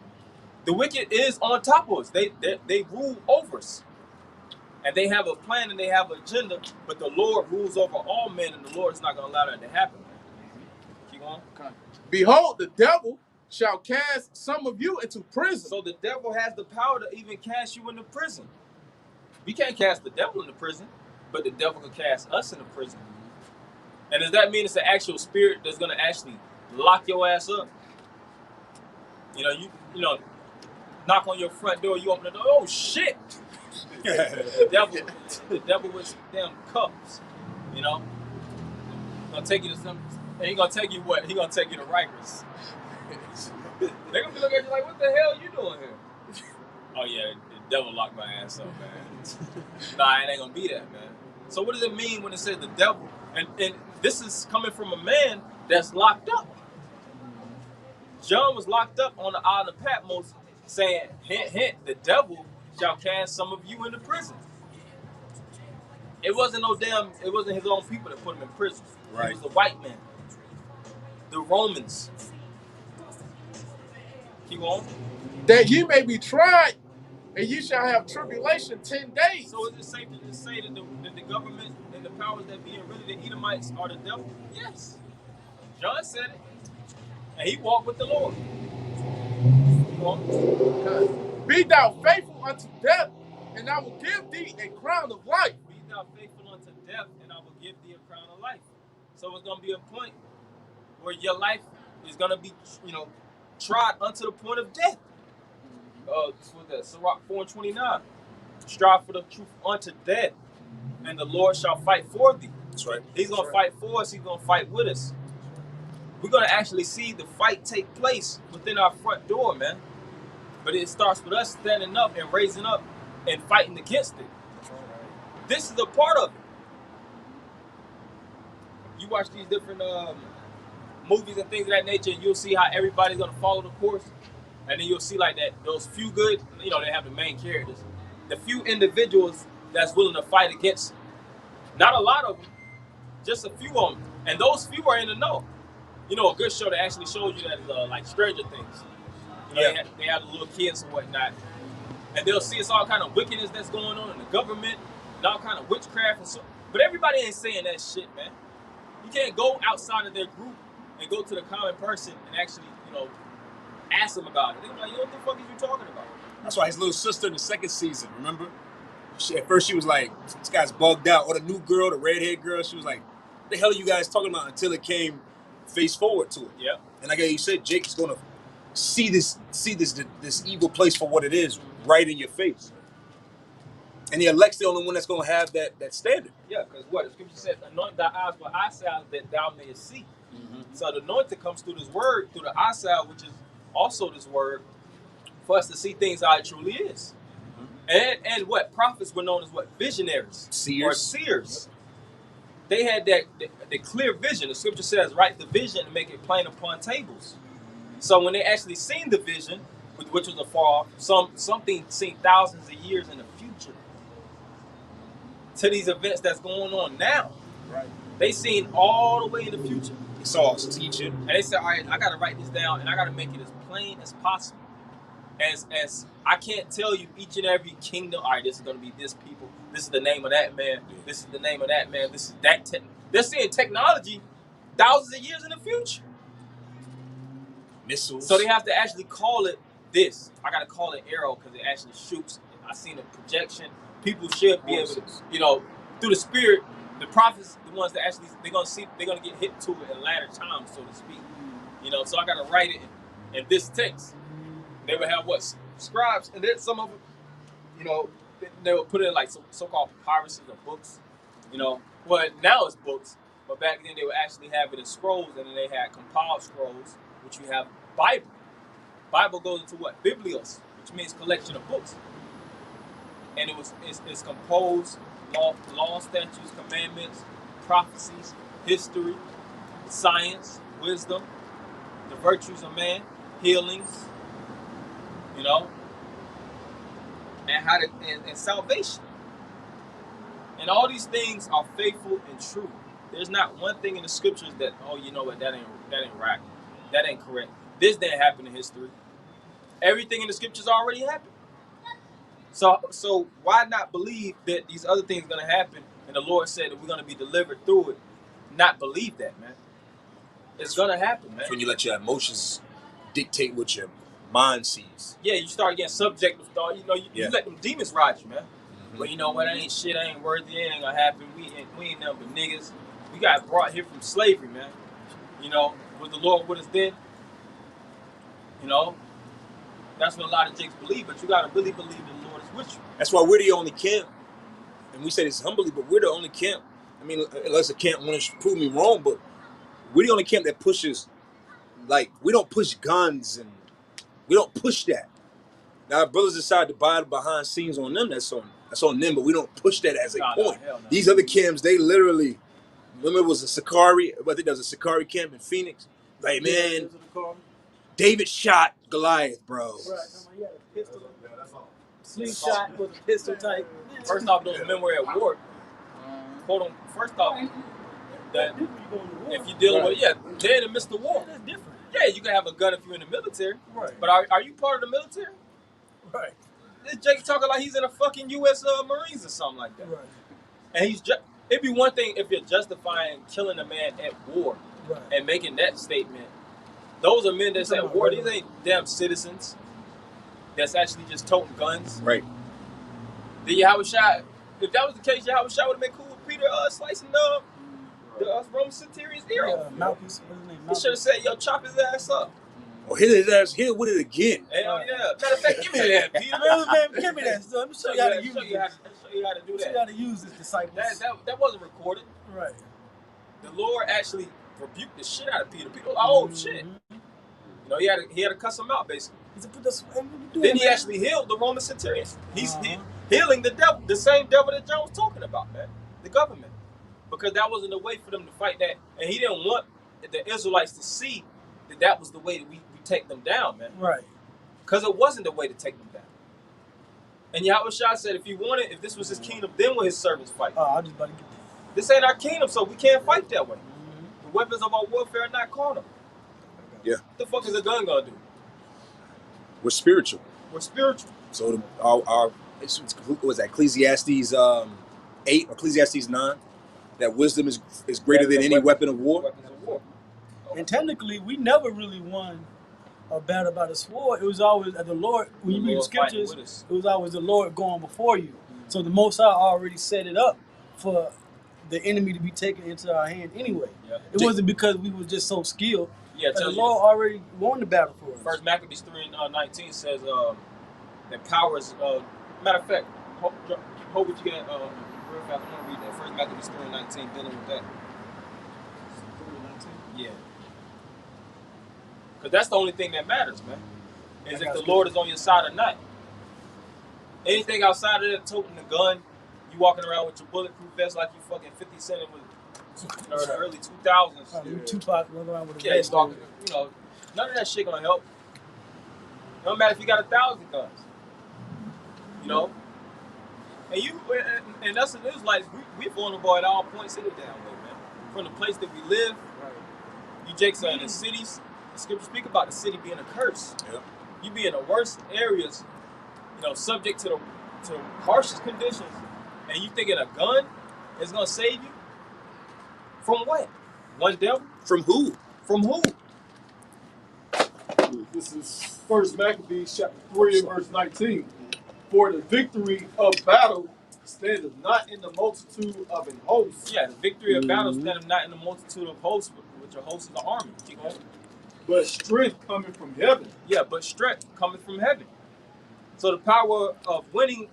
The wicked is on top of us. They rule over us. And they have a plan and they have an agenda, but the Lord rules over all men, and the Lord is not going to allow that to happen. Keep on. Okay. Behold, the devil shall cast some of you into prison. So the devil has the power to even cast you into prison. We can't cast the devil into prison, but the devil can cast us into prison. And does that mean it's an actual spirit that's going to actually lock your ass up? You knock on your front door, you open the door, oh shit! the devil with some damn cups, gonna take you to some, and he gonna take you what? He gonna take you to Rikers. They're gonna be looking at you like, what the hell you doing here? Oh yeah, the devil locked my ass up, man. Nah, it ain't gonna be that, man. So what does it mean when it says the devil? And this is coming from a man that's locked up. John was locked up on the island of Patmos, saying, hint, hint, the devil shall cast some of you into prison. It wasn't it wasn't his own people that put him in prison. Right. It was the white man. The Romans. Keep on. That ye may be tried, and ye shall have tribulation 10 days. So is it safe to just say that the government and the powers that be and really the Edomites are the devil? Yes. John said it. And he walked with the Lord. Be thou faithful unto death, and I will give thee a crown of life. Be thou faithful unto death, and I will give thee a crown of life. So it's going to be a point where your life is going to be, tried unto the point of death. What's that? Sirach 4:29. Strive for the truth unto death, and the Lord shall fight for thee. That's right. He's going to fight for us. He's going to fight with us. We're going to actually see the fight take place within our front door, man. But it starts with us standing up and raising up and fighting against it. That's right. This is a part of it. You watch these different movies and things of that nature, and you'll see how everybody's going to follow the course. And then you'll see like that, those few good, they have the main characters. The few individuals that's willing to fight against it. Not a lot of them, just a few of them. And those few are in the know. A good show that actually shows you that is like Stranger Things. They have the little kids and whatnot. And they'll see it's all kind of wickedness that's going on in the government and all kind of witchcraft and so. But everybody ain't saying that shit, man. You can't go outside of their group and go to the common person and actually, ask them about it. They're like, what the fuck are you talking about? That's why his little sister in the second season, remember? At first she was like, this guy's bugged out. Or the new girl, the redhead girl, she was like, what the hell are you guys talking about? Until it came face forward to it. Yeah. And like you said, Jake is gonna see this evil place for what it is, right in your face. And the elect's the only one that's gonna have that standard. Yeah, because what the scripture says, anoint thy eyes with eye salve that thou mayest see. Mm-hmm. So the anointing comes through this word, through the eye salve, which is also this word, for us to see things how it truly is. Mm-hmm. And what prophets were known as what? Visionaries. Seers. Or seers. They had the clear vision. The scripture says, write the vision and make it plain upon tables. So when they actually seen the vision, which was afar off, something seen thousands of years in the future to these events that's going on now. Right. They seen all the way in the future. They saw us teaching. And they said, all right, I got to write this down and I got to make it as plain as possible. As I can't tell you each and every kingdom, all right, this is going to be this people. This is the name of that man. This is the name of that man. This is that. They're seeing technology thousands of years in the future. Missiles. So they have to actually call it this. I got to call it arrow because it actually shoots. I seen a projection. People should be able to, through the spirit, the prophets, the ones that actually, they're going to get hit to it in latter times, so to speak. So I got to write it in this text. They would have scribes, and then some of them, they would put it in like so-called papyruses or books, Well, now it's books, but back then they would actually have it in scrolls, and then they had compiled scrolls, which you have Bible. Bible goes into what? Biblios, which means collection of books. And it's composed law, statutes, commandments, prophecies, history, science, wisdom, the virtues of man, healings, and how to and salvation. And all these things are faithful and true. There's not one thing in the scriptures that, that ain't right. That ain't correct. This didn't happen in history. Everything in the scriptures already happened. So why not believe that these other things are gonna happen and the Lord said that we're gonna be delivered through it? Not believe that, man. It's gonna happen, man. That's when you let your emotions dictate what your mind sees. Yeah, you start getting subjective thought. You let them demons ride you, man. Mm-hmm. But you know what? That ain't shit. I ain't worthy. It ain't gonna happen. We ain't nothing but niggas. We got brought here from slavery, man. Was the Lord with us then? That's what a lot of jakes believe. But you gotta really believe the Lord is with you. That's why we're the only camp, and we say this humbly, but we're the only camp I mean, unless a camp wants to prove me wrong, but we're the only camp that pushes, like, we don't push guns and we don't push that. Now, if brothers decide to buy the behind scenes on them, that's on them, but we don't push that as a point. hell no. These other camps, they literally, remember it was a Sakari, I think there was a Sakari camp in Phoenix. Like, man, David shot Goliath, bro. Right. He had a pistol. Slingshot with a pistol type. First off, those men were at war. Quote on. First off, that if you're dealing with, they're in the midst of war. That's different. Yeah, you can have a gun if you're in the military. Right. But are you part of the military? Right. This Jake talking like he's in a fucking U.S. Marines or something like that. Right. And it'd be one thing if you're justifying killing a man at war and making that statement. Those are men that's at war. These ain't damn citizens that's actually just toting guns. Right. Then Yahushua, if that was the case, Yahushua would have been cool with Peter slicing the Roman centurion's ear off. Malchus, what's his name? He should have said, yo, chop his ass up. Or hit his ass, hit with it again. Hell yeah. Matter of fact, give me that, Peter. Man, give me that. So let me show you how to use Show you how to do Show you how to use this, disciples. That wasn't recorded. Right. The Lord actually rebuked the shit out of Peter. Peter was like, oh shit. You know, he had to cuss him out basically. He said, put this, Then he actually healed the Roman centurion. He's healing the devil, the same devil that John was talking about, man. The government. Because that wasn't the way for them to fight that. And he didn't want the Israelites to see that was the way that we take them down, man. Right. Because it wasn't the way to take them down. And Yahushua said if this was his kingdom, then will his servants fight. Oh, I just about to get this. This ain't our kingdom, so we can't fight that way. The weapons of our warfare are not carnal. Yeah. What the fuck is a gun gonna do? We're spiritual. We're spiritual. So was that Ecclesiastes 8 or Ecclesiastes 9? That wisdom is greater than any weapon of war. Weapons of war. And technically, we never really won a battle by the sword. It was always the Lord. When you read the scriptures, it was always the Lord going before you. So the Most High already set it up for the enemy to be taken into our hand anyway. Yeah. It wasn't because we were just so skilled. Yeah, the Lord already won the battle for us. First Maccabees 3:19 says that powers. Matter of fact, hope what you got. Real fast, I'm gonna read that. First Maccabees 3:19 dealing with that. 3:19. Yeah. Because that's the only thing that matters, man. Is if the Lord is on your side or not. Anything outside of that, toting the gun, you walking around with your bulletproof vest like you fucking 50 Cent in the early 2000s. Tupac running around with a vest. You know, none of that shit gonna help. No matter if you got 1,000 guns. You know? And that's the Israelites, we vulnerable at all points any damn way, man. From the place that we live, you Jakes are in the cities. The scriptures speak about the city being a curse. Yep. You be in the worst areas, you know, subject to the harshest conditions, and you thinking a gun is gonna save you? From what? One devil? From who? From who? This is First Maccabees chapter 3 and verse 19. For the victory of battle standeth not in the multitude of an host. Yeah, the victory of battle standeth not in the multitude of hosts, which your host is the army. Keep going. But strength coming from heaven. Yeah, but strength coming from heaven. So the power of winning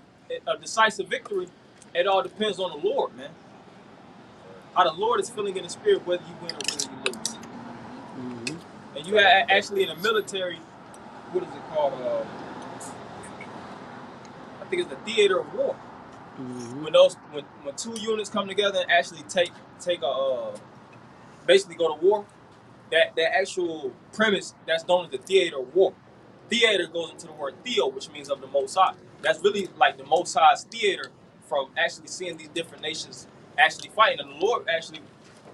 a decisive victory, it all depends on the Lord, man. How the Lord is feeling in the spirit, whether you win or whether you lose. And you actually in the military, what is it called? I think it's the theater of war. When two units come together and actually take basically go to war, that actual premise that's known as the theater of war. Theater goes into the word theo, which means of the Most High. That's really like the Most High's theater from actually seeing these different nations actually fighting, and the Lord actually,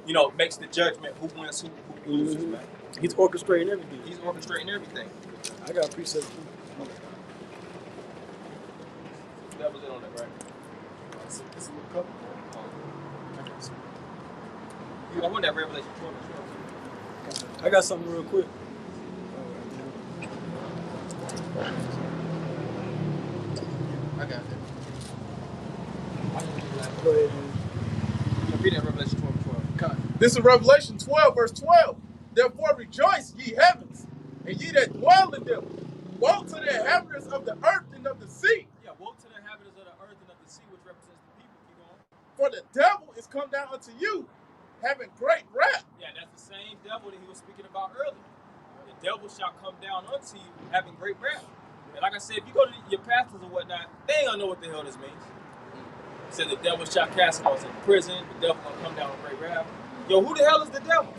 you know, makes the judgment who wins, who loses, man. He's orchestrating everything. He's orchestrating everything. I got a preset too. That was it on that, right? It's a little couple. I want that Revelation 12. I got something real quick. I got that. Go ahead, Read that Revelation 12. This is Revelation 12, verse 12. Therefore rejoice, ye heavens, and ye that dwell in them. Woe to the inhabitants of the earth and of the sea. Yeah, woe to the inhabitants of the earth and of the sea, which represents the people. Keep going. For the devil is come down unto you, having great wrath. Yeah, that's the same devil that he was speaking about earlier. The devil shall come down unto you, having great wrath. And like I said, if you go to your pastors or whatnot, they ain't gonna know what the hell this means. It said the devil shall cast us in prison, the devil gonna come down with great wrath. Yo, who the hell is the devil?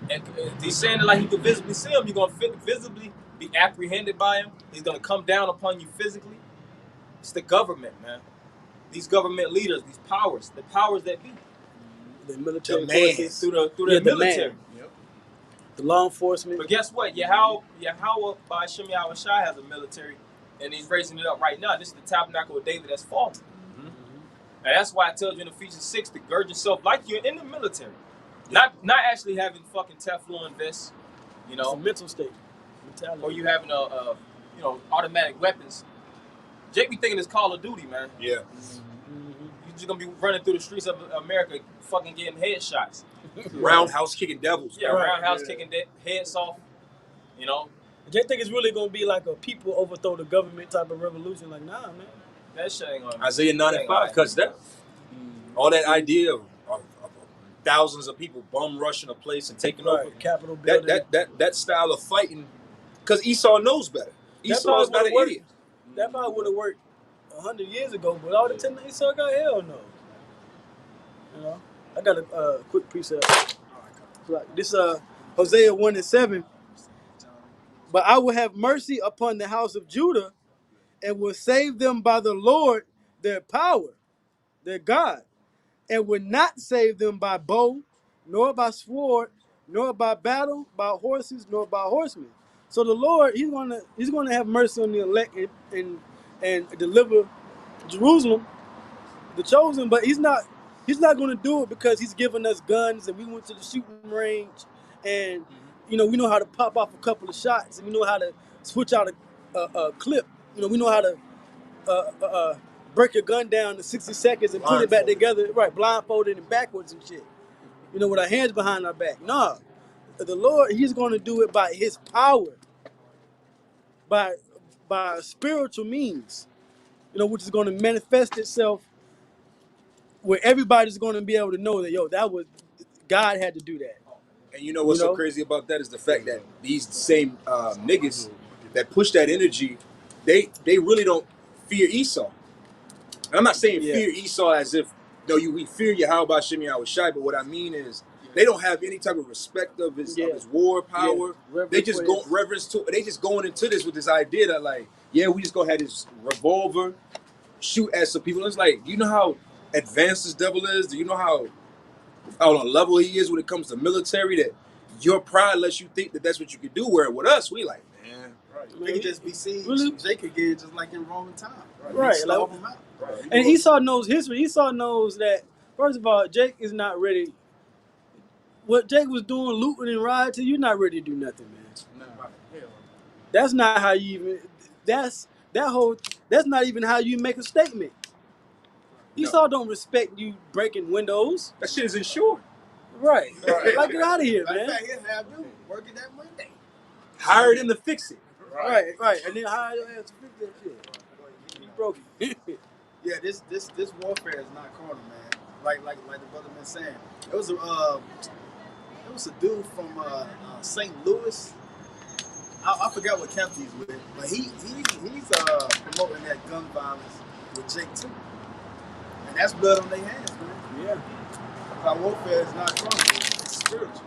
And he's saying that like he could visibly see him, you're gonna visibly be apprehended by him. He's gonna come down upon you physically. It's the government, man. These government leaders, these powers, the powers that be. The military Demands forces. through the Yeah, the military. man. The law enforcement. But guess what? Yahweh by Shem Yahweh Shai has a military, and he's raising it up right now. This is the tabernacle of David that's fallen. Mm-hmm. And that's why it tells you in Ephesians 6 to gird yourself like you're in the military. Not actually having fucking Teflon vests, you know. It's a mental state. Mentality. Or you having automatic weapons. Jake be thinking it's Call of Duty, man. Yeah. You're just gonna be running through the streets of America fucking getting headshots. Roundhouse kicking devils. Yeah, right. Roundhouse kicking heads off. You know. They think it's really gonna be like a people overthrow the government type of revolution. Like, nah, man. That shit ain't gonna. Isaiah 95 cuts that. All that idea of thousands of people bum rushing a place and taking over Capitol building. That style of fighting, because Esau knows better. Esau is not an idiot. That probably would have worked 100 years ago, but all the time Esau got hell no. You know, I got a quick precept. This Hosea 1:7. But I will have mercy upon the house of Judah, and will save them by the Lord their power, their God, and will not save them by bow, nor by sword, nor by battle, by horses, nor by horsemen. So the Lord, He's gonna have mercy on the elect and deliver Jerusalem, the chosen. But He's not gonna do it because He's given us guns and we went to the shooting range and we know how to pop off a couple of shots and we know how to switch out a clip. We know how to break your gun down in 60 seconds and put it back together, blindfolded and backwards and shit. With our hands behind our back. Nah, the Lord, He's going to do it by His power, by spiritual means, which is going to manifest itself where everybody's going to be able to know that, that was, God had to do that. And you know what's so crazy about that is the fact that these same niggas that push that energy, they really don't fear Esau. And I'm not saying fear Esau as if we fear Yahweh Shem Yahweh Shai, but what I mean is they don't have any type of respect of his war power. They just go reverence to. They just going into this with this idea that we just gonna have this revolver, shoot at some people. It's like, do you know how advanced this devil is? Do you know how on a level he is when it comes to military? That your pride lets you think that that's what you can do. Where with us, we like, man, we could just be seen Jacob again, just like in Roman time. Right. And Esau knows history. Esau knows that, first of all, Jake is not ready. What Jake was doing, looting and rioting, you're not ready to do nothing, man. No. That's not how you even. That's not even how you make a statement. Esau don't respect you breaking windows. That shit is insured. Right. Like, get out of here, man. He'll have you working that Monday. Hired him to fix it. Right. And then hire your ass to fix that shit. You broke it. Yeah, this warfare is not corner, man. Like the brother been saying. It was a dude from St. Louis. I forgot what camp he's with, but he's promoting that gun violence with Jake too. And that's blood on their hands, man. Yeah. Our warfare is not corner, it's spiritual.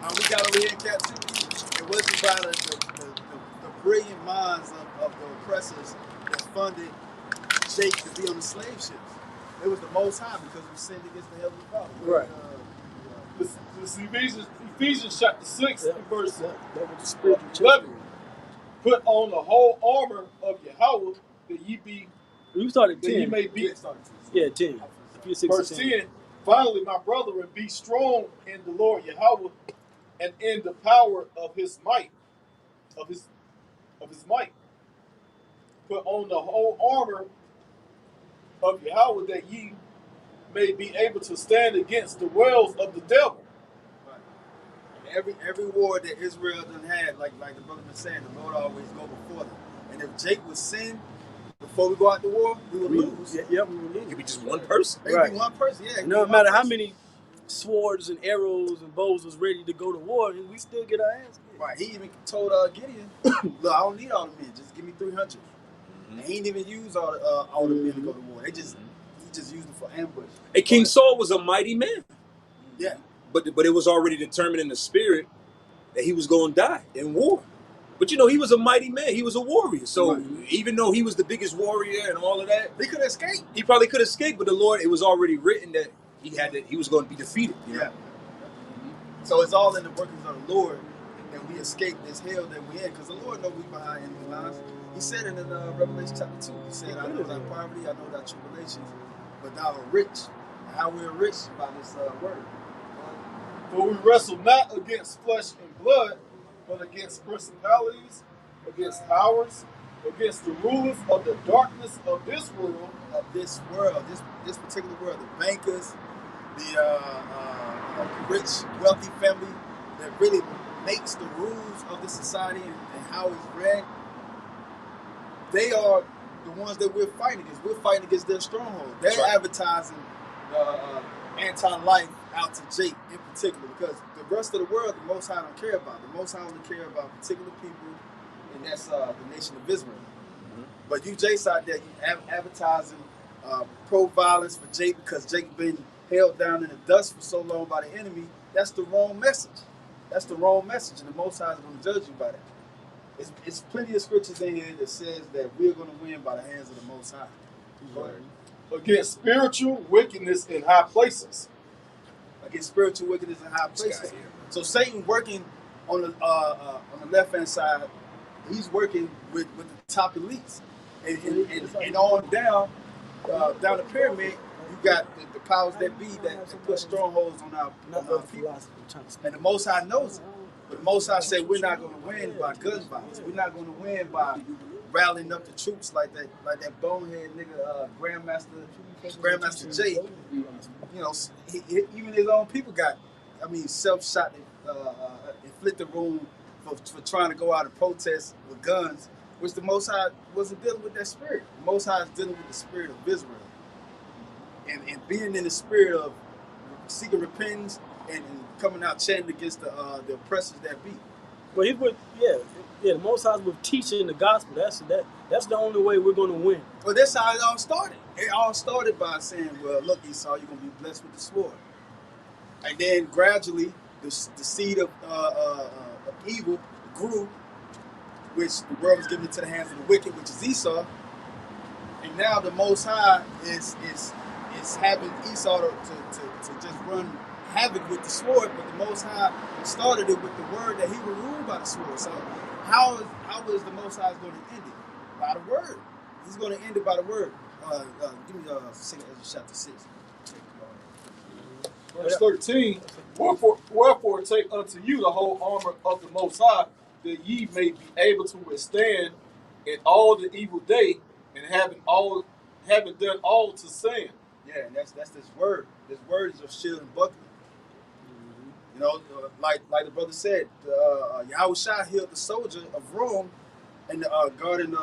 We got over here in captivity. It wasn't by the brilliant minds of the oppressors that funded Jake to be on the slave ships. It was the Most High because we sinned against the Heavenly Father. Right. This Ephesians chapter 6 verse 11. Put on the whole armor of Yahweh that ye be. You started 10. That ye may be. Yeah, 10. Verse 10. Finally, my brethren, be strong in the Lord Yahweh and in the power of His might. Of his might. Put on the whole armor of Yahweh that ye may be able to stand against the wiles of the devil. Every war that Israel done had, like the brother was saying, the Lord always go before them. And if Jake would sin before we go out to war, we would lose. Yep, we would It lose. could be just one person. It would be one person, yeah. No matter how many swords and arrows and bows was ready to go to war, and we still get our ass kicked. Right. He even told Gideon, "Look, I don't need all the men. Just give me 300." Mm-hmm. And he didn't even use all the men to go to war. He just used them for ambush. And King Saul was a mighty man. Yeah. But it was already determined in the spirit that he was going to die in war. But you know, he was a mighty man. He was a warrior. So even though he was the biggest warrior and all of that, he could escape. He probably could escape. But the Lord, it was already written that he was going to be defeated. You know? Yeah. So it's all in the workings of the Lord that we escape this hell that we're in. Because the Lord knows we behind enemy lines. He said it in Revelation chapter 2. He said, "I know thy poverty, I know thy tribulations, but thou art rich." And how we are rich by this word. For we wrestle not against flesh and blood, but against principalities, against powers, against the rulers of the darkness of this world. This particular world, the bankers, the rich, wealthy family that really makes the rules of the society and how it's ran. They are the ones that we're fighting against. We're fighting against their stronghold. They're advertising anti-life out to Jake in particular, because the rest of the world, the Most High don't care about. The Most High only care about particular people, and that's the nation of Israel. Mm-hmm. But you Jake's out there, you advertising pro-violence for Jake because Jake been held down in the dust for so long by the enemy. That's the wrong message. That's the wrong message, and the Most High is going to judge you by that. It's plenty of scriptures in here that says that we're going to win by the hands of the Most High. Mm-hmm. Against spiritual wickedness in high places. Against spiritual wickedness in high places. So Satan working on the left-hand side, he's working with the top elites. And on down the pyramid, you got the powers that be that put strongholds on our people. And the Most High knows it. But the Most High said we're not going to win by gun violence. We're not going to win by rallying up the troops like that bonehead nigga Grandmaster Jay. You know, even his own people got, self-shot, inflicted wound for trying to go out and protest with guns, which the Most High wasn't dealing with that spirit. The Most High is dealing with the spirit of Israel. And being in the spirit of seeking repentance and coming out chanting against the oppressors that be. Well, the Most High was teaching the gospel. That's the only way we're going to win. Well, that's how it all started. It all started by saying, well, look, Esau, you're going to be blessed with the sword. And then gradually, the seed of evil grew, which the world was given into the hands of the wicked, which is Esau. And now the Most High is having Esau to just run havoc with the sword, but the Most High started it with the word that he would rule by the sword. So how is the Most High going to end it? By the word. He's going to end it by the word. Give me 2 Ezra chapter 6. Verse 13, wherefore take unto you the whole armor of the Most High, that ye may be able to withstand in all the evil day, and having done all to stand. Yeah, and that's this word. This word is your shield and buckler. You know, like the brother said, Yahushua healed the soldier of Rome and the garden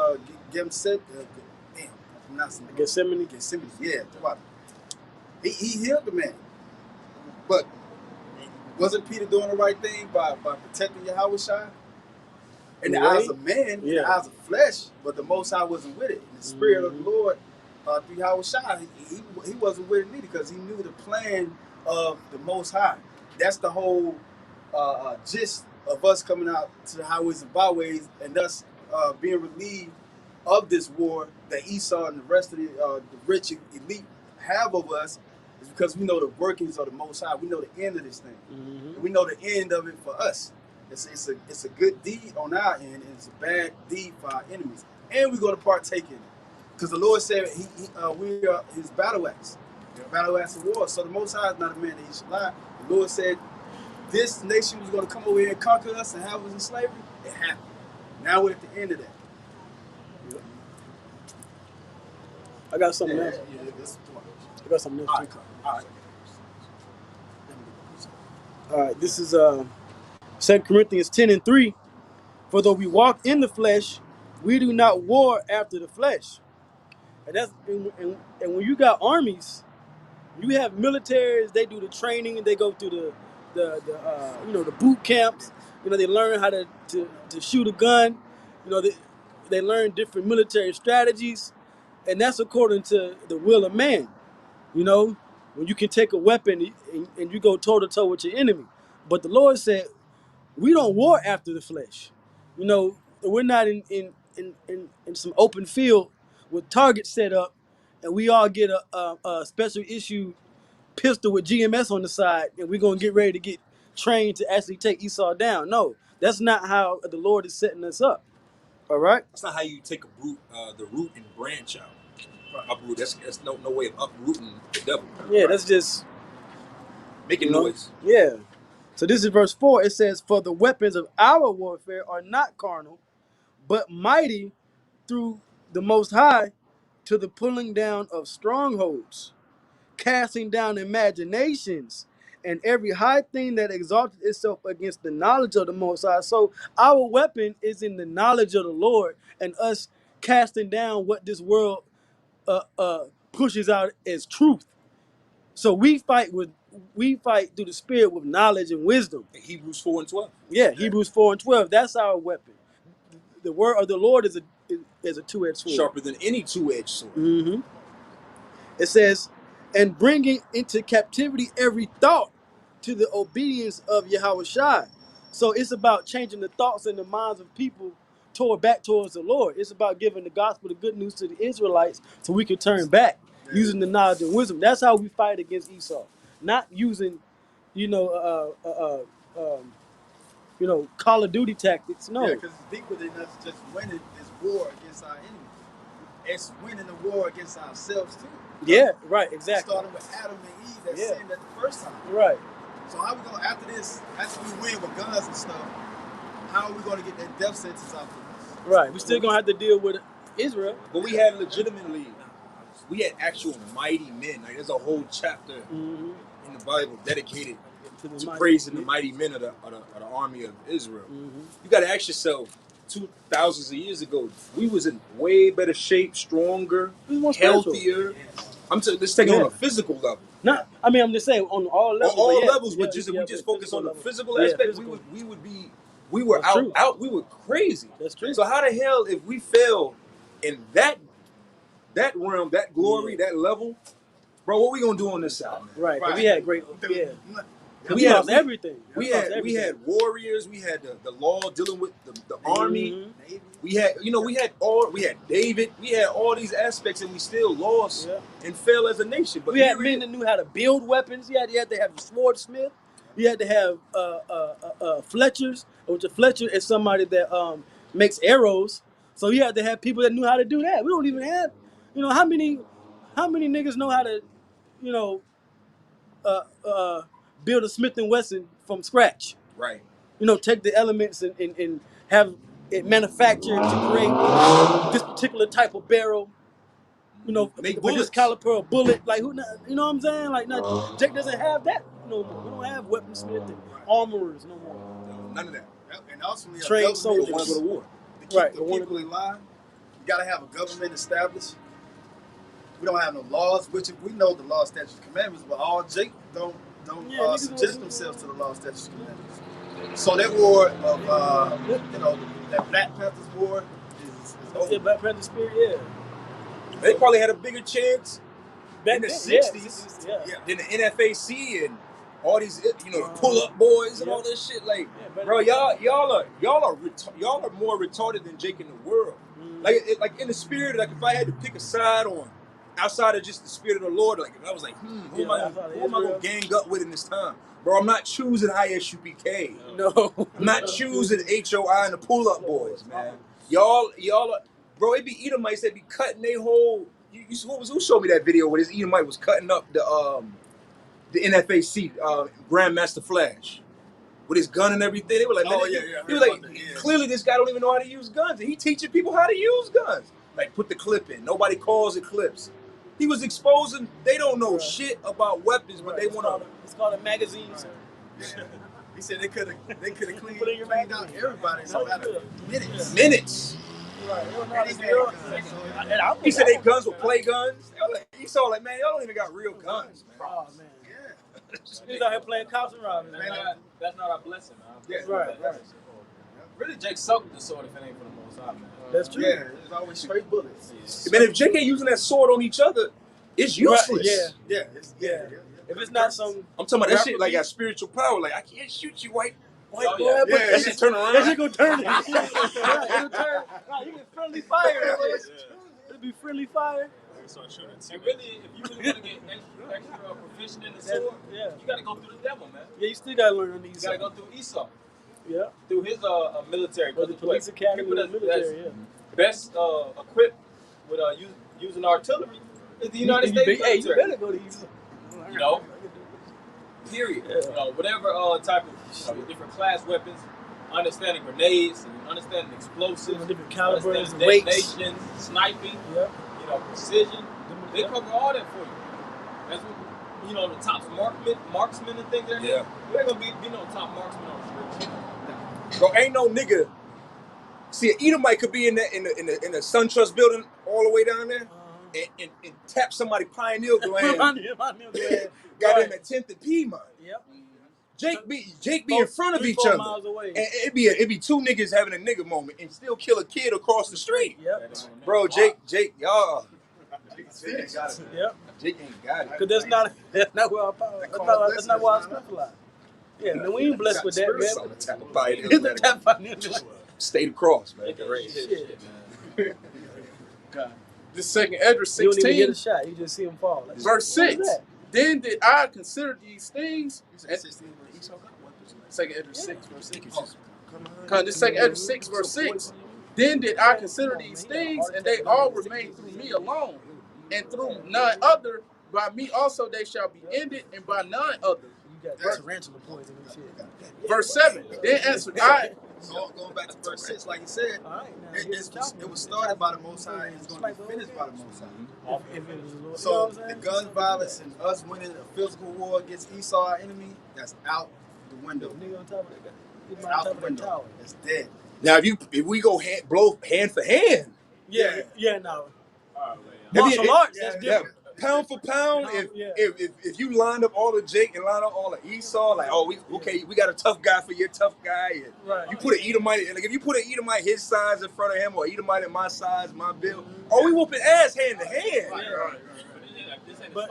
Gethsemane. Yeah, he healed the man. But wasn't Peter doing the right thing by protecting Yahushua? In the eyes of man, in the eyes of flesh, but the Most High wasn't with it. In the spirit of the Lord, through Yahushua, he wasn't with it either, because he knew the plan of the Most High. That's the whole gist of us coming out to the highways and byways and us being relieved of this war that Esau and the rest of the rich elite have over us, is because we know the workings of the Most High. We know the end of this thing. Mm-hmm. We know the end of it for us. It's a good deed on our end, and it's a bad deed for our enemies. And we're going to partake in it. Because the Lord said we are his battle axe. Battle axe of war. So the Most High is not a man that he should lie. The Lord said this nation was going to come over here and conquer us and have us in slavery. It happened. Now we're at the end of that. I got something else. I got something else. All right. This is 2 Corinthians 10:3. For though we walk in the flesh, we do not war after the flesh. And that's and when you got armies, you have militaries. They do the training and they go through the boot camps. They learn how to shoot a gun. They learn different military strategies, and that's according to the will of man. You know, when you can take a weapon and you go toe to toe with your enemy. But the Lord said, we don't war after the flesh. We're not in some open field with targets set up, and we all get a special issue pistol with GMS on the side, and we're gonna get ready to get trained to actually take Esau down. No, that's not how the Lord is setting us up. All right. That's not how you take the root and branch out. Uproot. That's no way of uprooting the devil. Yeah, that's just making noise. Yeah. So this is verse 4. It says, "For the weapons of our warfare are not carnal, but mighty through the Most High to the pulling down of strongholds, casting down imaginations, and every high thing that exalted itself against the knowledge of the Most High." So our weapon is in the knowledge of the Lord, and us casting down what this world pushes out as truth. So we fight through the Spirit with knowledge and wisdom. Hebrews 4:12. Yeah, Hebrews 4:12. That's our weapon. The word of the Lord is a two-edged sword, sharper than any two-edged sword. Mm-hmm. It says, "And bringing into captivity every thought to the obedience of Yahweh Shai." So it's about changing the thoughts and the minds of people back towards the Lord. It's about giving the gospel, the good news to the Israelites, so we can turn back using the knowledge and wisdom. That's how we fight against Esau, not using, Call of Duty tactics. No. Yeah, because it's deeper than us just winning this war against our enemies. It's winning the war against ourselves too. Yeah, right, exactly. Starting with Adam and Eve that sinned at the first time. Right. So how we gonna after we win with guns and stuff, how are we gonna get that death sentence out of us? Right. We still gonna have to deal with Israel. But we had actual mighty men. Like there's a whole chapter in the Bible dedicated to praising the mighty men of the army of Israel. You got to ask yourself, 2,000 of years ago, we was in way better shape, stronger, healthier. Let's take it on a physical level. I'm just saying on all levels. On all levels, but if we just focus on the physical aspect, we were crazy. That's true. So how the hell, if we fail in that realm, that glory, that level, bro, what we gonna do on this side, man? Right. We had great. We had everything. We had warriors. We had the law dealing with the army. We had David. We had all these aspects, and we still lost and fell as a nation. But we had men that knew how to build weapons. You had to have a swordsmith. You had to have fletchers, which a fletcher is somebody that makes arrows. So you had to have people that knew how to do that. We don't even have, how many niggas know how to, build a Smith & Wesson from scratch. Right. Take the elements and have it manufactured to create this particular type of barrel. Make for this caliber of bullet. Like, you know what I'm saying? Like, Jake doesn't have that no more. We don't have weaponsmith and armorers no more. None of that. And also, trained soldiers want to go to war. To keep the people in line, you got to have a government established. We don't have no laws, which we know the law, statutes, commandments, but all Jake don't suggest themselves to the law, statutes, commandments. So that war of that Black Panthers war is over. Black Panther spirit, They probably had a bigger chance back in the then, 60s than the NFAC and all these, pull-up boys and all this shit. Like, bro, y'all are more retarded than Jake in the world. Like in the spirit, like if I had to pick a side on outside of just the spirit of the Lord, like if I was like, who am I gonna gang up with in this time? Bro, I'm not choosing ISUPK. No. I'm not choosing HOI and the pull-up boys, man. Y'all are, bro, it be Edomites that be cutting their whole. Who showed me that video where this Edomite was cutting up the NFAC, Grandmaster Flash, with his gun and everything? They were like, he was like, clearly this guy don't even know how to use guns, and he teaching people how to use guns. Like, put the clip in. Nobody calls it clips. He was exposing. They don't know shit about weapons, but they want to. It's called a magazine, sir. He said they could have cleaned out everybody in about minutes. Right. They don't know how And to he deal. had guns, so And I He said they guns were play guns. They were like, Esau like, man, y'all don't even got real guns, man. Oh man. yeah. He's out here playing cops and robbers. That's not our blessing, man. Yeah. Right. Really, Jake sucked with the sword if it ain't for the Most High, man. That's true. Yeah, there's always straight bullets. Man, if Jake ain't using that sword on each other, it's useless. Right, Yeah, yeah. If it's not some, I'm talking about that rapper shit like beat. got spiritual power. Like, I can't shoot you, white Oh, boy, yeah. but that shit turn around. that shit gonna turn it. Right, it'll turn. Right, you get friendly fire. It'll be friendly fire. And really, if you really want to get extra proficient in the sword, Yeah. you got to go through the devil, man. Yeah, you still gotta learn on these. You got to go through Esau, Yeah. through his military. Or the police academy, People or the military. Yeah. best equipped with using artillery is the United States Hey, you military. better go to these. You know, period. Yeah. You know, whatever type of different class weapons, understanding grenades, and understanding explosives, Different calibers and understanding weights. detonation, sniping, Yeah. you know, precision. They cover all that for you. That's what, you know, the top marksmen and things like that. Yeah. You ain't gonna be no top marksman on the street. Bro, ain't no nigga. See, an Edomite could be in the SunTrust building all the way down there and tap somebody pineal gland. Goddamn at 10th and Piedmont. Yep. Jake be in front of each 3-4 other. miles away. And it'd be two niggas having a nigga moment and still kill a kid across the street. Yep. Bro, Jake, y'all. Yep. Jake ain't got it. Cause that's not where our power. That's not where our strength lies. Yeah, man, we ain't blessed with that, Spirits on man. the tap of pineal It's the gland. tap on Stayed across, man. Shit. This second Edris You don't even hit 16, a shot. You just see him fall. Like, verse what is 6. that? Then did I consider these things. And 16 where Esau got weapons. second Edris 6, verse 6. This second Edris 6, verse 6. Then did I consider these things, and they all remain through me alone, and through none other. By me also they shall be ended, and by none other. You got tarantula poison and shit. Verse 7. Then answered I. Going back to verse 6, like you said, All right, now, it was started by the Most High and it's going to be finished by the Most High. If it was a little, So you know what the I'm saying? gun violence and us winning a physical war against Esau, our enemy, that's out the window. Nigga on top of that guy. He's It's on out top the of that window. tower. It's dead. Now, if we go blow hand for hand, Yeah, no. I mean, Martial arts, that's yeah, different. pound for pound, if you lined up all of Jake and lined up all of Esau, like, oh, we got a tough guy for your tough guy. And Right. you put an Edomite, like if you put an Edomite his size in front of him or Edomite in my size, my build, oh, we whooping ass hand to hand. But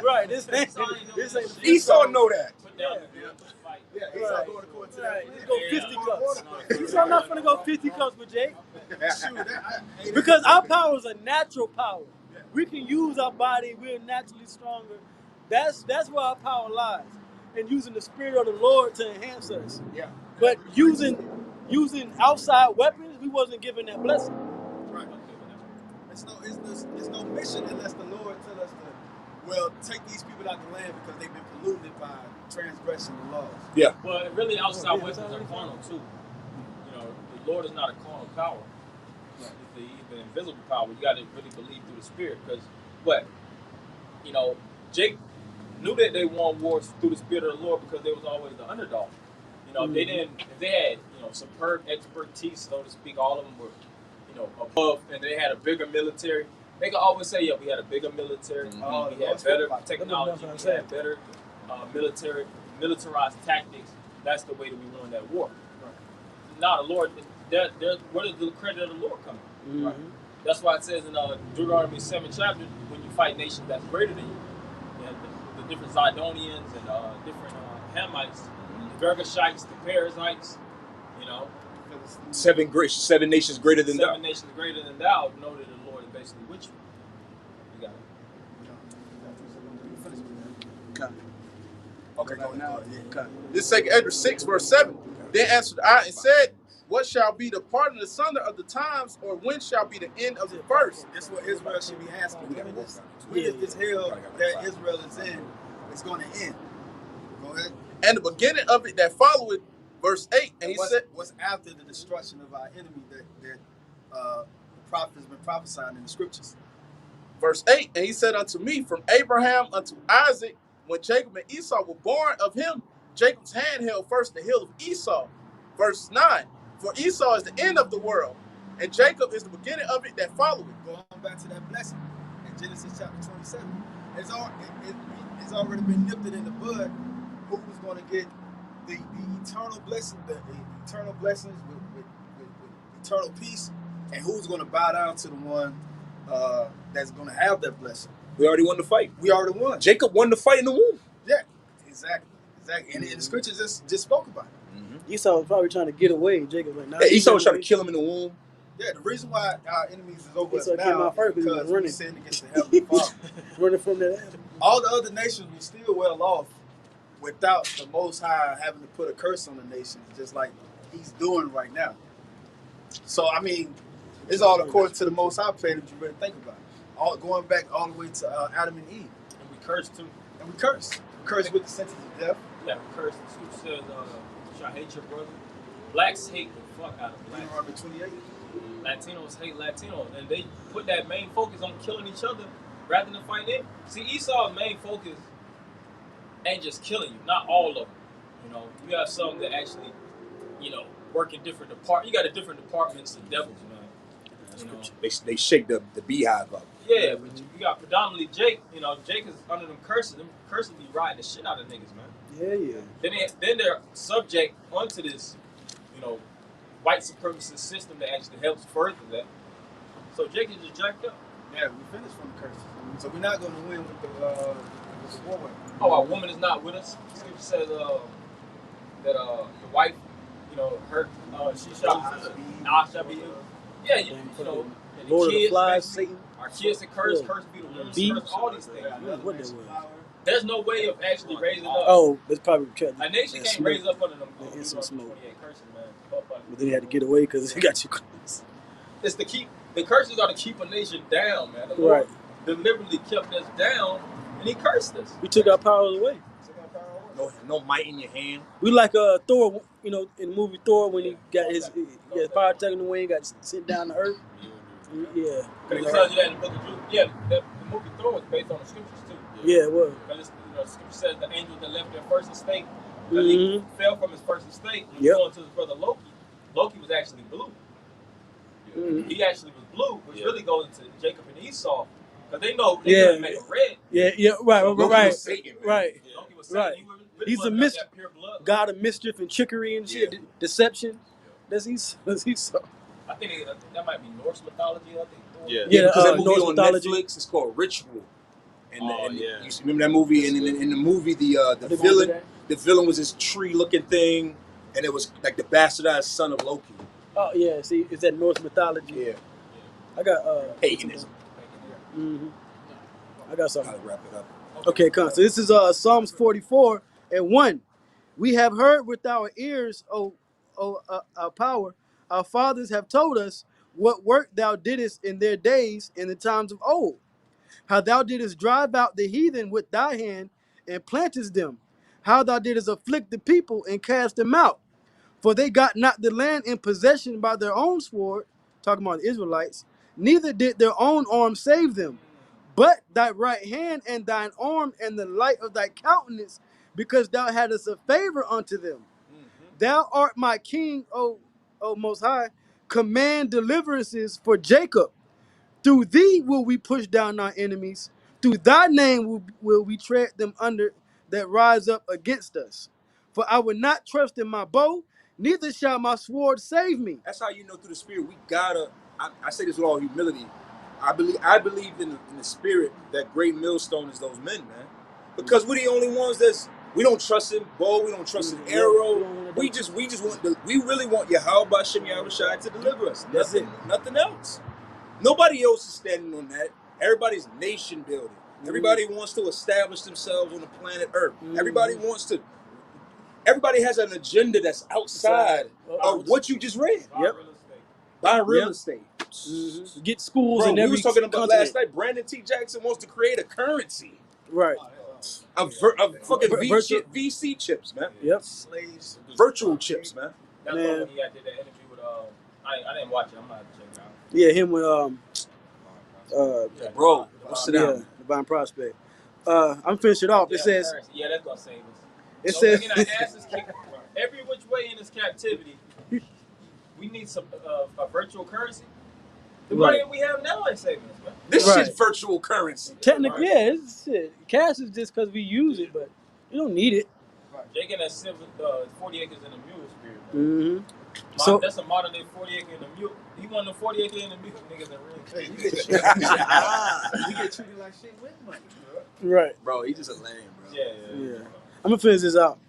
right, this ain't Esau know that. Yeah, Esau going to court today. Let's go 50 cups. Esau not gonna go 50 cups with Jake. Shoot, Because our power is a natural power. We can use our body, we're naturally stronger. That's where our power lies. And using the spirit of the Lord to enhance us. Yeah. But using outside weapons, we wasn't given that blessing. Right. It's no mission unless the Lord tell us to, take these people out the land because they've been polluted by transgressing the laws. Yeah. Well, really, outside weapons are carnal too. You know, the Lord is not a carnal power. It's the invisible power. You got to really believe through the Spirit. Because you know, Jake knew that they won wars through the Spirit of the Lord because they was always the underdog. You know, if they had, superb expertise, so to speak, all of them were, above, and they had a bigger military. They could always say, we had a bigger military, we had better technology, we had better militarized tactics. That's the way that we won that war. Right. Now the Lord, where does the credit of the Lord come in? Mm-hmm. Right. That's why it says in Deuteronomy 7 chapter, when you fight nations that's greater than you, the different Zidonians and different Hamites, the Girgashites, the Perizzites, Seven nations greater than thou. 7 nations greater than thou, know that the Lord is basically with you. You got it. Okay, go now. This second Edris 6, verse 7. Then answered I and said, what shall be the part and the sunder of the times, or when shall be the end of the first? That's what Israel should be asking. When is this hell that Israel is in is going to end? Go ahead. And the beginning of it that followeth, verse 8. And he said, what's after the destruction of our enemy that the prophet has been prophesying in the scriptures? Verse 8. And he said unto me, from Abraham unto Isaac, when Jacob and Esau were born of him, Jacob's hand held first the heel of Esau. Verse 9. For Esau is the end of the world, and Jacob is the beginning of it that followeth. Going back to that blessing in Genesis chapter 27. It's already been nipped in the bud who was going to get the eternal blessing, the eternal blessings with eternal peace, and who's going to bow down to the one that's going to have that blessing. We already won the fight. We already won. Jacob won the fight in the womb. Yeah, exactly. And the scriptures just spoke about it. Mm-hmm. Esau was probably trying to get away. Jacob like, nah, yeah, Esau was trying to kill him in the womb. Yeah, the reason why our enemies is over us Esau came now out first is because we sinned against the heavenly Father. Running from that. All the other nations were still well off without the Most High having to put a curse on the nations, just like he's doing right now. So, I mean, it's all according to the Most High plan that you really think about it. All going back all the way to Adam and Eve. And we cursed too. And we cursed. We cursed with the sentence of death. Yeah, we cursed. The scripture says, you shall hate your brother. Blacks hate the fuck out of blacks. Deuteronomy 28. Latinos hate Latinos. And they put that main focus on killing each other rather than fighting it. See, Esau's main focus ain't just killing you. Not all of them. You know, you have some that actually, you know, work in different departments. You got different departments of devils, man. You know, they shake the beehive up. yeah, but you got predominantly Jake. You know, Jake is under them curses. Them curses be riding the shit out of niggas, man. Yeah. Then they're subject onto this, you know, white supremacist system that actually helps further that. So Jake is just jacked up. Yeah, we finished from the curses. So we're not going to win with the war weapon. Oh, our woman is not with us. Scripture says that your wife, you know, her she shall be. Yeah, you know, and Lord the of the kids, Flies, Satan. our kids are cursed, cursed be the woman, cursed all these things. What that was? There's no way of actually raising up. Oh, it's probably A nation can't raise up under them. Instant smoke. 28 curses, man. But then he had to get away because he got too close. It's the curses are to keep a nation down, man. The Lord deliberately kept us down, and he cursed us. We took our powers away. No might in your hand. We like Thor, you know, in the movie Thor when he got his power taken away and got sent down to Earth. Yeah. Because it tells you that in the book of Jude. Yeah, the movie Thor was based on the scriptures too. Yeah, it was. Because the scripture says the angel that left their first estate, he fell from his first estate and was going to his brother Loki. Loki was actually blue. He actually was blue, which really goes into Jacob and Esau. Because they know they couldn't make him red. Right. Satan, right. Loki was Satan. Right. He's a god of mischief and trickery and shit, deception. That's Esau. I think that might be Norse mythology. I think. Yeah, because that movie on mythology. Netflix is called Ritual. And you remember that movie? And in the movie, the villain was this tree-looking thing, and it was like the bastardized son of Loki. Oh yeah, see, it's that Norse mythology. Yeah, I got paganism. I got something. I'll wrap it up. Okay, come. So this is Psalms 44:1. We have heard with our ears, our power. Our fathers have told us what work thou didst in their days, in the times of old. How thou didst drive out the heathen with thy hand and plantest them. How thou didst afflict the people and cast them out. For they got not the land in possession by their own sword, talking about the Israelites, neither did their own arm save them. But thy right hand and thine arm and the light of thy countenance, because thou hadst a favor unto them. Thou art my king, O Most High. Command deliverances for Jacob. Through thee will we push down our enemies. Through thy name will we tread them under that rise up against us. For I will not trust in my bow, neither shall my sword save me. That's how you know through the spirit. We gotta. I say this with all humility. I believe in the spirit that great millstone is those men, man. Because we're the only ones we don't trust in bow, we don't trust in arrow. We really want Yahweh Bashem Yahushai to deliver us. Nothing else. Nobody else is standing on that. Everybody's nation building. Everybody wants to establish themselves on the planet Earth. Everybody has an agenda that's outside of what you just read. Buy real estate. Get schools. Bro, in every we was talking about continent. last night. Brandon T. Jackson wants to create a currency. Right. Of fucking VC chips, man. Yep. Slaves. Virtual chips, man. That's when he did that interview with I didn't watch it. I'm not checking it out. Yeah, him with bro, sit down. Divine Prospect. I'm finishing it off. It says, yeah, that's gonna save us. It says, our asses kicked every which way in this captivity. we need some a virtual currency. The Right. money that we have now ain't saving us, man. This Right. shit's virtual currency. Technically, yeah, it's shit. Cash is just because we use it, but you don't need it. They getting that 40 acres in the mule spirit. Mm-hmm. So that's a modern day 40 acre in the mule. He want the 40 acre in the mule niggas in real. Hey, you get treated like shit with money. Right. Bro, he just a lame, bro. Yeah. I'm gonna finish this out.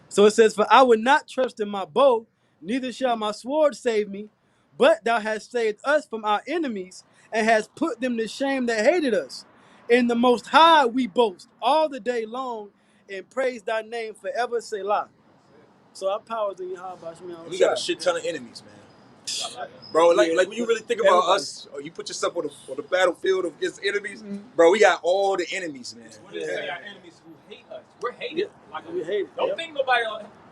So it says, "For I would not trust in my bow, neither shall my sword save me. But thou hast saved us from our enemies, and hast put them to shame that hated us. In the Most High we boast all the day long, and praise thy name forever, Selah." So our powers in Yahweh. We got a shit ton of enemies, man. Bro, like when you really think about us, or you put yourself on the battlefield against enemies, bro, we got all the enemies, man. What is say our enemies who hate us? We're hated. Like We hate it. Don't think nobody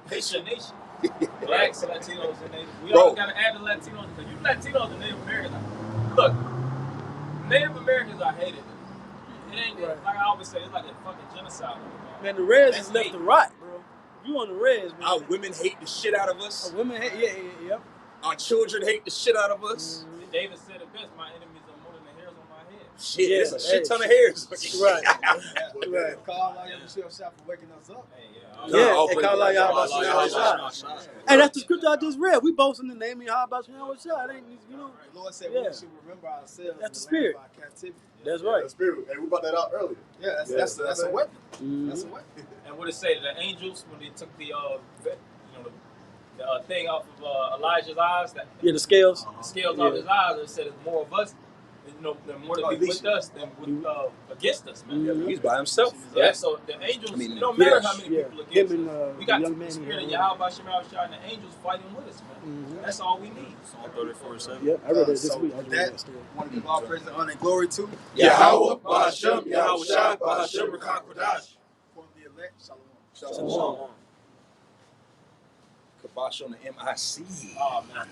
hates your nation. Blacks, Latinos, and Native. We all gotta add the Latinos because you Latinos and Native Americans. Look, Native Americans are hated. It ain't like I always say. It's like a fucking genocide. Man, the Reds is left to rot, bro. You on the Reds, man. Our women hate the shit out of us. Our women hate, yeah. Our children hate the shit out of us. David said it best. My enemies are more than the hairs on my head. Shit, there's a shit ton of hairs. Right. Call out Michelle Shop for waking us up. Yeah, and call out Yahweh Shah. And that's the scripture I just read. We boast in the name of Yahweh Shah. It ain't, you know. The Lord said we should remember ourselves. That's the spirit. Our captivity. That's right. The spirit. Hey, we brought that out earlier. Yeah, that's a weapon. That's a weapon. And what it say to the angels when they took the thing off of Elijah's eyes? The scales. The scales off his eyes. It said it's more of us. The more that be with us than against us, man. Yeah, he's by himself. Yeah, so the angels, it don't matter how many people against us. We got the spirit of Yahweh Shema Shah and the angels fighting with us, man. That's all we need. Psalm 34:7. Yeah, I read that this week. Want to give all praise and honor and glory to Yahweh, Bahashem, Yahweh Shah, Bahashem, Rakak Kodash. For the elect, Shalom. Shalom. Kabash on the MIC. Oh, man.